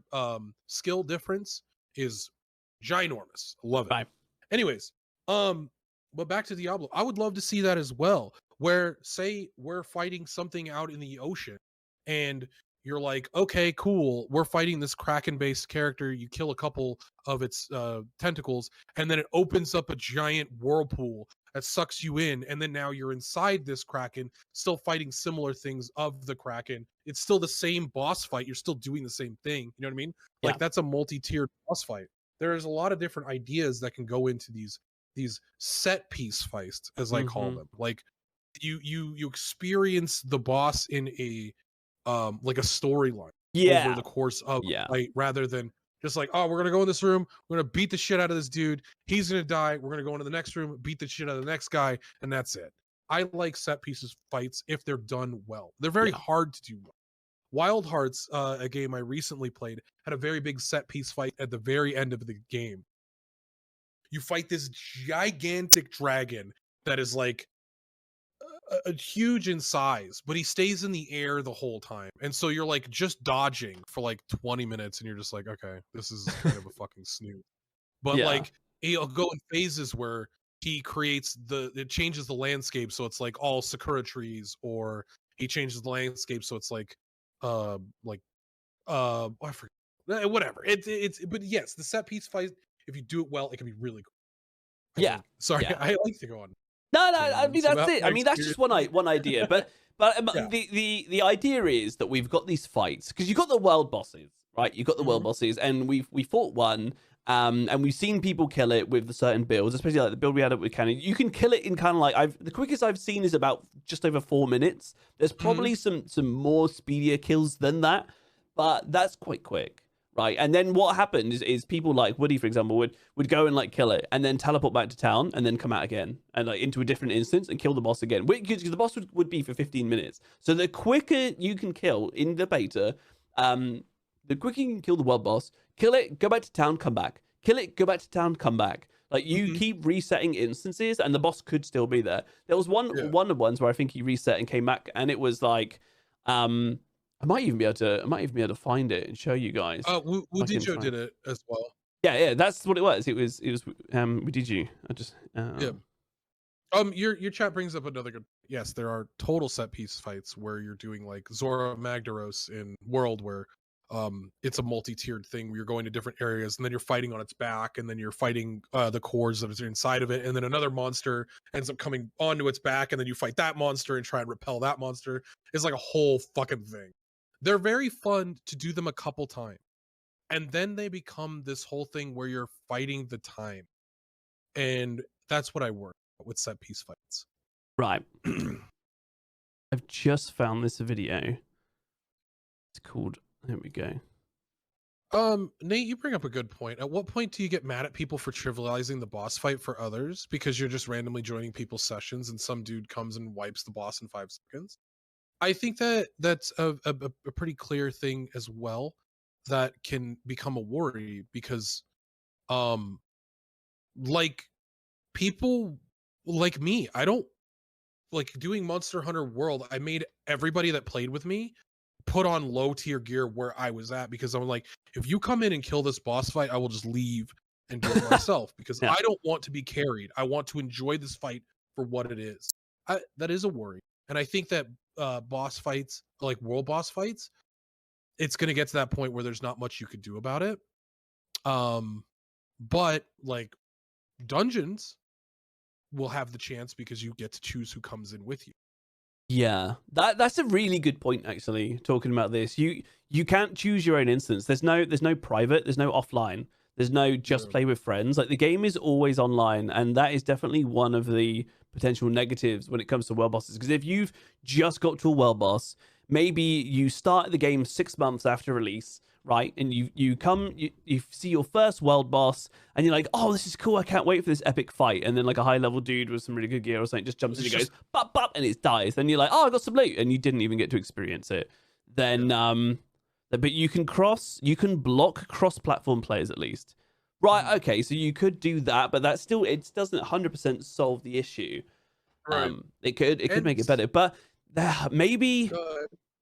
skill difference is ginormous. Love it. Right. Anyways, but back to Diablo, I would love to see that as well, where say we're fighting something out in the ocean and you're like, okay, cool, we're fighting this kraken based character, you kill a couple of its tentacles, and then it opens up a giant whirlpool that sucks you in, and then now you're inside this kraken, still fighting similar things of the kraken. It's still the same boss fight, you're still doing the same thing, you know what I mean? Yeah. Like that's a multi-tiered boss fight. There's a lot of different ideas that can go into these set piece fights, as I call them. Like you experience the boss in a like a storyline over the course of a fight, rather than just like, oh, we're gonna go in this room, we're gonna beat the shit out of this dude, he's gonna die, we're gonna go into the next room, beat the shit out of the next guy, and that's it. I like set pieces fights if they're done well. They're very hard to do well. Wild Hearts, a game I recently played, had a very big set piece fight at the very end of the game. You fight this gigantic dragon that is like a huge in size, but he stays in the air the whole time, and so you're like just dodging for like 20 minutes, and you're just like, okay, this is kind of a fucking snooze. But like he'll go in phases where he creates it changes the landscape, so it's like all sakura trees, or he changes the landscape so it's like I forget, whatever. It's but yes, the set piece fight, if you do it well, it can be really cool. Sorry, I like to go on. No, I mean that's it. I mean that's just one idea, but the idea is that we've got these fights because you've got the world bosses, right? You've got the world bosses, and we fought one, and we've seen people kill it with the certain builds, especially like the build we had with cannon. You can kill it in kind of like the quickest I've seen is about just over 4 minutes. There's probably some more speedier kills than that, but that's quite quick. Right, and then what happened is people like Woody, for example, would go and like kill it, and then teleport back to town, and then come out again, and like into a different instance and kill the boss again. Because the boss would be for 15 minutes. So the quicker you can kill in the beta, the quicker you can kill the world boss, kill it, go back to town, come back, kill it, go back to town, come back. Like you keep resetting instances, and the boss could still be there. There was one of the ones where I think he reset and came back, and it was like, I might even be able to find it and show you guys. Wudijo did it as well. Yeah, that's what it was. It was Wudijo. I just Your chat brings up another good. Yes, there are total set piece fights where you're doing like Zora Magdaros in World, where it's a multi-tiered thing where you're going to different areas, and then you're fighting on its back, and then you're fighting the cores that are inside of it, and then another monster ends up coming onto its back, and then you fight that monster and try and repel that monster. It's like a whole fucking thing. They're very fun to do them a couple times, and then they become this whole thing where you're fighting the time, and that's what I work with set piece fights. Right. I've just found this video. It's called. There we go. Nate, you bring up a good point. At what point do you get mad at people for trivializing the boss fight for others because you're just randomly joining people's sessions and some dude comes and wipes the boss in 5 seconds? I think that's a pretty clear thing as well that can become a worry, because like people like me, I don't like doing Monster Hunter World. I made everybody that played with me put on low tier gear where I was at, because I'm like, if you come in and kill this boss fight, I will just leave and do it myself, because I don't want to be carried. I want to enjoy this fight for what it is. That is a worry. And I think that boss fights, like world boss fights, it's going to get to that point where there's not much you could do about it. But like dungeons will have the chance because you get to choose who comes in with you. Yeah, that's a really good point, actually, talking about this. You can't choose your own instance. There's no private, there's no offline, there's no just play with friends. Like the game is always online, and that is definitely one of the potential negatives when it comes to world bosses. Because if you've just got to a world boss, maybe you start the game 6 months after release, right? And you see your first world boss, and you're like, oh, this is cool. I can't wait for this epic fight. And then like a high level dude with some really good gear or something just jumps in and goes, bop, bop, and it dies. Then you're like, oh, I got some loot, and you didn't even get to experience it. Then, but you can block cross-platform players at least. Right, okay, so you could do that, but that still, it doesn't 100% solve the issue. Right. It could make it better, but maybe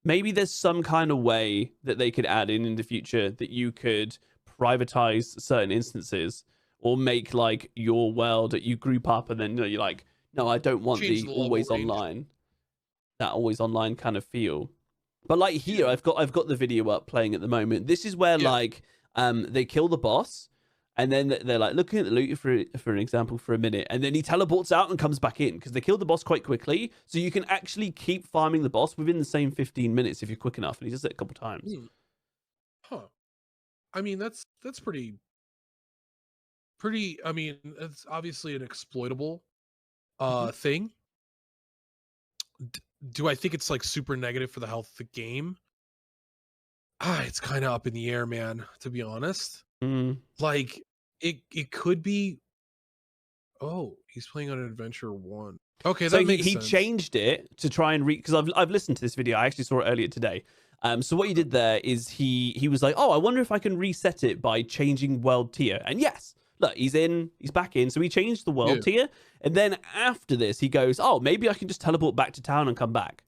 there's some kind of way that they could add in the future that you could privatize certain instances, or make like your world that you group up, and then you're like, no, I don't want the always online, that always online kind of feel. But like here, I've got the video up playing at the moment. This is where like they kill the boss, and then they're like looking at the loot for an example for a minute, and then he teleports out and comes back in because they killed the boss quite quickly. So you can actually keep farming the boss within the same 15 minutes if you're quick enough, and he does it a couple times. Huh. I mean, that's pretty. I mean, it's obviously an exploitable thing. Do I think it's like super negative for the health of the game? It's kind of up in the air, man, to be honest. Like it could be. Oh, he's playing on Adventure 1. Okay, so that makes he sense. changed it to try and because I've listened to this video. I actually saw it earlier today. So what he did there is he was like, oh, I wonder if I can reset it by changing world tier. And yes, look, he's back in. So he changed the world tier, and then after this, he goes, oh, maybe I can just teleport back to town and come back,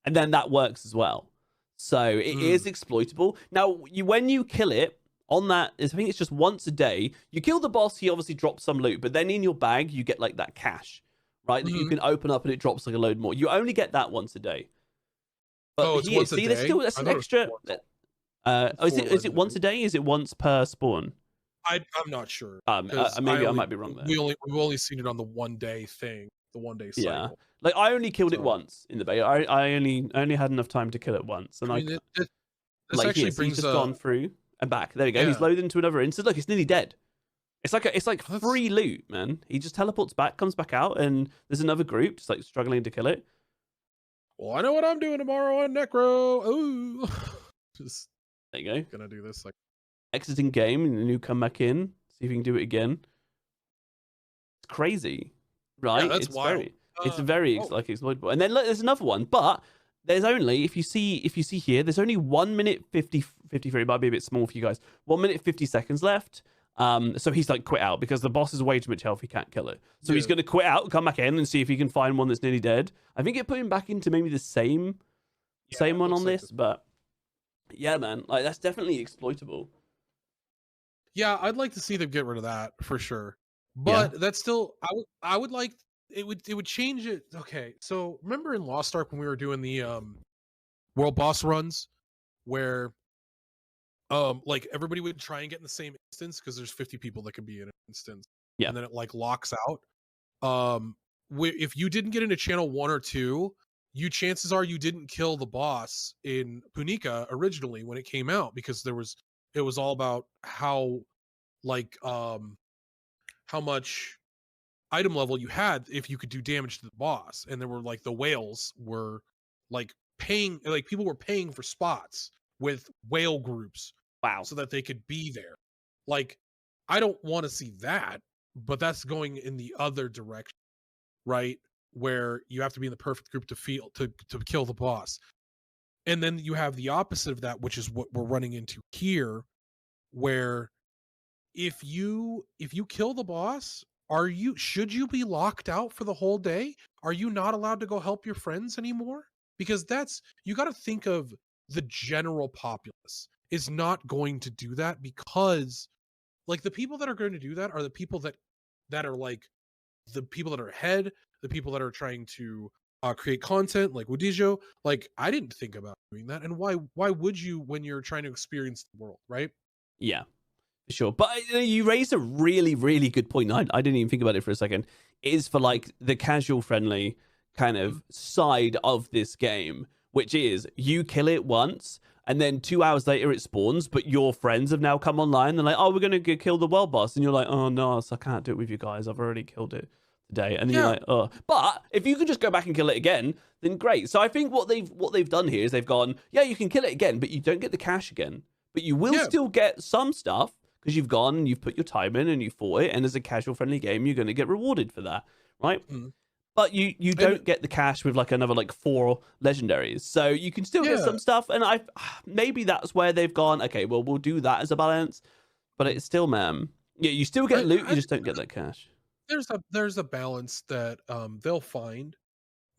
and then that works as well. So it is exploitable. Now, when you kill it on that, I think it's just once a day. You kill the boss, he obviously drops some loot, but then in your bag you get like that cash, right? That you can open up and it drops like a load more. You only get that once a day. But it's once a day? That's an extra. Is it once a day? Is it once per spawn? I'm not sure. Maybe I might be wrong there. We've only seen it on the 1 day thing, the 1 day cycle. Yeah, like I only killed it once in the bay. I only had enough time to kill it once, and this like actually he's brings just gone through and back. There we go. He's loaded into another instance. Look, it's nearly dead. It's like free loot, man. He just teleports back, comes back out, and there's another group just like struggling to kill it. Well, I know what I'm doing tomorrow on Necro. Ooh. Just there you go. Gonna do this like exiting game, and then you come back in, see if you can do it again. It's crazy, right? Yeah, that's wild. It's very like exploitable. And then look, there's another one, but there's only if you see here, there's only 1 minute 53. Might be a bit small for you guys. 1 minute 50 seconds left. So he's like quit out because the boss is way too much health. He can't kill it. So he's going to quit out, come back in, and see if he can find one that's nearly dead. I think it put him back into maybe the same one on this, but yeah, man, like that's definitely exploitable. Yeah, I'd like to see them get rid of that for sure. But that's still, I would like it would change it. Okay, so remember in Lost Ark when we were doing the world boss runs where like everybody would try and get in the same instance because there's 50 people that can be in an instance, and then it like locks out. If you didn't get into channel 1 or 2, chances are you didn't kill the boss in Punica originally when it came out, because it was all about how like how much item level you had if you could do damage to the boss, and there were like the whales were like paying, like people were paying for spots with whale groups. Wow. So that they could be there. Like, I don't want to see that, but that's going in the other direction, right? Where you have to be in the perfect group to kill the boss. And then you have the opposite of that, which is what we're running into here, where if you kill the boss, should you be locked out for the whole day? Are you not allowed to go help your friends anymore? Because you got to think of the general populace is not going to do that, because like the people that are going to do that are the people that are like the people that are ahead, the people that are trying to create content like Wodijo. Like, I didn't think about doing that. And why would you when you're trying to experience the world, right? Yeah, for sure. But you raised a really, really good point. I didn't even think about it for a second. Is for like the casual friendly kind of side of this game, which is you kill it once, and then 2 hours later it spawns, but your friends have now come online. They're like, oh, we're going to kill the world boss. And you're like, oh, no, I can't do it with you guys. I've already killed it today, and then you're like, oh. But if you can just go back and kill it again, then great. So I think what they've done here is they've gone, yeah, you can kill it again, but you don't get the cash again, but you will still get some stuff because you've gone and you've put your time in and you fought it, and as a casual friendly game, you're going to get rewarded for that, right? But you don't get the cash with like another like 4 legendaries, so you can still get some stuff. And maybe that's where they've gone. Okay, well we'll do that as a balance, but it's still, man, yeah, you still get loot, you just don't get that cash. There's a balance that they'll find,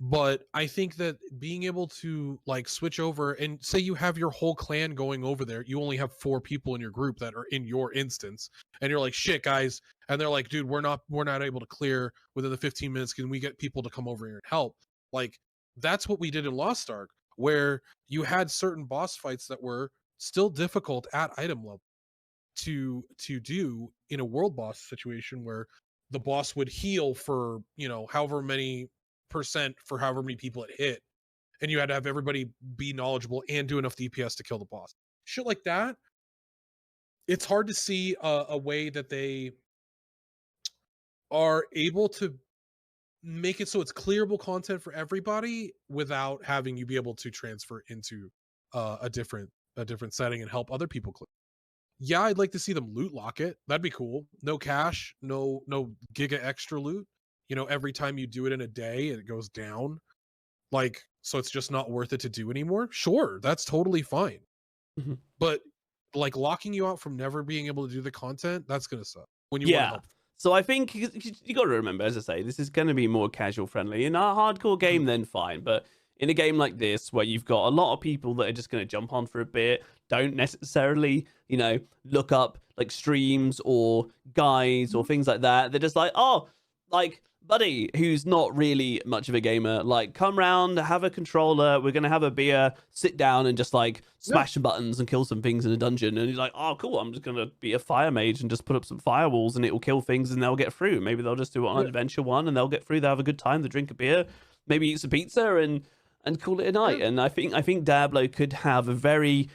but I think that being able to like switch over and say you have your whole clan going over there, you only have 4 people in your group that are in your instance, and you're like, shit guys, and they're like, dude, we're not able to clear within the 15 minutes. Can we get people to come over here and help? Like, that's what we did in Lost Ark, where you had certain boss fights that were still difficult at item level to do in a world boss situation, where the boss would heal for, you know, however many percent for however many people it hit, and you had to have everybody be knowledgeable and do enough DPS to kill the boss. Shit like that, it's hard to see a way that they are able to make it so it's clearable content for everybody without having you be able to transfer into a different setting and help other people clear. Yeah, I'd like to see them loot lock it. That'd be cool. No cash, no giga extra loot. You know, every time you do it in a day, it goes down. Like, so it's just not worth it to do anymore. Sure, that's totally fine. But like locking you out from never being able to do the content, that's gonna suck. When you want to help. So I think you got to remember, as I say, this is going to be more casual friendly. In a hardcore game, then fine. But in a game like this, where you've got a lot of people that are just going to jump on for a bit, don't necessarily, you know, look up like streams or guides or things like that. They're just like, oh, like, buddy, who's not really much of a gamer, like, come round, have a controller, we're going to have a beer, sit down and just like smash some buttons and kill some things in a dungeon. And he's like, oh, cool, I'm just going to be a fire mage and just put up some firewalls and it will kill things and they'll get through. Maybe they'll just do it on Adventure 1 and they'll get through, they'll have a good time, they drink a beer, maybe eat some pizza and call it a night. And I think Diablo could have a very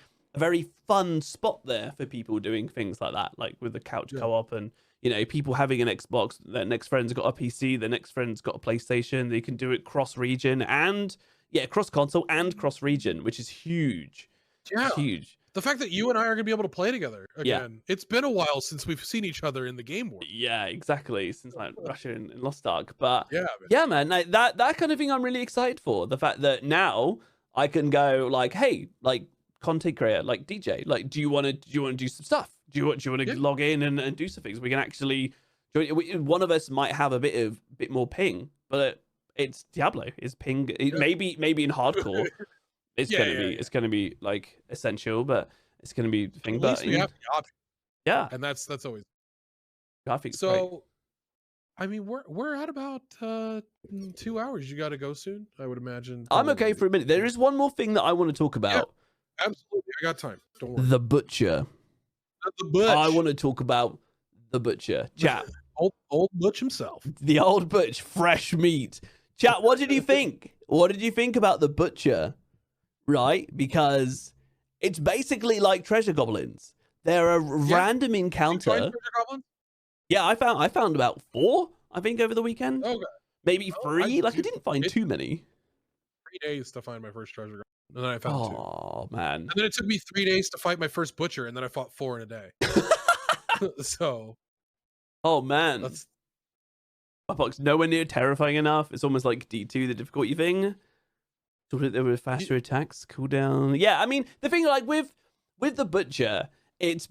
fun spot there for people doing things like that, like with the couch co-op and, you know, people having an Xbox, their next friend's got a PC, their next friend's got a PlayStation, they can do it cross-region and, cross-console and cross-region, which is huge. Yeah. It's huge. The fact that you and I are going to be able to play together again. It's been a while since we've seen each other in the game world. Yeah, exactly. Since like Russia and Lost Ark. But man, like, that kind of thing I'm really excited for. The fact that now I can go like, hey, like content creator, like DJ, like, do you want to do some stuff? Do you want to log in and do some things? We can actually, one of us might have a bit more ping, but it's Diablo. Is ping maybe in hardcore? It's gonna be like essential, but it's gonna be the thing. At least we have the option. Yeah, and that's always. I think so. Great. I mean, we're at about 2 hours. You got to go soon, I would imagine. I'm okay for a minute. There is one more thing that I want to talk about. Yeah, absolutely, I got time. Don't worry. The Butcher. The Butch. I want to talk about the Butcher. Chat. Old Butch himself. The old Butch, fresh meat. Chat, what did you think? What did you think about the Butcher? Right? Because it's basically like treasure goblins. They're a random encounter. You tried treasure goblins? Yeah, I found about 4, I think, over the weekend. Okay. Maybe 3. I didn't find too many. 3 days to find my first treasure goblin. And then I found 2. Oh, man. And then it took me 3 days to fight my first butcher, and then I fought 4 in a day. So. Oh, man. That's Box nowhere near terrifying enough. It's almost like D2, the difficulty thing. Thought that there were faster attacks, cooldown. Yeah, I mean, the thing like with the Butcher, it's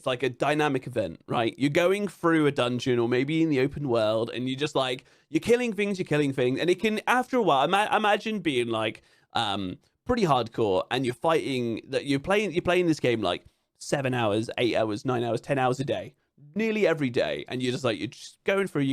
like a dynamic event, right? You're going through a dungeon or maybe in the open world, and you're just like, you're killing things, and it can, after a while, imagine being like pretty hardcore, and you're fighting, that you're playing this game like 7 hours, 8 hours, 9 hours, 10 hours a day, nearly every day, and you're just going through,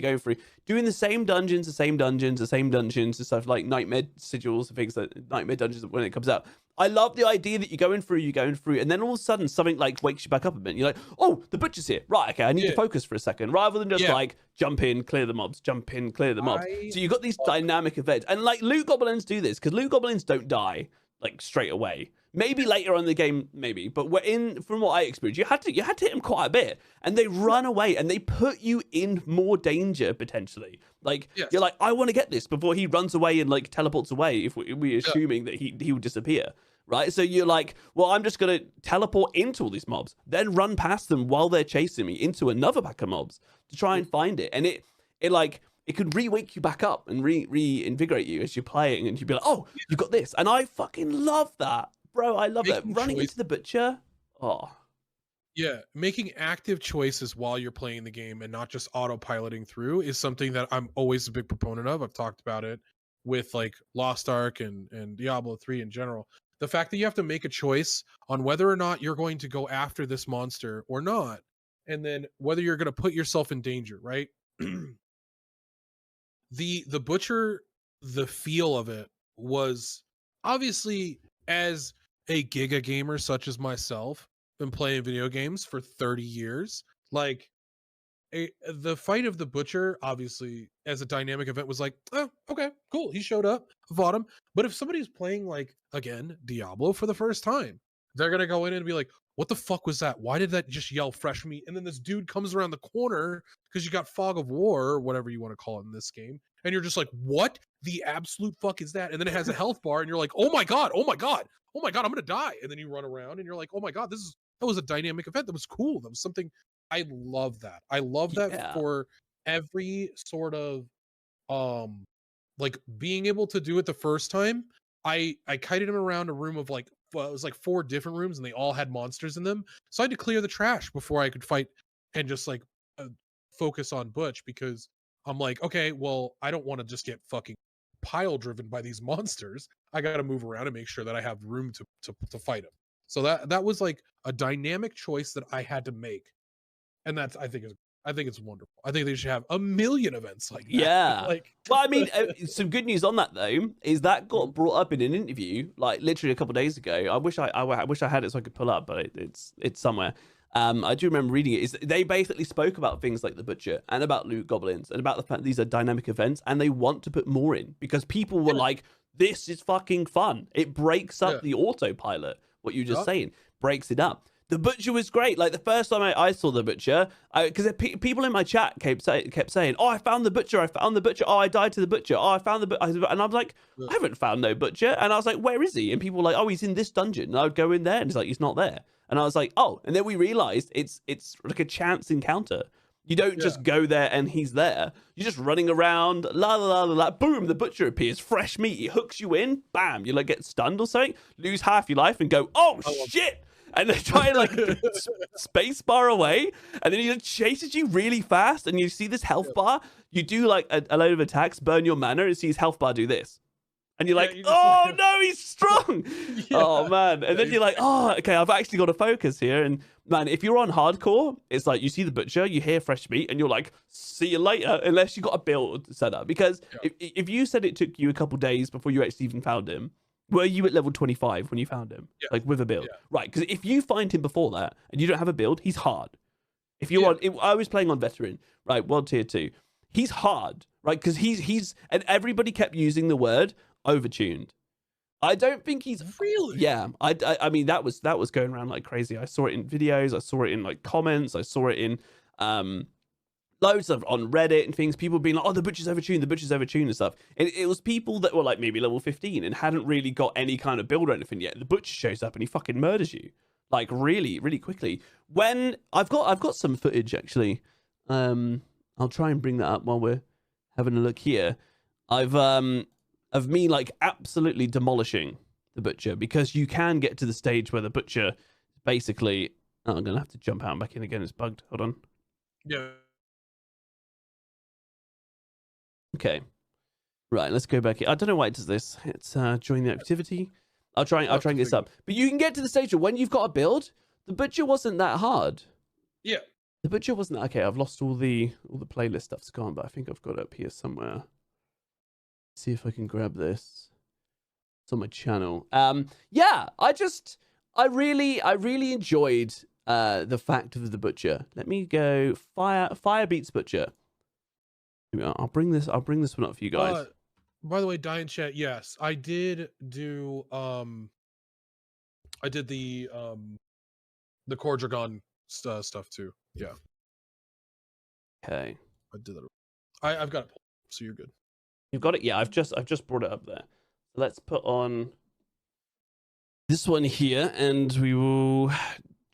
doing the same dungeons, and stuff like nightmare sigils and things, like nightmare dungeons when it comes out. I love the idea that you're going through, and then all of a sudden something like wakes you back up a bit. You're like, oh, the Butcher's here. Right, okay, I need to focus for a second, rather than just like jump in, clear the mobs, jump in, clear the mobs. So you've got these dynamic events, and like loot goblins do this, because loot goblins don't die. like straight away. Maybe later on in the game, maybe, but from what I experienced, you had to hit them quite a bit, and they run away, and they put you in more danger potentially. Like you're like, I want to get this before he runs away and like teleports away. If we're assuming that he would disappear, right? So you're like, well, I'm just gonna teleport into all these mobs, then run past them while they're chasing me into another pack of mobs to try and find it, and it could re-wake you back up and reinvigorate you as you're playing, and you'd be like, oh, you got this, and I fucking love that. Bro, I love that. Running into the butcher. Oh. Yeah, making active choices while you're playing the game and not just autopiloting through is something that I'm always a big proponent of. I've talked about it with like Lost Ark and Diablo 3 in general. The fact that you have to make a choice on whether or not you're going to go after this monster or not, and then whether you're going to put yourself in danger, right? The butcher, the feel of it was obviously, as a giga gamer such as myself, been playing video games for 30 years, like the fight of the butcher obviously as a dynamic event was like, oh, okay, cool, he showed up, fought him. But if somebody's playing, like, again, Diablo for the first time, they're gonna go in and be like, what the fuck was that? Why did that just yell fresh meat? And then this dude comes around the corner because you got fog of war or whatever you want to call it in this game, and you're just like, what the absolute fuck is that? And then it has a health bar, and you're like, oh my god, oh my god, oh my god, I'm gonna die. And then you run around and you're like, oh my god, that was a dynamic event. That was cool. That was something. I love that. I love that for every sort of like being able to do it the first time. I kited him around a room of like, it was like 4 different rooms, and they all had monsters in them. So I had to clear the trash before I could fight and just like focus on Butch, because I'm like, okay, well, I don't want to just get fucking pile driven by these monsters. I got to move around and make sure that I have room to fight them. So that was like a dynamic choice that I had to make, and that's I think it's wonderful. I think they should have a million events like that. Yeah. Like, well, I mean, some good news on that though is that got brought up in an interview like literally a couple of days ago. I wish I had it so I could pull up, but it's somewhere. I do remember reading it. Is they basically spoke about things like the butcher and about loot goblins and about the fact these are dynamic events, and they want to put more in because people were like, "This is fucking fun." It breaks up the autopilot. What you just saying breaks it up. The butcher was great. Like the first time I saw the butcher, because people in my chat kept saying, "Oh, I found the butcher. I found the butcher. Oh, I died to the butcher. Oh, I found the butcher." And I was like, "I haven't found no butcher." And I was like, "Where is he?" And people were like, "Oh, he's in this dungeon." And I would go in there, and he's like, "He's not there." And I was like, "Oh." And then we realized it's like a chance encounter. You don't just go there and he's there. You're just running around, la la la la la. Boom, the butcher appears, fresh meat. He hooks you in. Bam, you like get stunned or something, lose half your life, and go, "Oh shit." And they try and like space bar away, and then he just chases you really fast, and you see this health bar. You do like a load of attacks, burn your mana, and see his health bar do this. And you're like, oh no, he's strong. Oh man. And then you're like, oh, okay, I've actually got to focus here. And man, if you're on hardcore, it's like you see the butcher, you hear fresh meat, and you're like, see you later, unless you got a build set up. Because if you said it took you a couple days before you actually even found him, were you at level 25 when you found him? Like with a build? Right, because if you find him before that and you don't have a build, he's hard. If you're on, I was playing on veteran, right, world tier 2. He's hard, right? Because he's, and everybody kept using the word overtuned. I don't think he's really. Yeah, I mean that was going around like crazy. I saw it in videos. I saw it in like comments. I saw it in loads of on Reddit and things. People being like, "Oh, the butcher's overtuned. The butcher's overtuned" and stuff. And it was people that were like maybe level 15 and hadn't really got any kind of build or anything yet. The butcher shows up and he fucking murders you like really, really quickly. When I've got some footage actually. I'll try and bring that up while we're having a look here. Of me like absolutely demolishing the butcher, because you can get to the stage where the butcher basically, oh, I'm gonna have to jump out and back in again. It's bugged. Hold on. Yeah. Okay. Right. Let's go back. I don't know why it does this. It's join the activity. I'll try and get this up. But you can get to the stage where when you've got a build, the butcher wasn't that hard. Yeah. The butcher wasn't okay. I've lost all the playlist stuff's gone, but I think I've got it up here somewhere. See if I can grab this. It's on my channel. Yeah, I really enjoyed the fact of the butcher. Let me go fire beats butcher. I'll bring this one up for you guys. By the way, Die in Chat, yes, I did do I did the Core Dragon stuff too. Yeah, Okay. I did that. I've got it, so you're good. You've got it? Yeah, I've just brought it up there. So let's put on this one here, and we will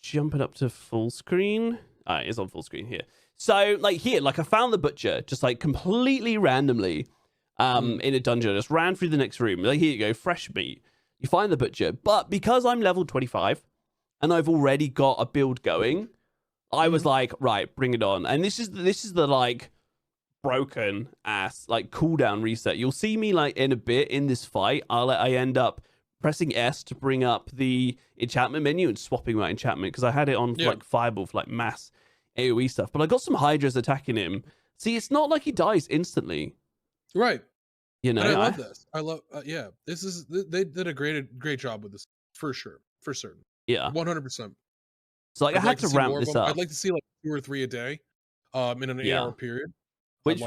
jump it up to full screen. It's on full screen here. So, like here, like I found the butcher just like completely randomly in a dungeon. I just ran through the next room. Like, here you go, fresh meat. You find the butcher. But because I'm level 25 and I've already got a build going, I was like, right, bring it on. And this is the like broken ass like cooldown reset. You'll see me like in a bit in this fight. I end up pressing S to bring up the enchantment menu and swapping my enchantment because I had it on for, like fireball for like mass AoE stuff. But I got some hydras attacking him. See, it's not like he dies instantly, right? You know, and I love this. I love yeah. This is they did a great job with this for sure, for certain. Yeah, 100%. So like I had to ramp this up. I'd like to see like 2 or 3 a day, in an 8-hour period. Which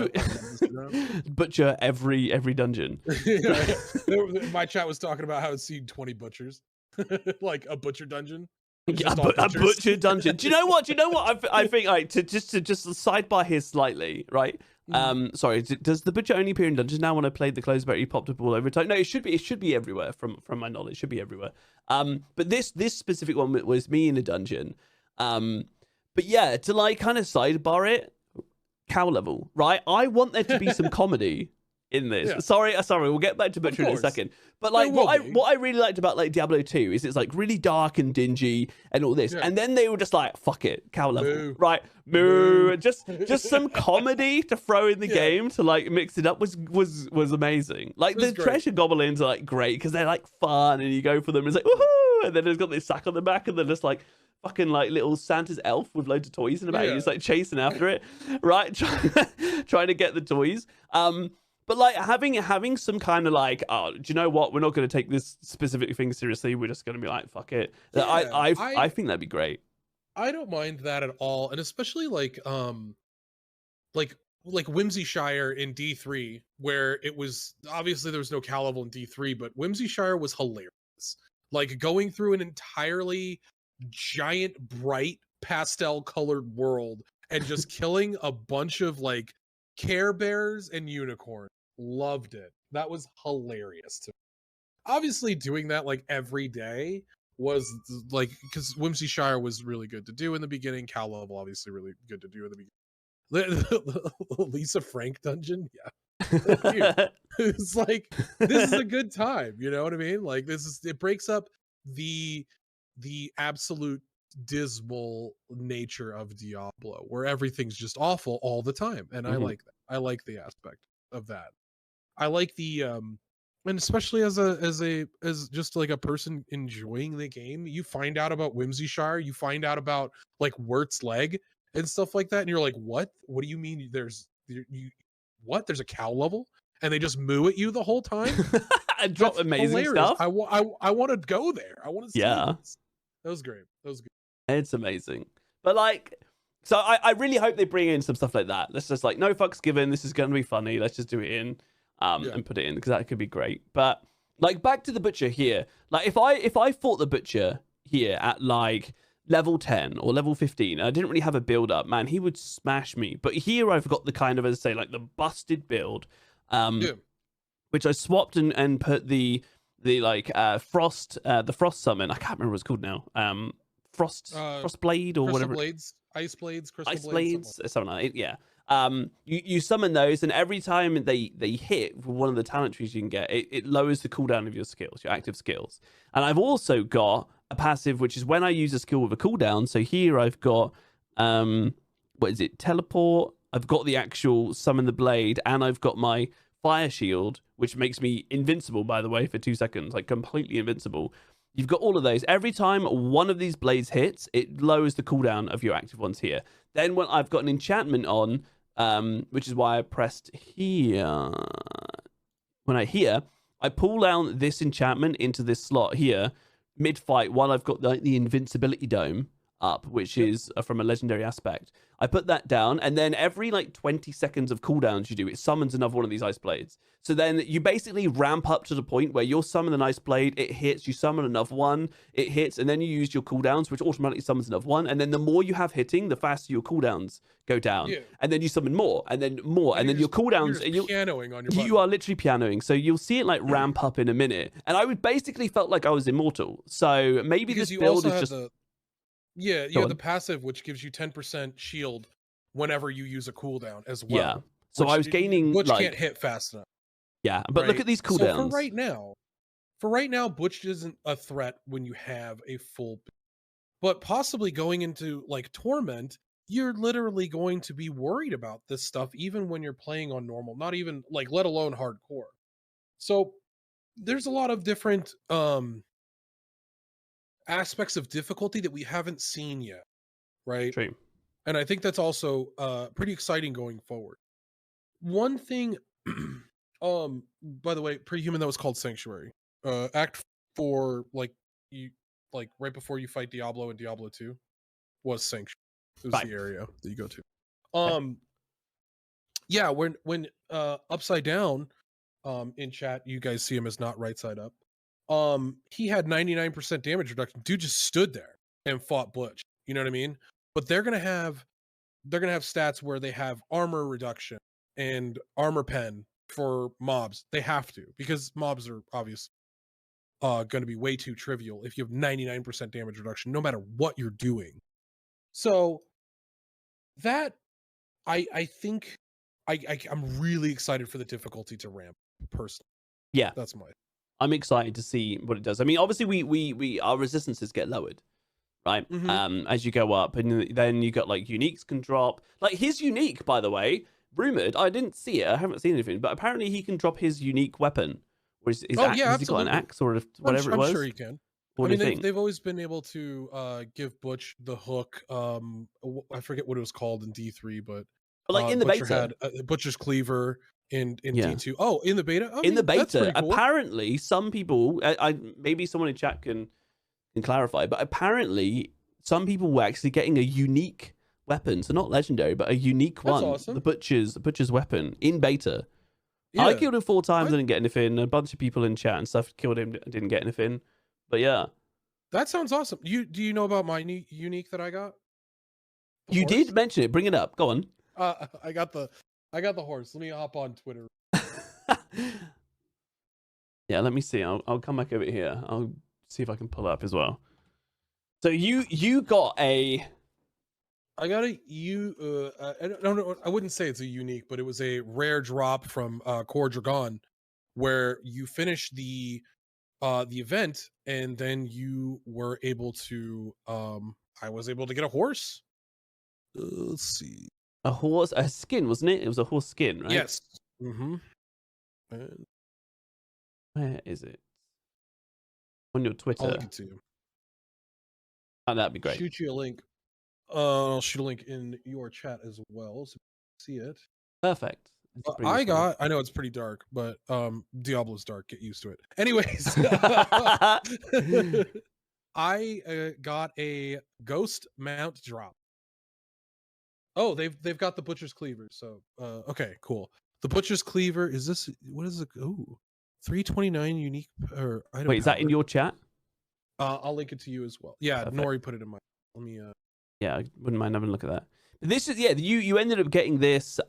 butcher every dungeon. My chat was talking about how it's seen 20 butchers, like a butcher dungeon. Yeah, a butcher dungeon. Do you know what? I think like to just sidebar here slightly, right? Sorry, does the butcher only appear in dungeons now? When I played the closed beta, he popped up all over time. No, it should be everywhere. From my knowledge, it should be everywhere. But this specific one was me in a dungeon. But yeah, to like kind of sidebar it, cow level, right? I want there to be some comedy in this. Yeah. Sorry, we'll get back to butcher in a second. But like what I really liked about like Diablo 2 is it's like really dark and dingy and all this. Yeah. And then they were just like, fuck it, cow level. Moo. Right? Moo. Just some comedy to throw in the game to like mix it up was amazing. Like the treasure goblins are like great because they're like fun and you go for them and it's like woohoo, and then there's got this sack on the back and they're just like fucking like little Santa's elf with loads of toys in the back. He's like chasing after it, right? Trying to get the toys. But like having some kind of like, oh, do you know what? We're not going to take this specific thing seriously. We're just going to be like, fuck it. Yeah, I think that'd be great. I don't mind that at all, and especially like Whimsyshire in D3, where it was obviously there was no cow level in D3, but Whimsyshire was hilarious. Like going through an entirely giant, bright, pastel colored world and just killing a bunch of like Care Bears and unicorns. Loved it. That was hilarious to me. Obviously doing that like every day was like, because Whimsyshire was really good to do in the beginning. Cow level obviously really good to do in the beginning. The Lisa Frank dungeon, yeah. It's like, this is a good time, you know what I mean? Like it breaks up the absolute dismal nature of Diablo where everything's just awful all the time, and I like that. I like the aspect of that. I like the and especially as just like a person enjoying the game, you find out about Whimsyshire, you find out about like Wirt's leg and stuff like that, and you're like, what do you mean there's a cow level and they just moo at you the whole time and drop amazing hilarious. stuff. I want to go there. I want to see this. That was great. That was good. It's amazing. But like, so I really hope they bring in some stuff like that. Let's just like, no fucks given. This is going to be funny. Let's just do it in and put it in because that could be great. But like back to the butcher here. Like if I fought the butcher here at like level 10 or level 15, I didn't really have a build up, man, he would smash me. But here I've got the kind of, as I say, like the busted build, which I swapped and put the frost summon. I can't remember what it's called now. Frost blade or whatever. Ice blades, crystal blades, something like that. Yeah. You summon those, and every time they hit with one of the talent trees you can get, it lowers the cooldown of your skills, your active skills. And I've also got a passive, which is when I use a skill with a cooldown. So here I've got what is it? Teleport. I've got the actual summon the blade, and I've got my fire shield, which makes me invincible, by the way, for 2 seconds, like completely invincible. You've got all of those. Every time one of these blades hits, it lowers the cooldown of your active ones here. Then when I've got an enchantment on, which is why I pressed here. When I pull down this enchantment into this slot here, mid-fight, while I've got the invincibility dome. up, which Yep. is from a legendary aspect. I put that down, and then every like 20 seconds of cooldowns you do, it summons another one of these ice blades. So then you basically ramp up to the point where you'll summon an ice blade, it hits, you summon another one, it hits, and then you use your cooldowns, which automatically summons another one. And then the more you have hitting, the faster your cooldowns go down. Yeah. And then you summon more, and then more, and then your cooldowns. You're just pianoing on your button. You are literally pianoing. So you'll see it like ramp up in a minute. And I would basically felt like I was immortal. So maybe because this you build also is have just. the you Go have the on. passive, which gives you 10% shield whenever you use a cooldown as well. Yeah. So I was gaining Butch like. can't hit fast enough. Yeah, but look right? at these So cooldowns. for right now, Butch isn't a threat when you have a full. But possibly going into like Torment, you're literally going to be worried about this stuff even when you're playing on normal, not even like let alone hardcore. So there's a lot of different aspects of difficulty that we haven't seen yet, right? True. And I think that's also pretty exciting going forward. One thing by the way, Pre-Human, that was called Sanctuary. Act 4, like right before you fight Diablo and Diablo 2 was Sanctuary. It was Right. the area that you go to. Yeah, when upside down, in chat, you guys see him as not right side up. He had 99% damage reduction. Dude just stood there and fought Butch. You know what I mean? But they're gonna have stats where they have armor reduction and armor pen for mobs. They have to, because mobs are obviously going to be way too trivial if you have 99% damage reduction, no matter what you're doing. So that I think I'm really excited for the difficulty to ramp personally. Yeah, That's my. I'm excited to see what it does. I mean, obviously, we our resistances get lowered, right? As you go up, and then you got like uniques can drop. Like his unique, by the way, rumored. I didn't see it. I haven't seen anything, but apparently he can drop his unique weapon. Or his Oh, axe, yeah, has he got an absolutely. axe or whatever it was? I'm sure he can. What I do you mean, think? they've always been able to give Butch the hook. I forget what it was called in D3, but like in the Butcher beta, had Butcher's cleaver in Yeah. D2. Oh, in the beta. in the That's beta, pretty cool. apparently some people, I maybe someone in chat can clarify, but apparently some people were actually getting a unique weapon, so not legendary, but a unique That's one. awesome. The butcher's weapon in beta. Yeah. I killed him 4 times, didn't get anything. A bunch of people in chat and stuff killed him, didn't get anything. But yeah, That sounds awesome. Do you know about my unique that I got? The you horse? did mention it. Bring it up. Go on. I got the horse. Let me hop on Twitter. Yeah, let me see. I'll come back over here. I'll see if I can pull it up as well. So you got a. I got I don't know. I wouldn't say it's a unique, but it was a rare drop from Core Dragon, where you finish the event, and then you were able to. I was able to get a horse. Let's see. A horse, a skin, wasn't it? It was a horse skin, right? Yes. Mm-hmm. And Where is it? On your Twitter. I'll link it to you. Oh, that'd be great. Shoot you a link. I'll shoot a link in your chat as well, so you can see it. Perfect. I know it's pretty dark, but Diablo's dark. Get used to it. Anyways, I got a ghost mount drop. Oh, they've got the butcher's cleaver. So okay, cool. The butcher's cleaver is this? What is it? Oh, 329 unique or item. Wait, is that power. in your chat? I'll link it to you as well. Yeah, Perfect. Nori put it in my. Let me. Yeah, I wouldn't mind having a look at that. This is you ended up getting this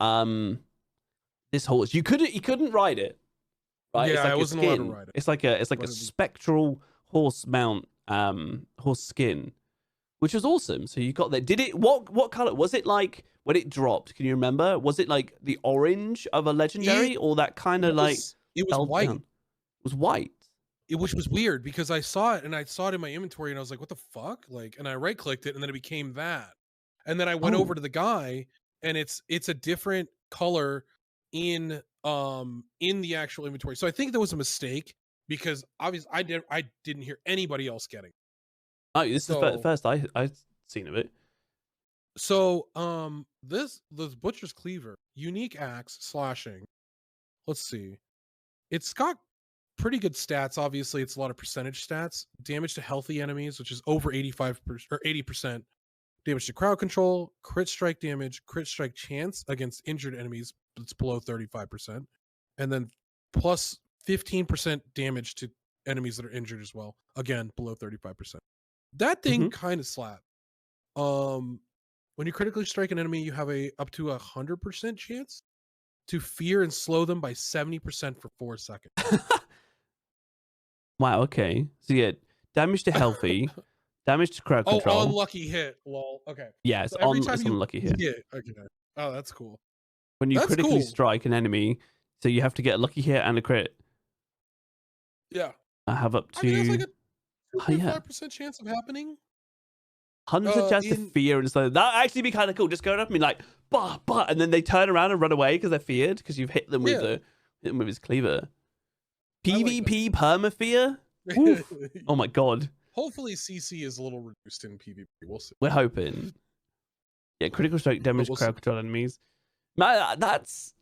this horse. You couldn't ride it. Right? Yeah, it's like I wasn't allowed to skin. ride it. It's like a spectral horse mount horse skin, which was awesome. So you got that. Did it what color was it like when it dropped? Can you remember? Was it like the orange of a legendary or that kind of like it was white. Down? It was white. Which was weird because I saw it in my inventory and I was like, what the fuck? Like, and I right clicked it and then it became that. And then I went over to the guy and it's a different color in the actual inventory. So I think there was a mistake because obviously I didn't hear anybody else getting it. Oh, this is the first I've seen of it. So this butcher's cleaver, unique axe, slashing. Let's see. It's got pretty good stats. Obviously, it's a lot of percentage stats. Damage to healthy enemies, which is over 85% or 80%. damage to crowd control, crit strike damage, crit strike chance against injured enemies that's below 35%, and then plus 15% damage to enemies that are injured as well. Again, below 35%. That thing kind of slap. When you critically strike an enemy, you have a up to 100% chance to fear and slow them by 70% for 4 seconds. Wow, okay. So yeah, damage to healthy, damage to crowd control. Oh, unlucky hit. Lol. Okay. Yeah, it's So every time it's you unlucky hit. Okay. Oh, that's cool. When you That's critically cool. strike an enemy, so you have to get a lucky hit and a crit. Yeah. I have up I mean, that's to like a 2.5% chance of happening. 100% chance to fear and slow. That actually be kind of cool. Just going up and be like, bah, and then they turn around and run away because they're feared because you've hit them with his cleaver. PvP perma fear? Oh my god. Hopefully CC is a little reduced in PvP. We'll see. We're hoping. Yeah, critical strike damage crowd control enemies. Man, that's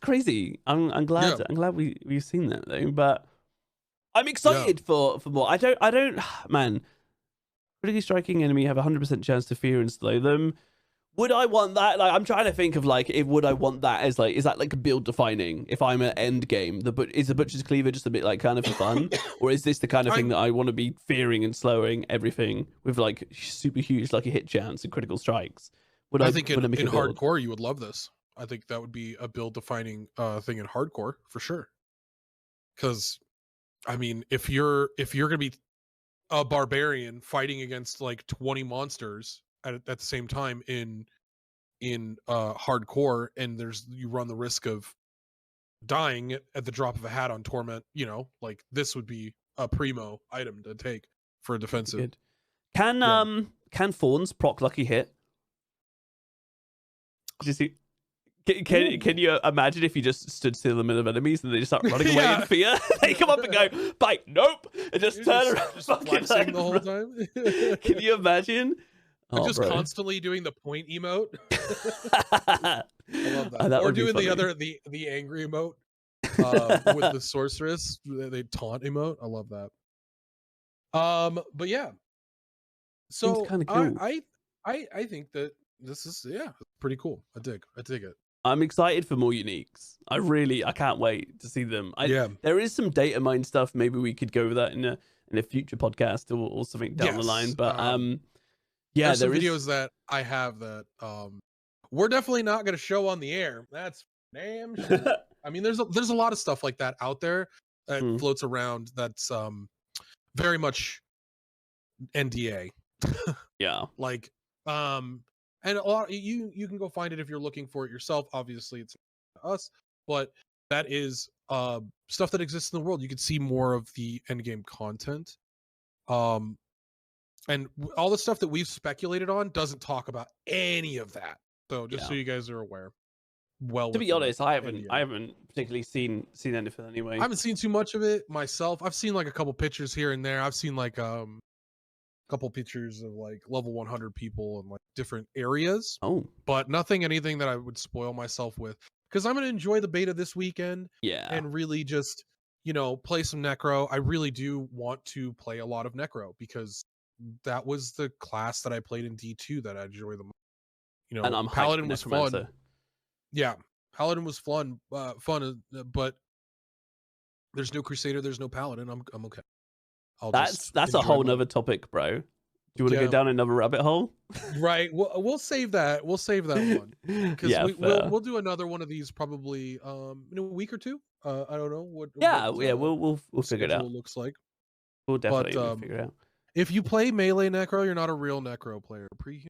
crazy. I'm glad we've seen that though. But I'm excited for more. I don't man. Critically striking enemy have 100% chance to fear and slow them. Would I want that? Like, I'm trying to think of like, would I want that as like, is that like build defining? If I'm at end game, is the butcher's cleaver just a bit like kind of for fun, or is this the kind of thing that I want to be fearing and slowing everything with like super huge lucky hit chance and critical strikes? I think in hardcore you would love this. I think that would be a build defining thing in hardcore for sure. Because, I mean, if you're gonna be a barbarian fighting against like 20 monsters at the same time in hardcore, and you run the risk of dying at the drop of a hat on torment, like this would be a primo item to take for a defensive. Good. Can fawns proc lucky hit? Did you see? Can you imagine if you just stood still in the middle of enemies and they just start running away in fear? They come up and go, bite, nope, and just turn around, just flexing the whole time. Can you imagine? Just constantly doing the point emote. I love that. Or doing the angry emote with the sorceress, they taunt emote. I love that. But yeah, so kind of cool. I think that this is pretty cool. I dig it. I'm excited for more uniques. I can't wait to see them. There is some data mine stuff. Maybe we could go over that in a future podcast or something down the line. But there's some videos that I have that we're definitely not going to show on the air. That's damn sure. I mean, there's a lot of stuff like that out there that floats around. That's very much NDA. Yeah. Like and a lot you can go find it if you're looking for it yourself. Obviously, it's not us, but that is stuff that exists in the world. You can see more of the endgame content. And all the stuff that we've speculated on doesn't talk about any of that. So just so you guys are aware. Well, to be honest, I haven't particularly seen anything anyway. I haven't seen too much of it myself. I've seen like a couple pictures here and there. I've seen like couple pictures of like level 100 people in like different areas. But anything that I would spoil myself with, because I'm gonna enjoy the beta this weekend. And really just play some Necro. I really do want to play a lot of Necro because that was the class that I played in D2 that I enjoy the most. And I'm Paladin was fun. Yeah, Paladin was fun, but there's no Crusader, there's no Paladin. I'm okay. That's a whole nother topic, bro. Do you want to go down another rabbit hole? Right. We'll save that. We'll save that one because we'll do another one of these probably in a week or two. I don't know what. We'll figure it out. Looks like we'll definitely figure it out. If you play melee Necro, you're not a real Necro player. Pre-human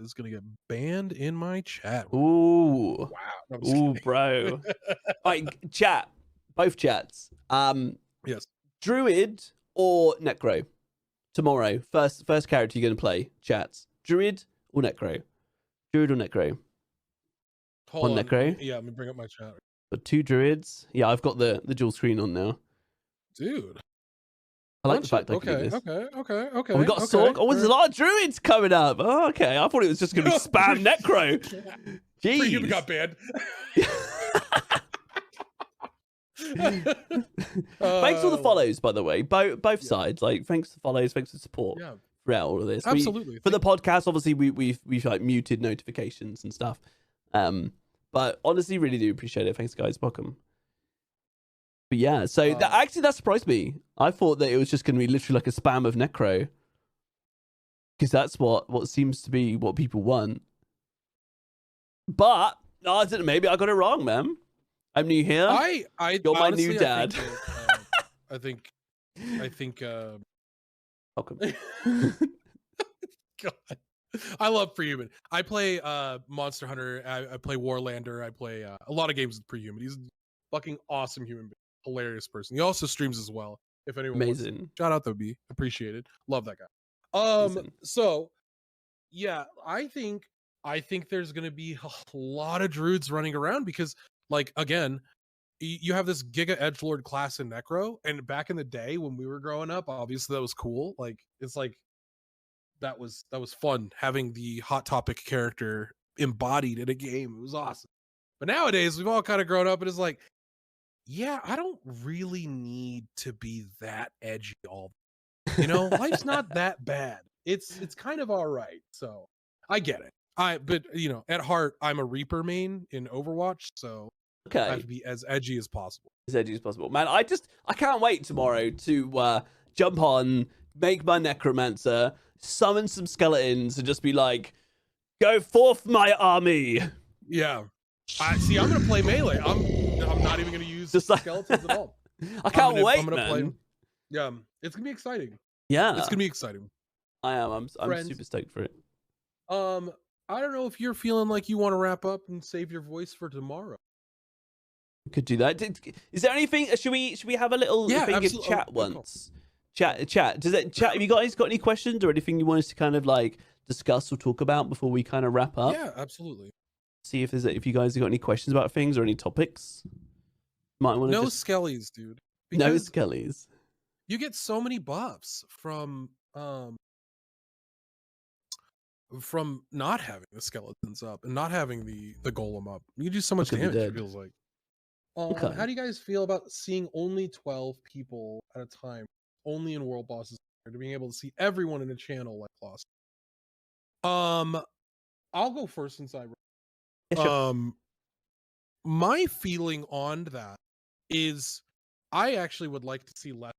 is gonna get banned in my chat. Ooh, wow. Ooh, bro. Like chat, both chats. Yes. Druid or Necro tomorrow? First character you're gonna play. Chats. Druid or Necro? Druid or Necro? Hold on. Necro. Yeah, let me bring up my chat. But 2 druids. Yeah, I've got the dual screen on now. Dude. I like the fact I can do this. Okay. Oh, we got a Sorg. Oh, there's a lot of druids coming up. Oh, okay. I thought it was just going to be spam Necro. Jeez. Pre-human got banned. Thanks for the follows, by the way. Both sides. Like, thanks for the follows. Thanks for the support. Yeah. throughout all of this. Absolutely. For the podcast, obviously, we've like muted notifications and stuff. But honestly, really do appreciate it. Thanks, guys. Welcome. But yeah, so that surprised me. I thought that it was just going to be literally like a spam of Necro, because that's what seems to be what people want. But I don't know, maybe I got it wrong, man. I'm new here. You're my new dad. I think welcome. God. I love Prehuman. I play Monster Hunter. I play Warlander. I play a lot of games with Prehuman. He's a fucking awesome human being. Hilarious person. He also streams as well. If anyone Amazing. wants to, shout out to be appreciated. Love that guy. Amazing. So yeah, I think there's gonna be a lot of druids running around because, like, again, you have this Giga Edgelord class in Necro, and back in the day when we were growing up, obviously that was cool. Like, it's like that was fun having the Hot Topic character embodied in a game. It was awesome. But nowadays we've all kind of grown up, and it's like, yeah, I don't really need to be that edgy all. Life's not that bad. It's kind of all right. So I get it. But at heart, I'm a Reaper main in Overwatch, so I have to be as edgy as possible. As edgy as possible, man. I can't wait tomorrow to jump on, make my Necromancer, summon some skeletons, and just be like, "Go forth, my army." Yeah. I'm gonna play melee. I'm not even gonna use skeletons at all. I can't wait, I'm gonna man. play. Yeah, it's gonna be exciting. Yeah, it's gonna be exciting. I am. I'm super stoked for it. I don't know if you're feeling like you want to wrap up and save your voice for tomorrow. Could do that. Is there anything? Should we have a little thing of chat once? Cool. Chat. Does that chat? Have you guys got any questions or anything you want us to kind of like discuss or talk about before we kind of wrap up? Yeah, absolutely. See if you guys have got any questions about things or any topics. Might want to skellies, dude. No skellies. You get so many buffs from not having the skeletons up and not having the golem up. You do so much damage, it feels like. How do you guys feel about seeing only 12 people at a time, only in world bosses, to being able to see everyone in a channel like Lost? I'll go first since I my feeling on that is I actually would like to see less,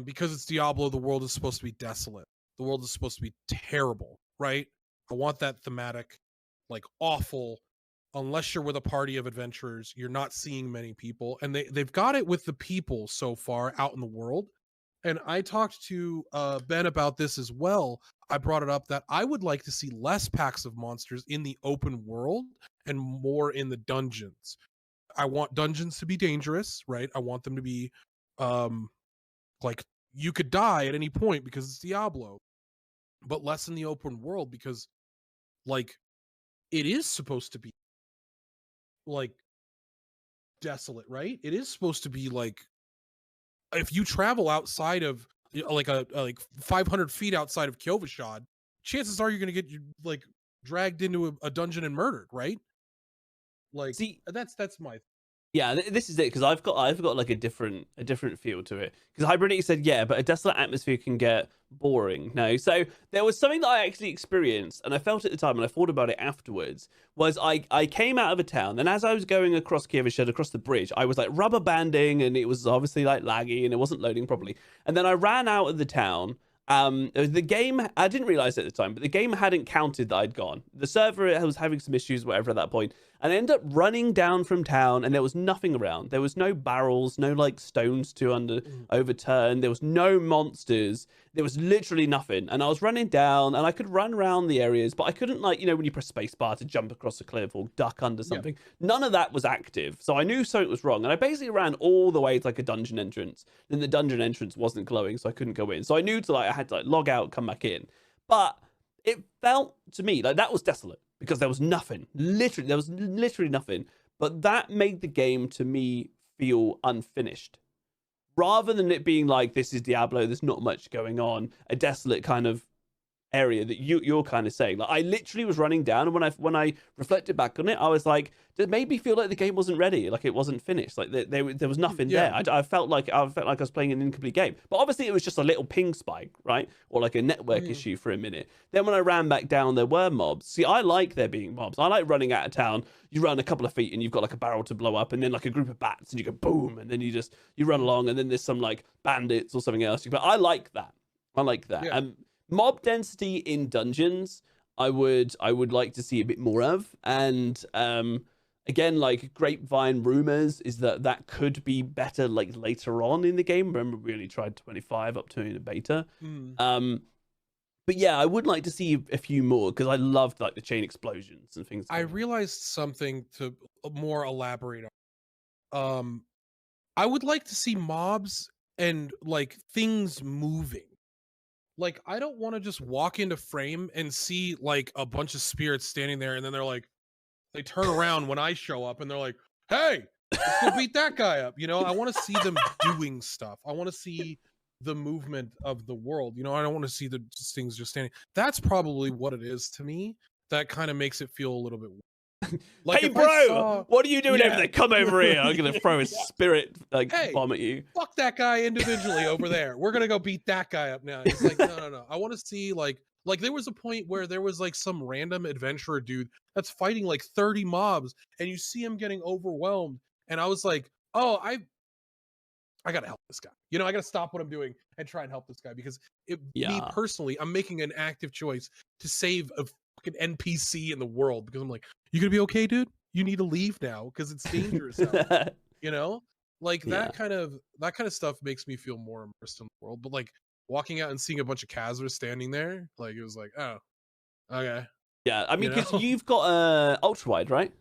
because it's Diablo. The world is supposed to be desolate. The world is supposed to be terrible, right? I want that thematic, like awful. Unless you're with a party of adventurers, you're not seeing many people, and they've got it with the people so far out in the world. And I talked to Ben about this as well. I brought it up that I would like to see less packs of monsters in the open world and more in the dungeons. I want dungeons to be dangerous, right? I want them to be like you could die at any point because it's Diablo, but less in the open world because, like, it is supposed to be like desolate, right? It is supposed to be like, if you travel outside of like 500 feet outside of Kyovashad, chances are you're going to get like dragged into a dungeon and murdered, right? Like, see, that's my. Yeah, this is it, because I've got like a different feel to it. Because Hybridity said, yeah, but a desolate atmosphere can get boring. No, so there was something that I actually experienced, and I felt at the time, and I thought about it afterwards. Was I came out of a town, and as I was going across Kyovashad, across the bridge, I was like rubber banding, and it was obviously like laggy, and it wasn't loading properly. And then I ran out of the town. The game, I didn't realize it at the time, but the game hadn't counted that I'd gone. The server was having some issues, whatever, at that point. And I ended up running down from town, and there was nothing around. There was no barrels, no like stones to overturn. There was no monsters. There was literally nothing. And I was running down, and I could run around the areas, but I couldn't, like, when you press spacebar to jump across a cliff or duck under something. Yeah. None of that was active. So I knew something was wrong. And I basically ran all the way to like a dungeon entrance. Then the dungeon entrance wasn't glowing, so I couldn't go in. So I knew I had to like log out, come back in. But it felt to me like that was desolate, because there was nothing. There was literally nothing. But that made the game, to me, feel unfinished. Rather than it being like, this is Diablo, there's not much going on, a desolate kind of area that you're kind of saying. Like I literally was running down, and when I reflected back on it, I was like, it made me feel like the game wasn't ready, like it wasn't finished, like there was nothing there. I felt like I was playing an incomplete game. But obviously it was just a little ping spike, right, or like a network issue for a minute. Then when I ran back down, there were mobs. See, I like there being mobs. I like running out of town. You run a couple of feet and you've got like a barrel to blow up, and then like a group of bats, and you go boom, and then you run along, and then there's some like bandits or something else. But I like that. Yeah. Mob density in dungeons, I would like to see a bit more of. And again, like grapevine rumors is that could be better like later on in the game. Remember, we only tried 25 up to in the beta. But yeah, I would like to see a few more, because I loved like the chain explosions and things. I realized something to more elaborate on. I would like to see mobs and like things moving. Like, I don't want to just walk into frame and see like a bunch of spirits standing there, and then they turn around when I show up and they're like, hey, let's go beat that guy up. You know, I want to see them doing stuff. I want to see the movement of the world. You know, I don't want to see the things just standing. That's probably what it is to me. That kind of makes it feel a little bit weird. Like, hey bro, what are you doing over there? Come over here. I'm gonna throw a spirit like bomb at you. Fuck that guy individually over there. We're gonna go beat that guy up now. It's like, no. I want to see like there was a point where there was like some random adventurer dude that's fighting like 30 mobs, and you see him getting overwhelmed, and I was like, oh, I gotta help this guy. You know, I gotta stop what I'm doing and try and help this guy, because me personally, I'm making an active choice to save a fucking NPC in the world, because I'm like, you gonna be okay, dude? You need to leave now because it's dangerous out there. You know, like that kind of stuff makes me feel more immersed in the world. But like walking out and seeing a bunch of Khazars standing there, like it was like, oh, okay. Yeah, I mean, because you've got ultra wide, right?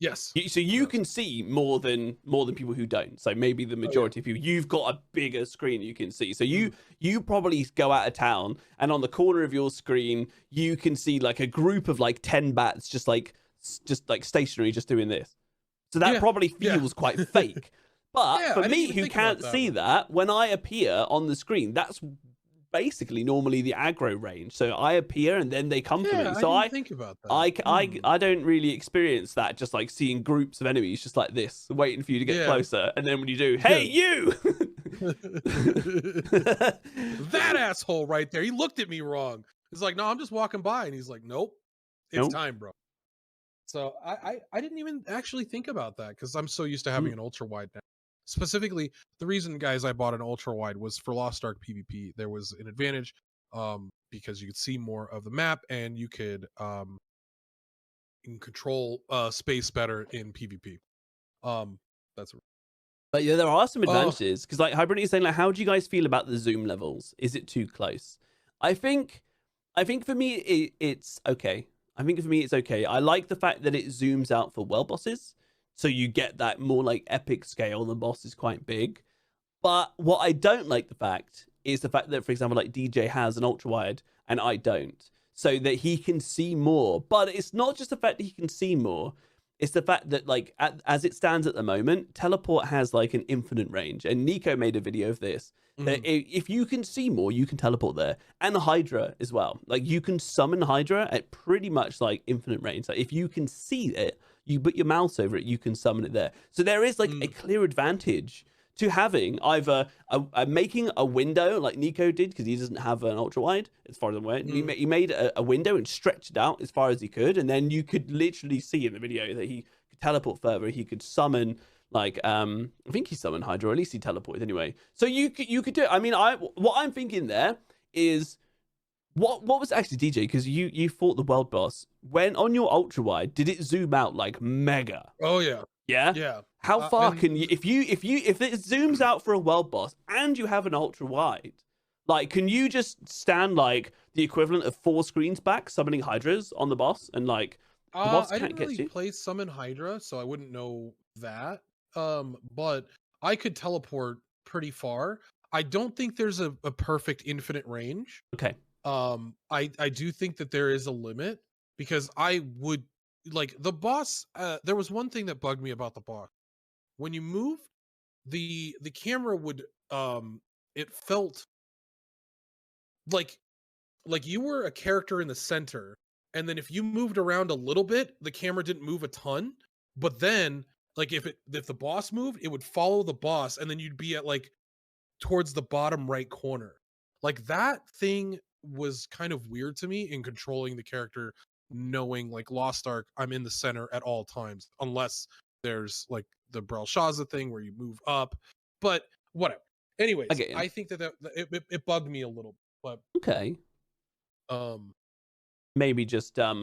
Yes. So you can see more than people who don't. So maybe the majority of people, you've got a bigger screen you can see. So you probably go out of town, and on the corner of your screen you can see like a group of like 10 bats just like stationary, just doing this. So that probably feels quite fake. But for me, who can't see that, when I appear on the screen, that's basically normally the aggro range. So I appear and then they come for me. So I think about that. I don't really experience that, just like seeing groups of enemies just like this, waiting for you to get closer. And then when you do, hey, you! That asshole right there. He looked at me wrong. He's like, no, I'm just walking by. And he's like, nope, it's time, bro. So I didn't even actually think about that, because I'm so used to having an ultra wide now. Specifically, the reason, guys, I bought an ultra wide was for Lost Ark PvP. There was an advantage because you could see more of the map, and you could control space better in PvP. That's But yeah, there are some advantages, because like Hybrid is saying, like, how do you guys feel about the zoom levels? Is it too close? I think for me it's okay. I think for me it's okay. I like the fact that it zooms out for world bosses. So you get that more like epic scale. The boss is quite big. But what I don't like the fact is the fact that, for example, like DJ has an ultra wide and I don't. So that he can see more. But it's not just the fact that he can see more. It's the fact that, like, as it stands at the moment, teleport has like an infinite range. And Nico made a video of this. That if you can see more, you can teleport there. And Hydra as well. Like, you can summon Hydra at pretty much like infinite range. Like, if you can see it, you put your mouse over it, you can summon it there. So there is like a clear advantage to having either making a window like Nico did, because he doesn't have an ultra wide as far as I'm aware. He made a window and stretched it out as far as he could, and then you could literally see in the video that he could teleport further. He could summon like I think he summoned Hydra, or at least he teleported anyway. So you could do it. I mean, what I'm thinking there is, what was actually DJ, because you fought the world boss, when on your ultra wide, did it zoom out like mega? Oh yeah. Yeah. How far can you, if it zooms out for a world boss and you have an ultra wide, like, can you just stand like the equivalent of 4 screens back summoning Hydras on the boss, and like the boss I can't didn't get really you? play Summon Hydra, so I wouldn't know that. But I could teleport pretty far. I don't think there's a perfect infinite range. Okay. I do think that there is a limit, because I would like the boss. There was one thing that bugged me about the boss. When you moved, the camera would it felt like like you were a character in the center, and then if you moved around a little bit, the camera didn't move a ton, but then like if the boss moved, it would follow the boss, and then you'd be at like towards the bottom right corner. Like that thing was kind of weird to me in controlling the character, knowing like Lost Ark, I'm in the center at all times, unless there's like the Brel Shaza thing where you move up, but whatever. Anyways, get you. I think that it bugged me a little, but Okay. um, Maybe just I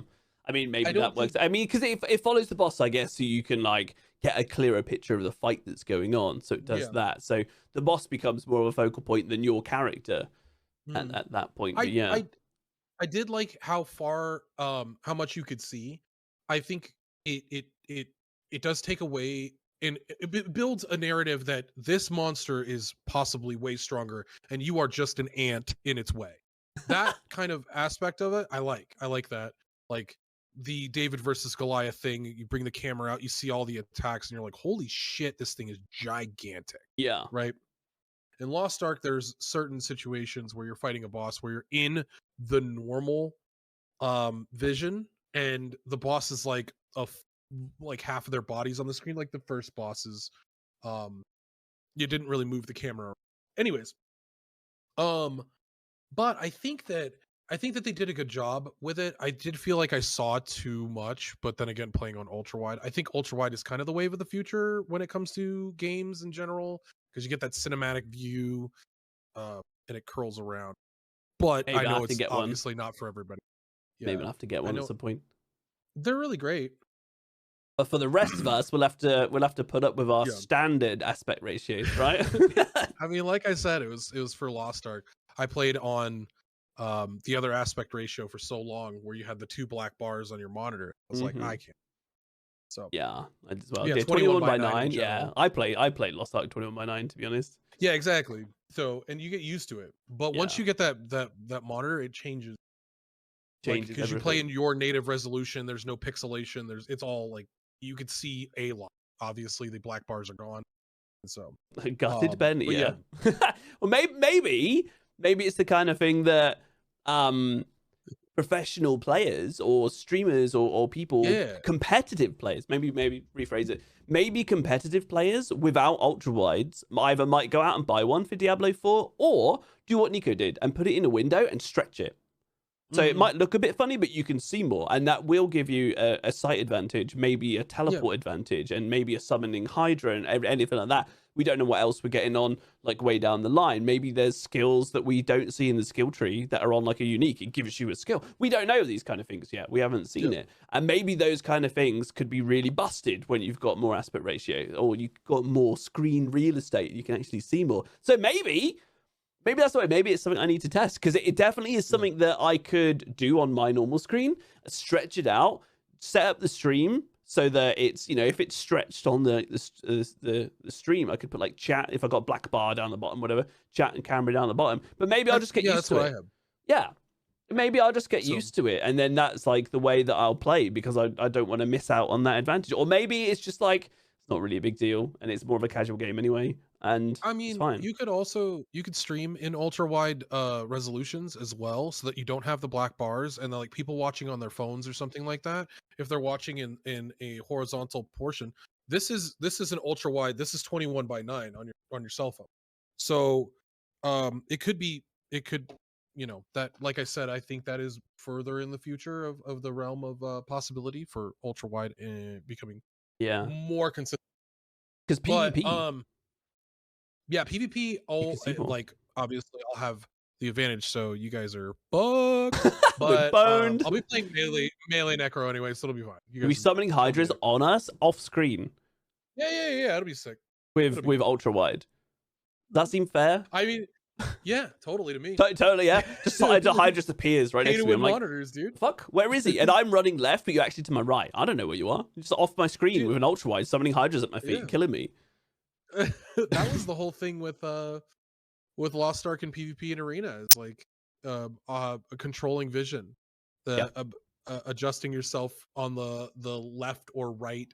mean, maybe I that don't works. think. I mean, because it follows the boss, I guess, so you can like get a clearer picture of the fight that's going on. So it does Yeah. that. So the boss becomes more of a focal point than your character Hmm. at that point. But I yeah, I I did like how far how much you could see. I think it does take away, and it builds a narrative that this monster is possibly way stronger and you are just an ant in its way. That kind of aspect of it, I like. I like that. Like the David versus Goliath thing, you bring the camera out, you see all the attacks, and you're like, holy shit, this thing is gigantic, yeah, right? In Lost Ark, there's certain situations where you're fighting a boss where you're in the normal vision, and the boss is like like half of their bodies on the screen. Like the first bosses, um you didn't really move the camera. Anyways, um but I think that they did a good job with it. I did feel like I saw too much, but then again, playing on ultra wide, I think ultra wide is kind of the wave of the future when it comes to games in general, because you get that cinematic view, and it curls around. But I maybe I know have to it's get one. obviously not for everybody. Maybe Yeah, I'll have to get I one at know some point. they're really great. But for the rest of us, we'll have to put up with our Yeah. standard aspect ratios, right? I mean, like I said, it was for Lost Ark. I played on the other aspect ratio for so long, where you had the two black bars on your monitor. I was like, hmm I can't. So Yeah, I as well. yeah, Yeah, 21 21 by by 9 in 9. Yeah, general. I played Lost Ark 21 by 9 to be honest. Yeah, exactly. So, and you get used to it, but once Yeah, you get that monitor, it changes. Like changes because you play everything. in your native resolution, there's no pixelation. It's all like you could see a lot. Obviously, the black bars are gone, and so Gutted Ben, but yeah, yeah. Well, maybe it's the kind of thing that um professional players or streamers or people, yeah. competitive players, maybe rephrase it. Maybe competitive players without ultra wides either might go out and buy one for Diablo 4 or do what Nico did and put it in a window and stretch it. So it Hmm. might look a bit funny, but you can see more, and that will give you a sight advantage, maybe a Yeah. teleport advantage, and maybe a summoning Hydra and anything like that. We don't know what else we're getting on, like way down the line. Maybe there's skills that we don't see in the skill tree that are on like a unique. It gives you a skill. We don't know these kind of things yet. We haven't seen Yeah. it, and maybe those kind of things could be really busted when you've got more aspect ratio or you've got more screen real estate. You can actually see more. So maybe that's the way. Maybe it's something I need to test because it definitely is Yeah. something that I could do on my normal screen, stretch it out, set up the stream so that it's, if it's stretched on the stream, I could put like chat if I got black bar down the bottom, whatever, chat and camera down the bottom. But maybe I'll just get Yeah, used that's to what I it. have. Yeah, maybe I'll just get So used to it, and then that's like the way that I'll play because I don't want to miss out on that advantage. Or maybe it's just like it's not really a big deal, and it's more of a casual game anyway, and I it's mean, fine. you could stream in ultra wide resolutions as well, so that you don't have the black bars, and like people watching on their phones or something like that, if they're watching in a horizontal portion, this is an ultra wide. This is 21 by 9 on your cell phone. So it could that, like I said, I think that is further in the future of the realm of possibility for ultra wide becoming Yeah, more consistent. because But PvP. yeah, PvP, You can all see more. like obviously I'll have the advantage, so you guys are fucked. We're But boned. I'll be playing melee necro anyway, so it'll be fine. You Are we guys summoning will be hydras there. on us off screen Yeah, it'll be sick. with It'll be with good. ultra wide? Does that seem fair? I mean, yeah, totally to me. Totally, yeah. Just the hydra just appears right Pay next to to me. win I'm like, monitors, dude. fuck, where is he? And I'm running left, but you're actually to my right. I don't know where you are. You're just off my screen Dude, with an ultra wide, summoning hydras at my feet yeah. and killing me. That was the whole thing with Lost Ark and PvP and Arena. It's like a controlling vision, Yeah, the adjusting yourself on the left or right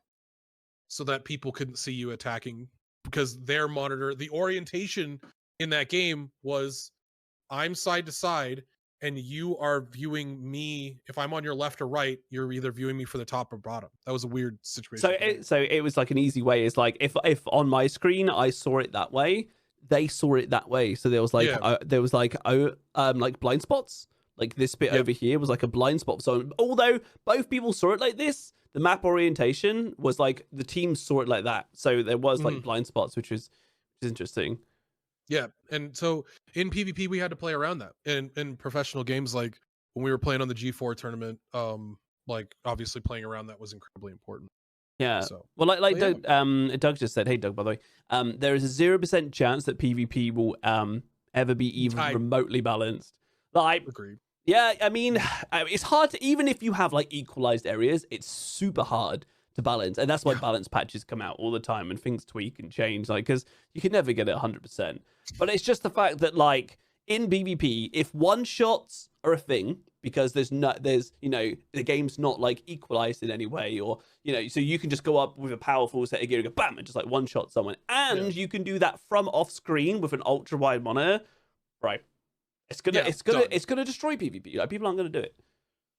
so that people couldn't see you attacking, because their monitor, the orientation in that game was I'm side to side, and you are viewing me. If I'm on your left or right, you're either viewing me for the top or bottom. That was a weird situation. So it was like an easy way. It's like if on my screen I saw it that way, they saw it that way. So there was like blind spots. Like this bit over here was like a blind spot. So although both people saw it like this, the map orientation was like the team saw it like that. So there was like blind spots, which is interesting. Yeah, and so in PvP we had to play around that. In professional games, like when we were playing on the G4 tournament, like obviously playing around that was incredibly important. Yeah. So well, like yeah. Doug just said. Hey, Doug, by the way, there is a 0% chance that PvP will ever be even remotely balanced. Like, agreed. Yeah, I mean, it's hard to, even if you have like equalized areas, it's super hard to balance, and that's why balance patches come out all the time and things tweak and change, like, because you can never get it 100%. But it's just the fact that, like, in PvP, if one shots are a thing because there's the game's not like equalized in any way, or so you can just go up with a powerful set of gear and go bam and just like one shot someone, and you can do that from off screen with an ultra wide monitor, right? It's gonna destroy PvP. Like, people aren't gonna do it.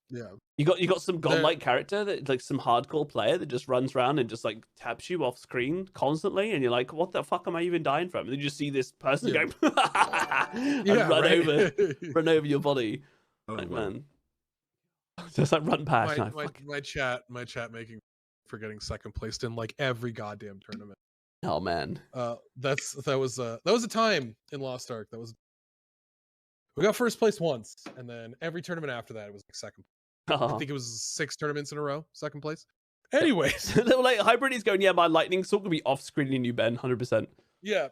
Yeah. You got some godlike character that, like, some hardcore player that just runs around and just like taps you off screen constantly, and you're like, what the fuck am I even dying from? And then you just see this person go and run over your body. Like, man. Just like run past. My chat making for getting second placed in like every goddamn tournament. Oh man. That was a time in Lost Ark. We got first place once, and then every tournament after that, it was like second. I think it was 6 tournaments in a row, second place. Anyways, like Hybrid is going, yeah, my lightning sword will be off screening you, Ben, 100%. Yeah.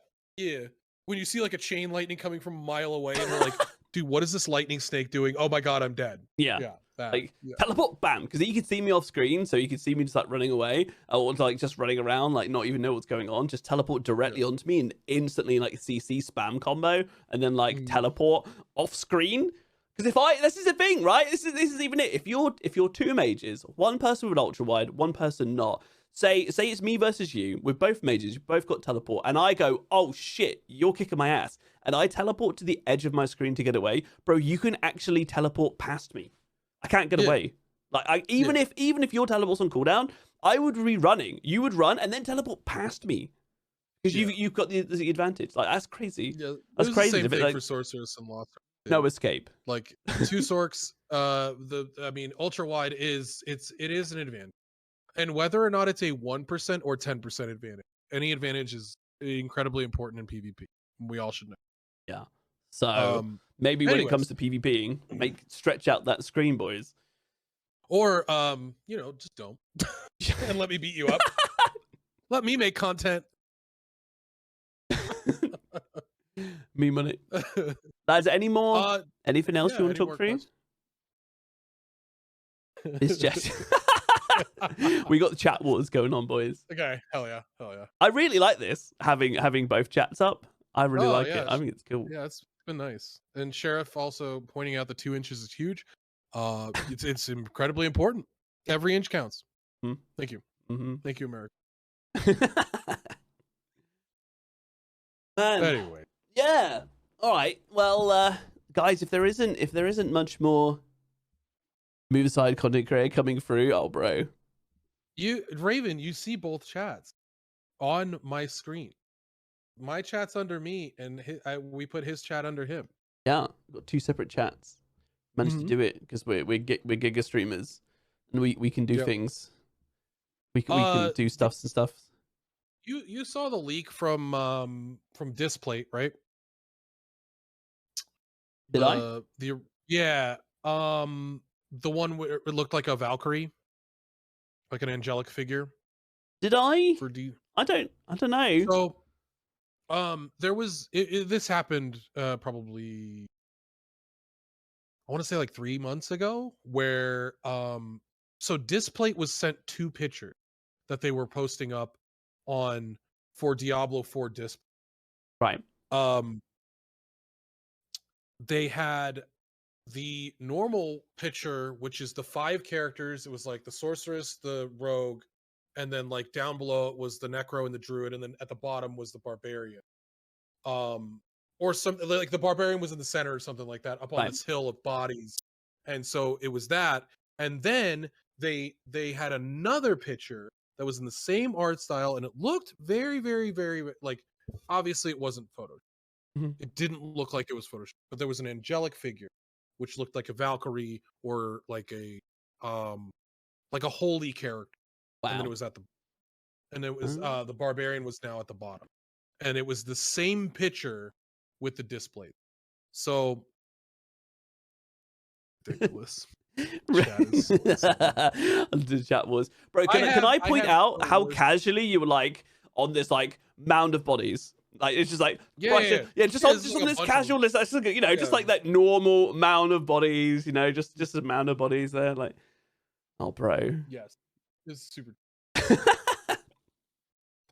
When you see like a chain lightning coming from a mile away, and they're like, dude, what is this lightning snake doing? Oh my god, I'm dead. Yeah. Teleport, bam, because he could see me off screen, so he could see me just like running away, or like just running around, like not even know what's going on. Just teleport directly onto me and instantly like CC spam combo, and then like teleport off screen. Because this is the thing, right? This is even it. If you're 2 mages, one person with ultra wide, one person not. Say it's me versus you. We're both mages. You both got teleport, and I go, oh shit, you're kicking my ass, and I teleport to the edge of my screen to get away, bro. You can actually teleport past me. I can't get away. Like, even if your teleport's on cooldown, I would be running. You would run and then teleport past me because you've got the advantage. Like, that's crazy. Yeah, that's crazy. The same thing for sorceress and Lost Ark. No escape. Like 2 sorks. Ultra wide it is an advantage, and whether or not it's a 1% or 10% advantage, any advantage is incredibly important in PvP. We all should know. Yeah. So maybe when it comes to PvPing, stretch out that screen, boys. Or just don't and let me beat you up. Let me make content. Me money. Lads, any more? Anything else you want to talk through? It's just we got the chat wars going on, boys. Okay, hell yeah. I really like this, having both chats up. I really like it. I think it's cool. Yeah, it's been nice. And Sheriff also pointing out the 2 inches is huge. It's incredibly important. Every inch counts. Thank you. Thank you, America. Man. Anyway. Yeah. All right. Well, guys, if there isn't much more move aside content creator coming through, oh bro. Raven, you see both chats on my screen. My chat's under me, and we put his chat under him. Yeah, we've got 2 separate chats. Managed to do it because we're Giga streamers, and we can do things. We can do stuff. You saw the leak from Displate, right? Did I? The one where it looked like a Valkyrie, like an angelic figure. Did I? I don't know. So, there was this happened probably, I want to say like 3 months ago, where so Displate was sent 2 pictures that they were posting up for Diablo IV Displate. Right. They had the normal picture, which is the 5 characters. It was like the sorceress, the rogue, and then like down below it was the necro and the druid, and then at the bottom was the barbarian. or something like the barbarian was in the center or something like that, up on Right. this hill of bodies, and so it was that. And then they had another picture that was in the same art style, and it looked very, very, very like obviously it wasn't Photoshop. Mhm. It didn't look like it was Photoshop, but there was an angelic figure, which looked like a Valkyrie or like a holy character, and then it Wow. was at the and it was Oh. the barbarian was now at the bottom, and it was the same picture with the display. So ridiculous. Chat is so insane. The chat was, bro. I Can I have point out the how worst- casually you were like on this like mound of bodies? Like it's just like Yeah, right, yeah, yeah. just Yeah, on it's just like on a this bunch of casual list. That's just, you know, just Yeah. like that normal mound of bodies. You know, just a mound of bodies there. Like, oh, bro. Yes, this is super.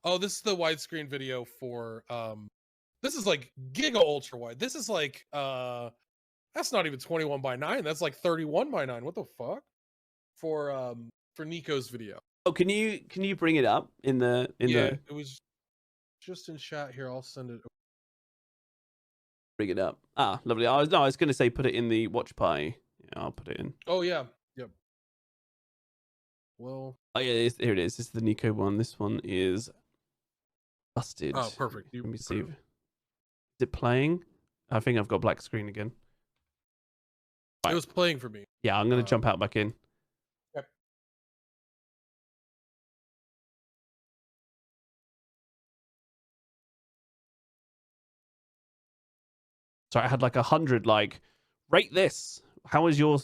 Oh, this is the widescreen video for this is like giga ultra wide. This is like that's not even 21:9. That's like 31:9. What the fuck? For Nico's video. Oh, can you bring it up in the It was just in chat here. I'll send it. bring it up? Ah, lovely. I was going to say put it in the watch pie. Yeah, I'll put it in. Oh yeah. Yep. Well. Oh yeah, here it is. This is the Nico one. This one is busted. Oh, perfect. Let me see. Is it playing? I think I've got black screen again. It was playing for me. Yeah, I'm going to jump out back in. Yep. So I had like 100 like, rate this. How is your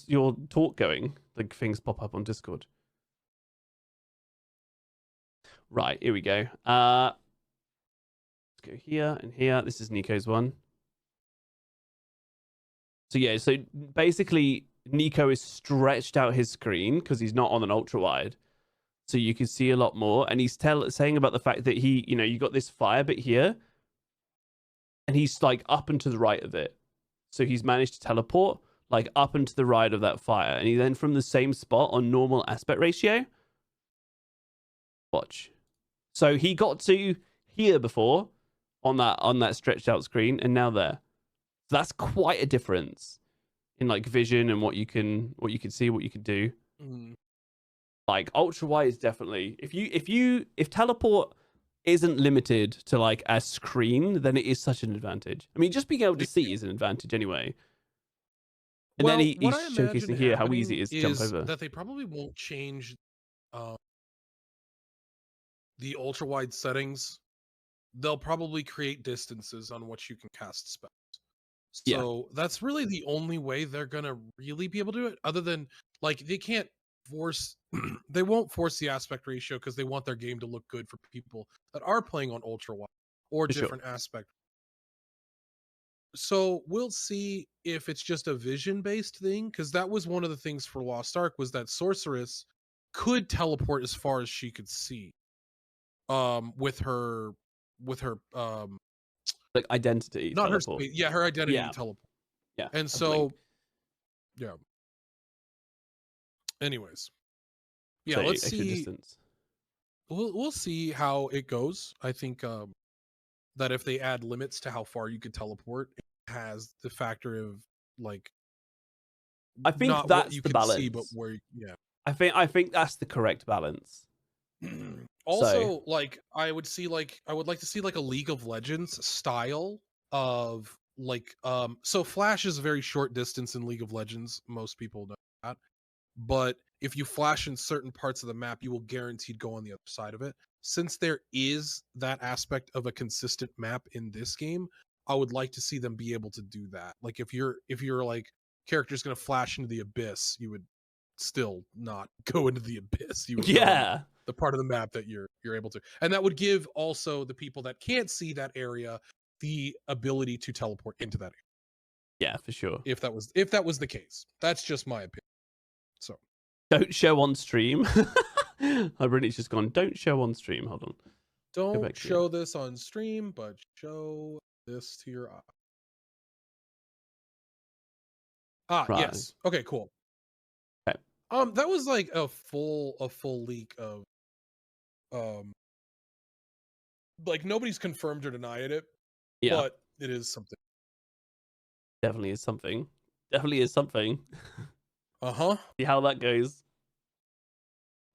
talk going? Like things pop up on Discord. Right, here we go. Let's go here and here. This is Nico's one. So yeah, so basically Nico is stretched out his screen because he's not on an ultra wide. So you can see a lot more. And he's saying about the fact that he, you know, you got this fire bit here. And he's like up and to the right of it. So he's managed to teleport like up and to the right of that fire. And he then from the same spot on normal aspect ratio. Watch. So he got to here before on that stretched out screen and now there. So that's quite a difference in like vision and what you can see, what you can do. Mm. Like ultra wide is definitely if teleport isn't limited to like a screen, then it is such an advantage. I mean, just being able to see is an advantage anyway. And then he's showcasing here how easy it is to jump over. That they probably won't change the ultra wide settings. They'll probably create distances on what you can cast spells. So that's really the only way they're gonna really be able to do it. Other than like they can't force, they won't force the aspect ratio because they want their game to look good for people that are playing on ultra wide or different aspect. So we'll see if it's just a vision based thing, because that was one of the things for Lost Ark was that sorceress could teleport as far as she could see with her like identity not teleport. her identity teleport. Yeah. And so yeah. Anyways. Yeah, so let's extra see. Distance. We'll see how it goes. I think that if they add limits to how far you could teleport, it has the factor of like I think not that's what you the can balance. see, but where I think that's the correct balance. Also, like I would like to see like a League of Legends style of like so Flash is a very short distance in League of Legends, most people know that. But if you flash in certain parts of the map, you will guaranteed go on the other side of it. Since there is that aspect of a consistent map in this game, I would like to see them be able to do that. Like if you're like character's going to flash into the abyss, you would still not go into the abyss. You would go into the part of the map that you're able to. And that would give also the people that can't see that area the ability to teleport into that area. Yeah, for sure. If that was the case. That's just my opinion. So don't show on stream. Hibernity's just gone. Don't show on stream. Hold on. Don't show this on stream, but show this to your eye. Right. Yes. Okay. Cool. Okay. That was like a full leak of like nobody's confirmed or denied it. Yeah. But it is something. Definitely is something. Definitely is something. Uh-huh. See how that goes.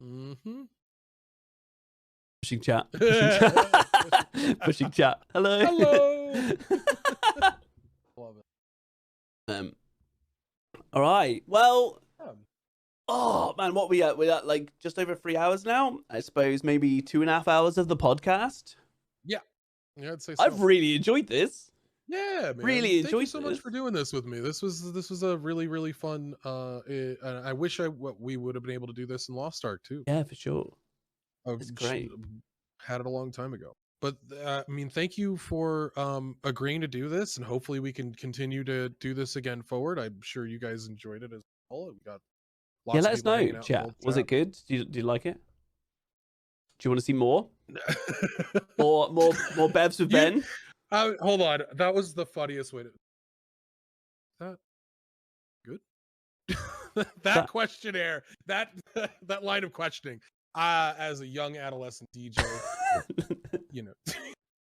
Mm-hmm. Pushing chat. Pushing chat. Pushing chat. Hello. Hello. Love it. All right. Well, Yeah. oh man, what we at? We're at like just over 3 hours now. I suppose maybe 2.5 hours of the podcast. Yeah, I'd say so. I've really enjoyed this. Yeah, man. Really Thank enjoyed you so much this. for doing this with me. This was a really fun. I wish we would have been able to do this in Lost Ark too. Yeah, for sure. It's great. Had it a long time ago. But I mean, thank you for agreeing to do this, and hopefully we can continue to do this again forward. I'm sure you guys enjoyed it as well. We got lots Yeah, of let us people know, hanging out in chat. the Was it good? Do you like it? Do you want to see more? More Bevs with Ben? Hold on. That was the funniest way to. That good? that questionnaire, that line of questioning. As a young adolescent DJ, you know.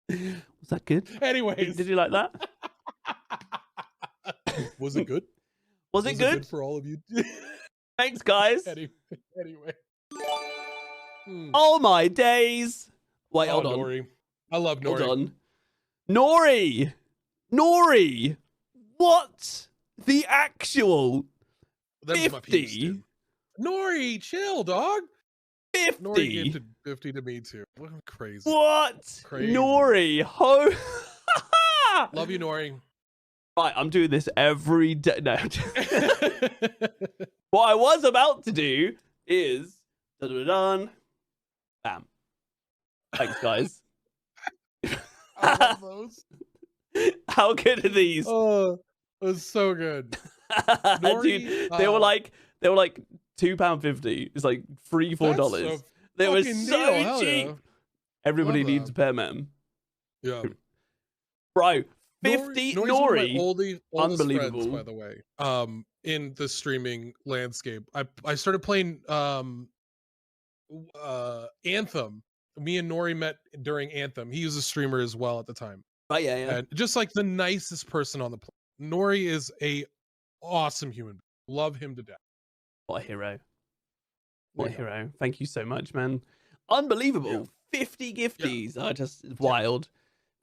Was that good? Anyways, did you like that? Was it good? Was it good for all of you? Thanks, guys. Anyway. Oh my days! Wait, hold on. Nori. I love Nori. Hold on. Nori! What? The actual That was my peeps, 50? dude. Nori, chill, dog. 50? Nori gifted 50 to me too. What crazy. What? Crazy. Nori, Love you, Nori. Right, I'm doing this every day. No. What I was about to do is dun. Bam. Thanks, guys. I love those. How good are these? Oh, it was so good. Nori, dude, they were like £2.50. It's like $3-4. They were so cheap. Yeah. Everybody Love needs a them. pair, man. Yeah. Bro, 50 Nori's Nori. one of my oldest Unbelievable. friends, by the way. In the streaming landscape, I started playing Anthem. Me and Nori met during Anthem. He was a streamer as well at the time. Right, yeah. And just like the nicest person on the planet. Nori is a awesome human. Love him to death. What a hero. What a hero. Thank you so much, man. Unbelievable. Yeah. 50 gifties are just wild.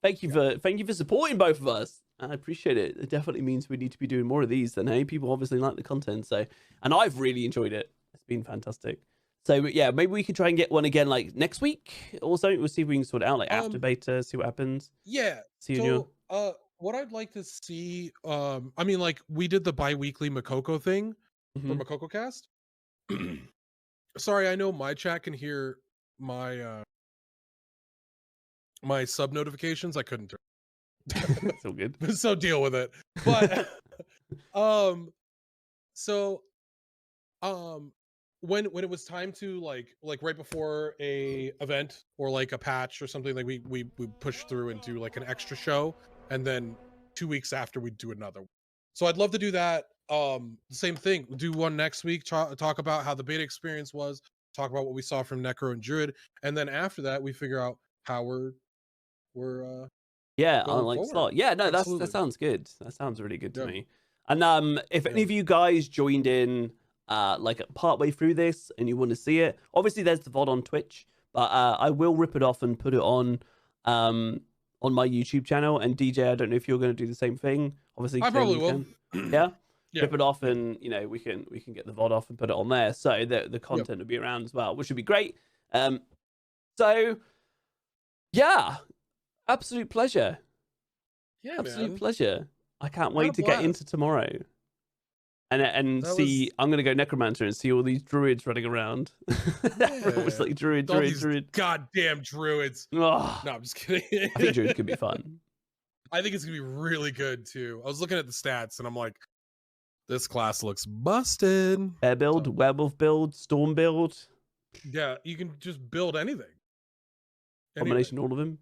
Thank you for supporting both of us. I appreciate it. It definitely means we need to be doing more of these then, hey? People obviously like the content, and I've really enjoyed it. It's been fantastic. So yeah, maybe we could try and get one again like next week or something. We'll see if we can sort it out like after beta, see what happens. Yeah. See so what I'd like to see, I mean, like we did the bi-weekly Makoko thing for Makoko Cast. Sorry, I know my chat can hear my my sub notifications. I couldn't turn. It's all good. So deal with it. But so when it was time to like right before a event or like a patch or something, like we push through and do like an extra show, and then 2 weeks after we do another one. So I'd love to do that. Same thing. We'll do one next week, talk about how the beta experience was, talk about what we saw from Necro and Druid, and then after that we figure out how we're yeah, going on like forward. slot. Yeah, no, that sounds good. That sounds really good to me. And if any of you guys joined in like partway through this and you want to see it, obviously there's the VOD on Twitch, but I will rip it off and put it on my YouTube channel. And DJ, I don't know if you're going to do the same thing. Obviously, I probably will. Yeah. Rip it off and we can get the VOD off and put it on there, so the content will be around as well, which would be great. So yeah, absolute pleasure. Yeah, absolute pleasure. I can't wait to get into tomorrow and see. I'm gonna go Necromancer and see all these druids running around. Everyone was like druid. Goddamn druids. Oh. No, I'm just kidding. I think druids could be fun. I think it's gonna be really good too. I was looking at the stats and I'm like, this class looks busted. Bear build, werewolf build, storm build. Yeah, you can just build anything. Combination, all of them.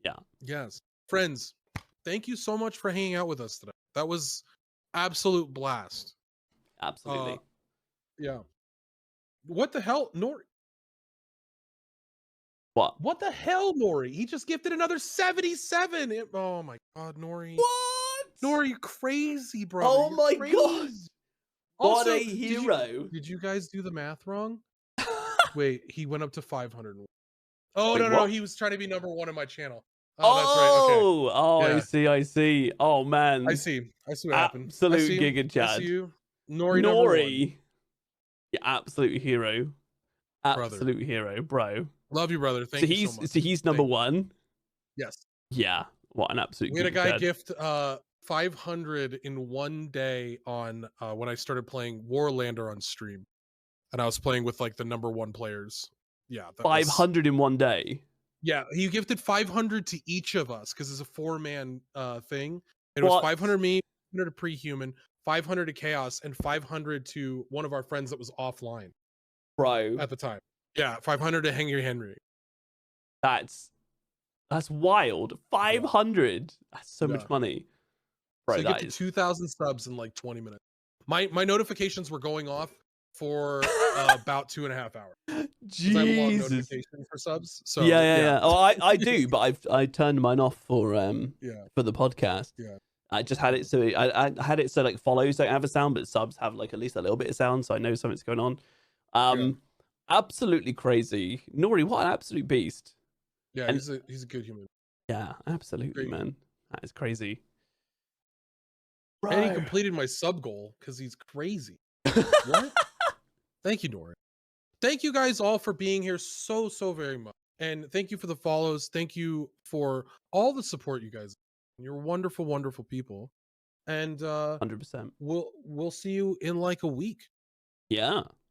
Yeah. Yes. Friends, thank you so much for hanging out with us today. That was absolute blast. Absolutely. Yeah. What the hell, Nori? What the hell, Nori? He just gifted another 77. Oh my god, Nori. What? Nora, you're crazy, brother. Oh You're my crazy. God. What Also, a hero. did you guys do the math wrong? Wait, he went up to 500. Oh, Wait, no, what? he's trying to be #1 in my channel. Oh, That's right. Okay. Yeah. I see. Oh man. I see what happened. I Absolute see. Giga I Chad. see you. Nori #1. Nori. Yeah, absolute hero. Brother. Absolute hero, bro. Love you, brother. Thank you so much. So he's #1? Yes. Yeah. What an absolute We had a Giga guy Chad. gift 500 in one day on when I started playing Warlander on stream. And I was playing with like the #1 players. Yeah. 500 in one day. Yeah, he gifted 500 to each of us because it's a 4-man thing. It was 500 me, 500 to Pre-Human, 500 to Chaos, and 500 to one of our friends that was offline, bro, at the time. Yeah, 500 to Henry. That's wild. 500. That's so much money, bro. So you get to 2,000 subs in like 20 minutes. My notifications were going off for about 2.5 hours. Jesus. I have a long notification for subs. So yeah. Oh, I do, but I turned mine off for the podcast. Yeah. I just had it so I had it so like follows don't have a sound, but subs have like at least a little bit of sound, so I know something's going on. Absolutely crazy. Nori, what an absolute beast. Yeah, and he's a good human. Yeah, absolutely, man. That is crazy. Right. And he completed my sub goal because he's crazy. What? Thank you, Nori. Thank you guys all for being here so very much. And thank you for the follows. Thank you for all the support you guys. You're wonderful, wonderful people. And 100%. We'll see you in like a week. Yeah.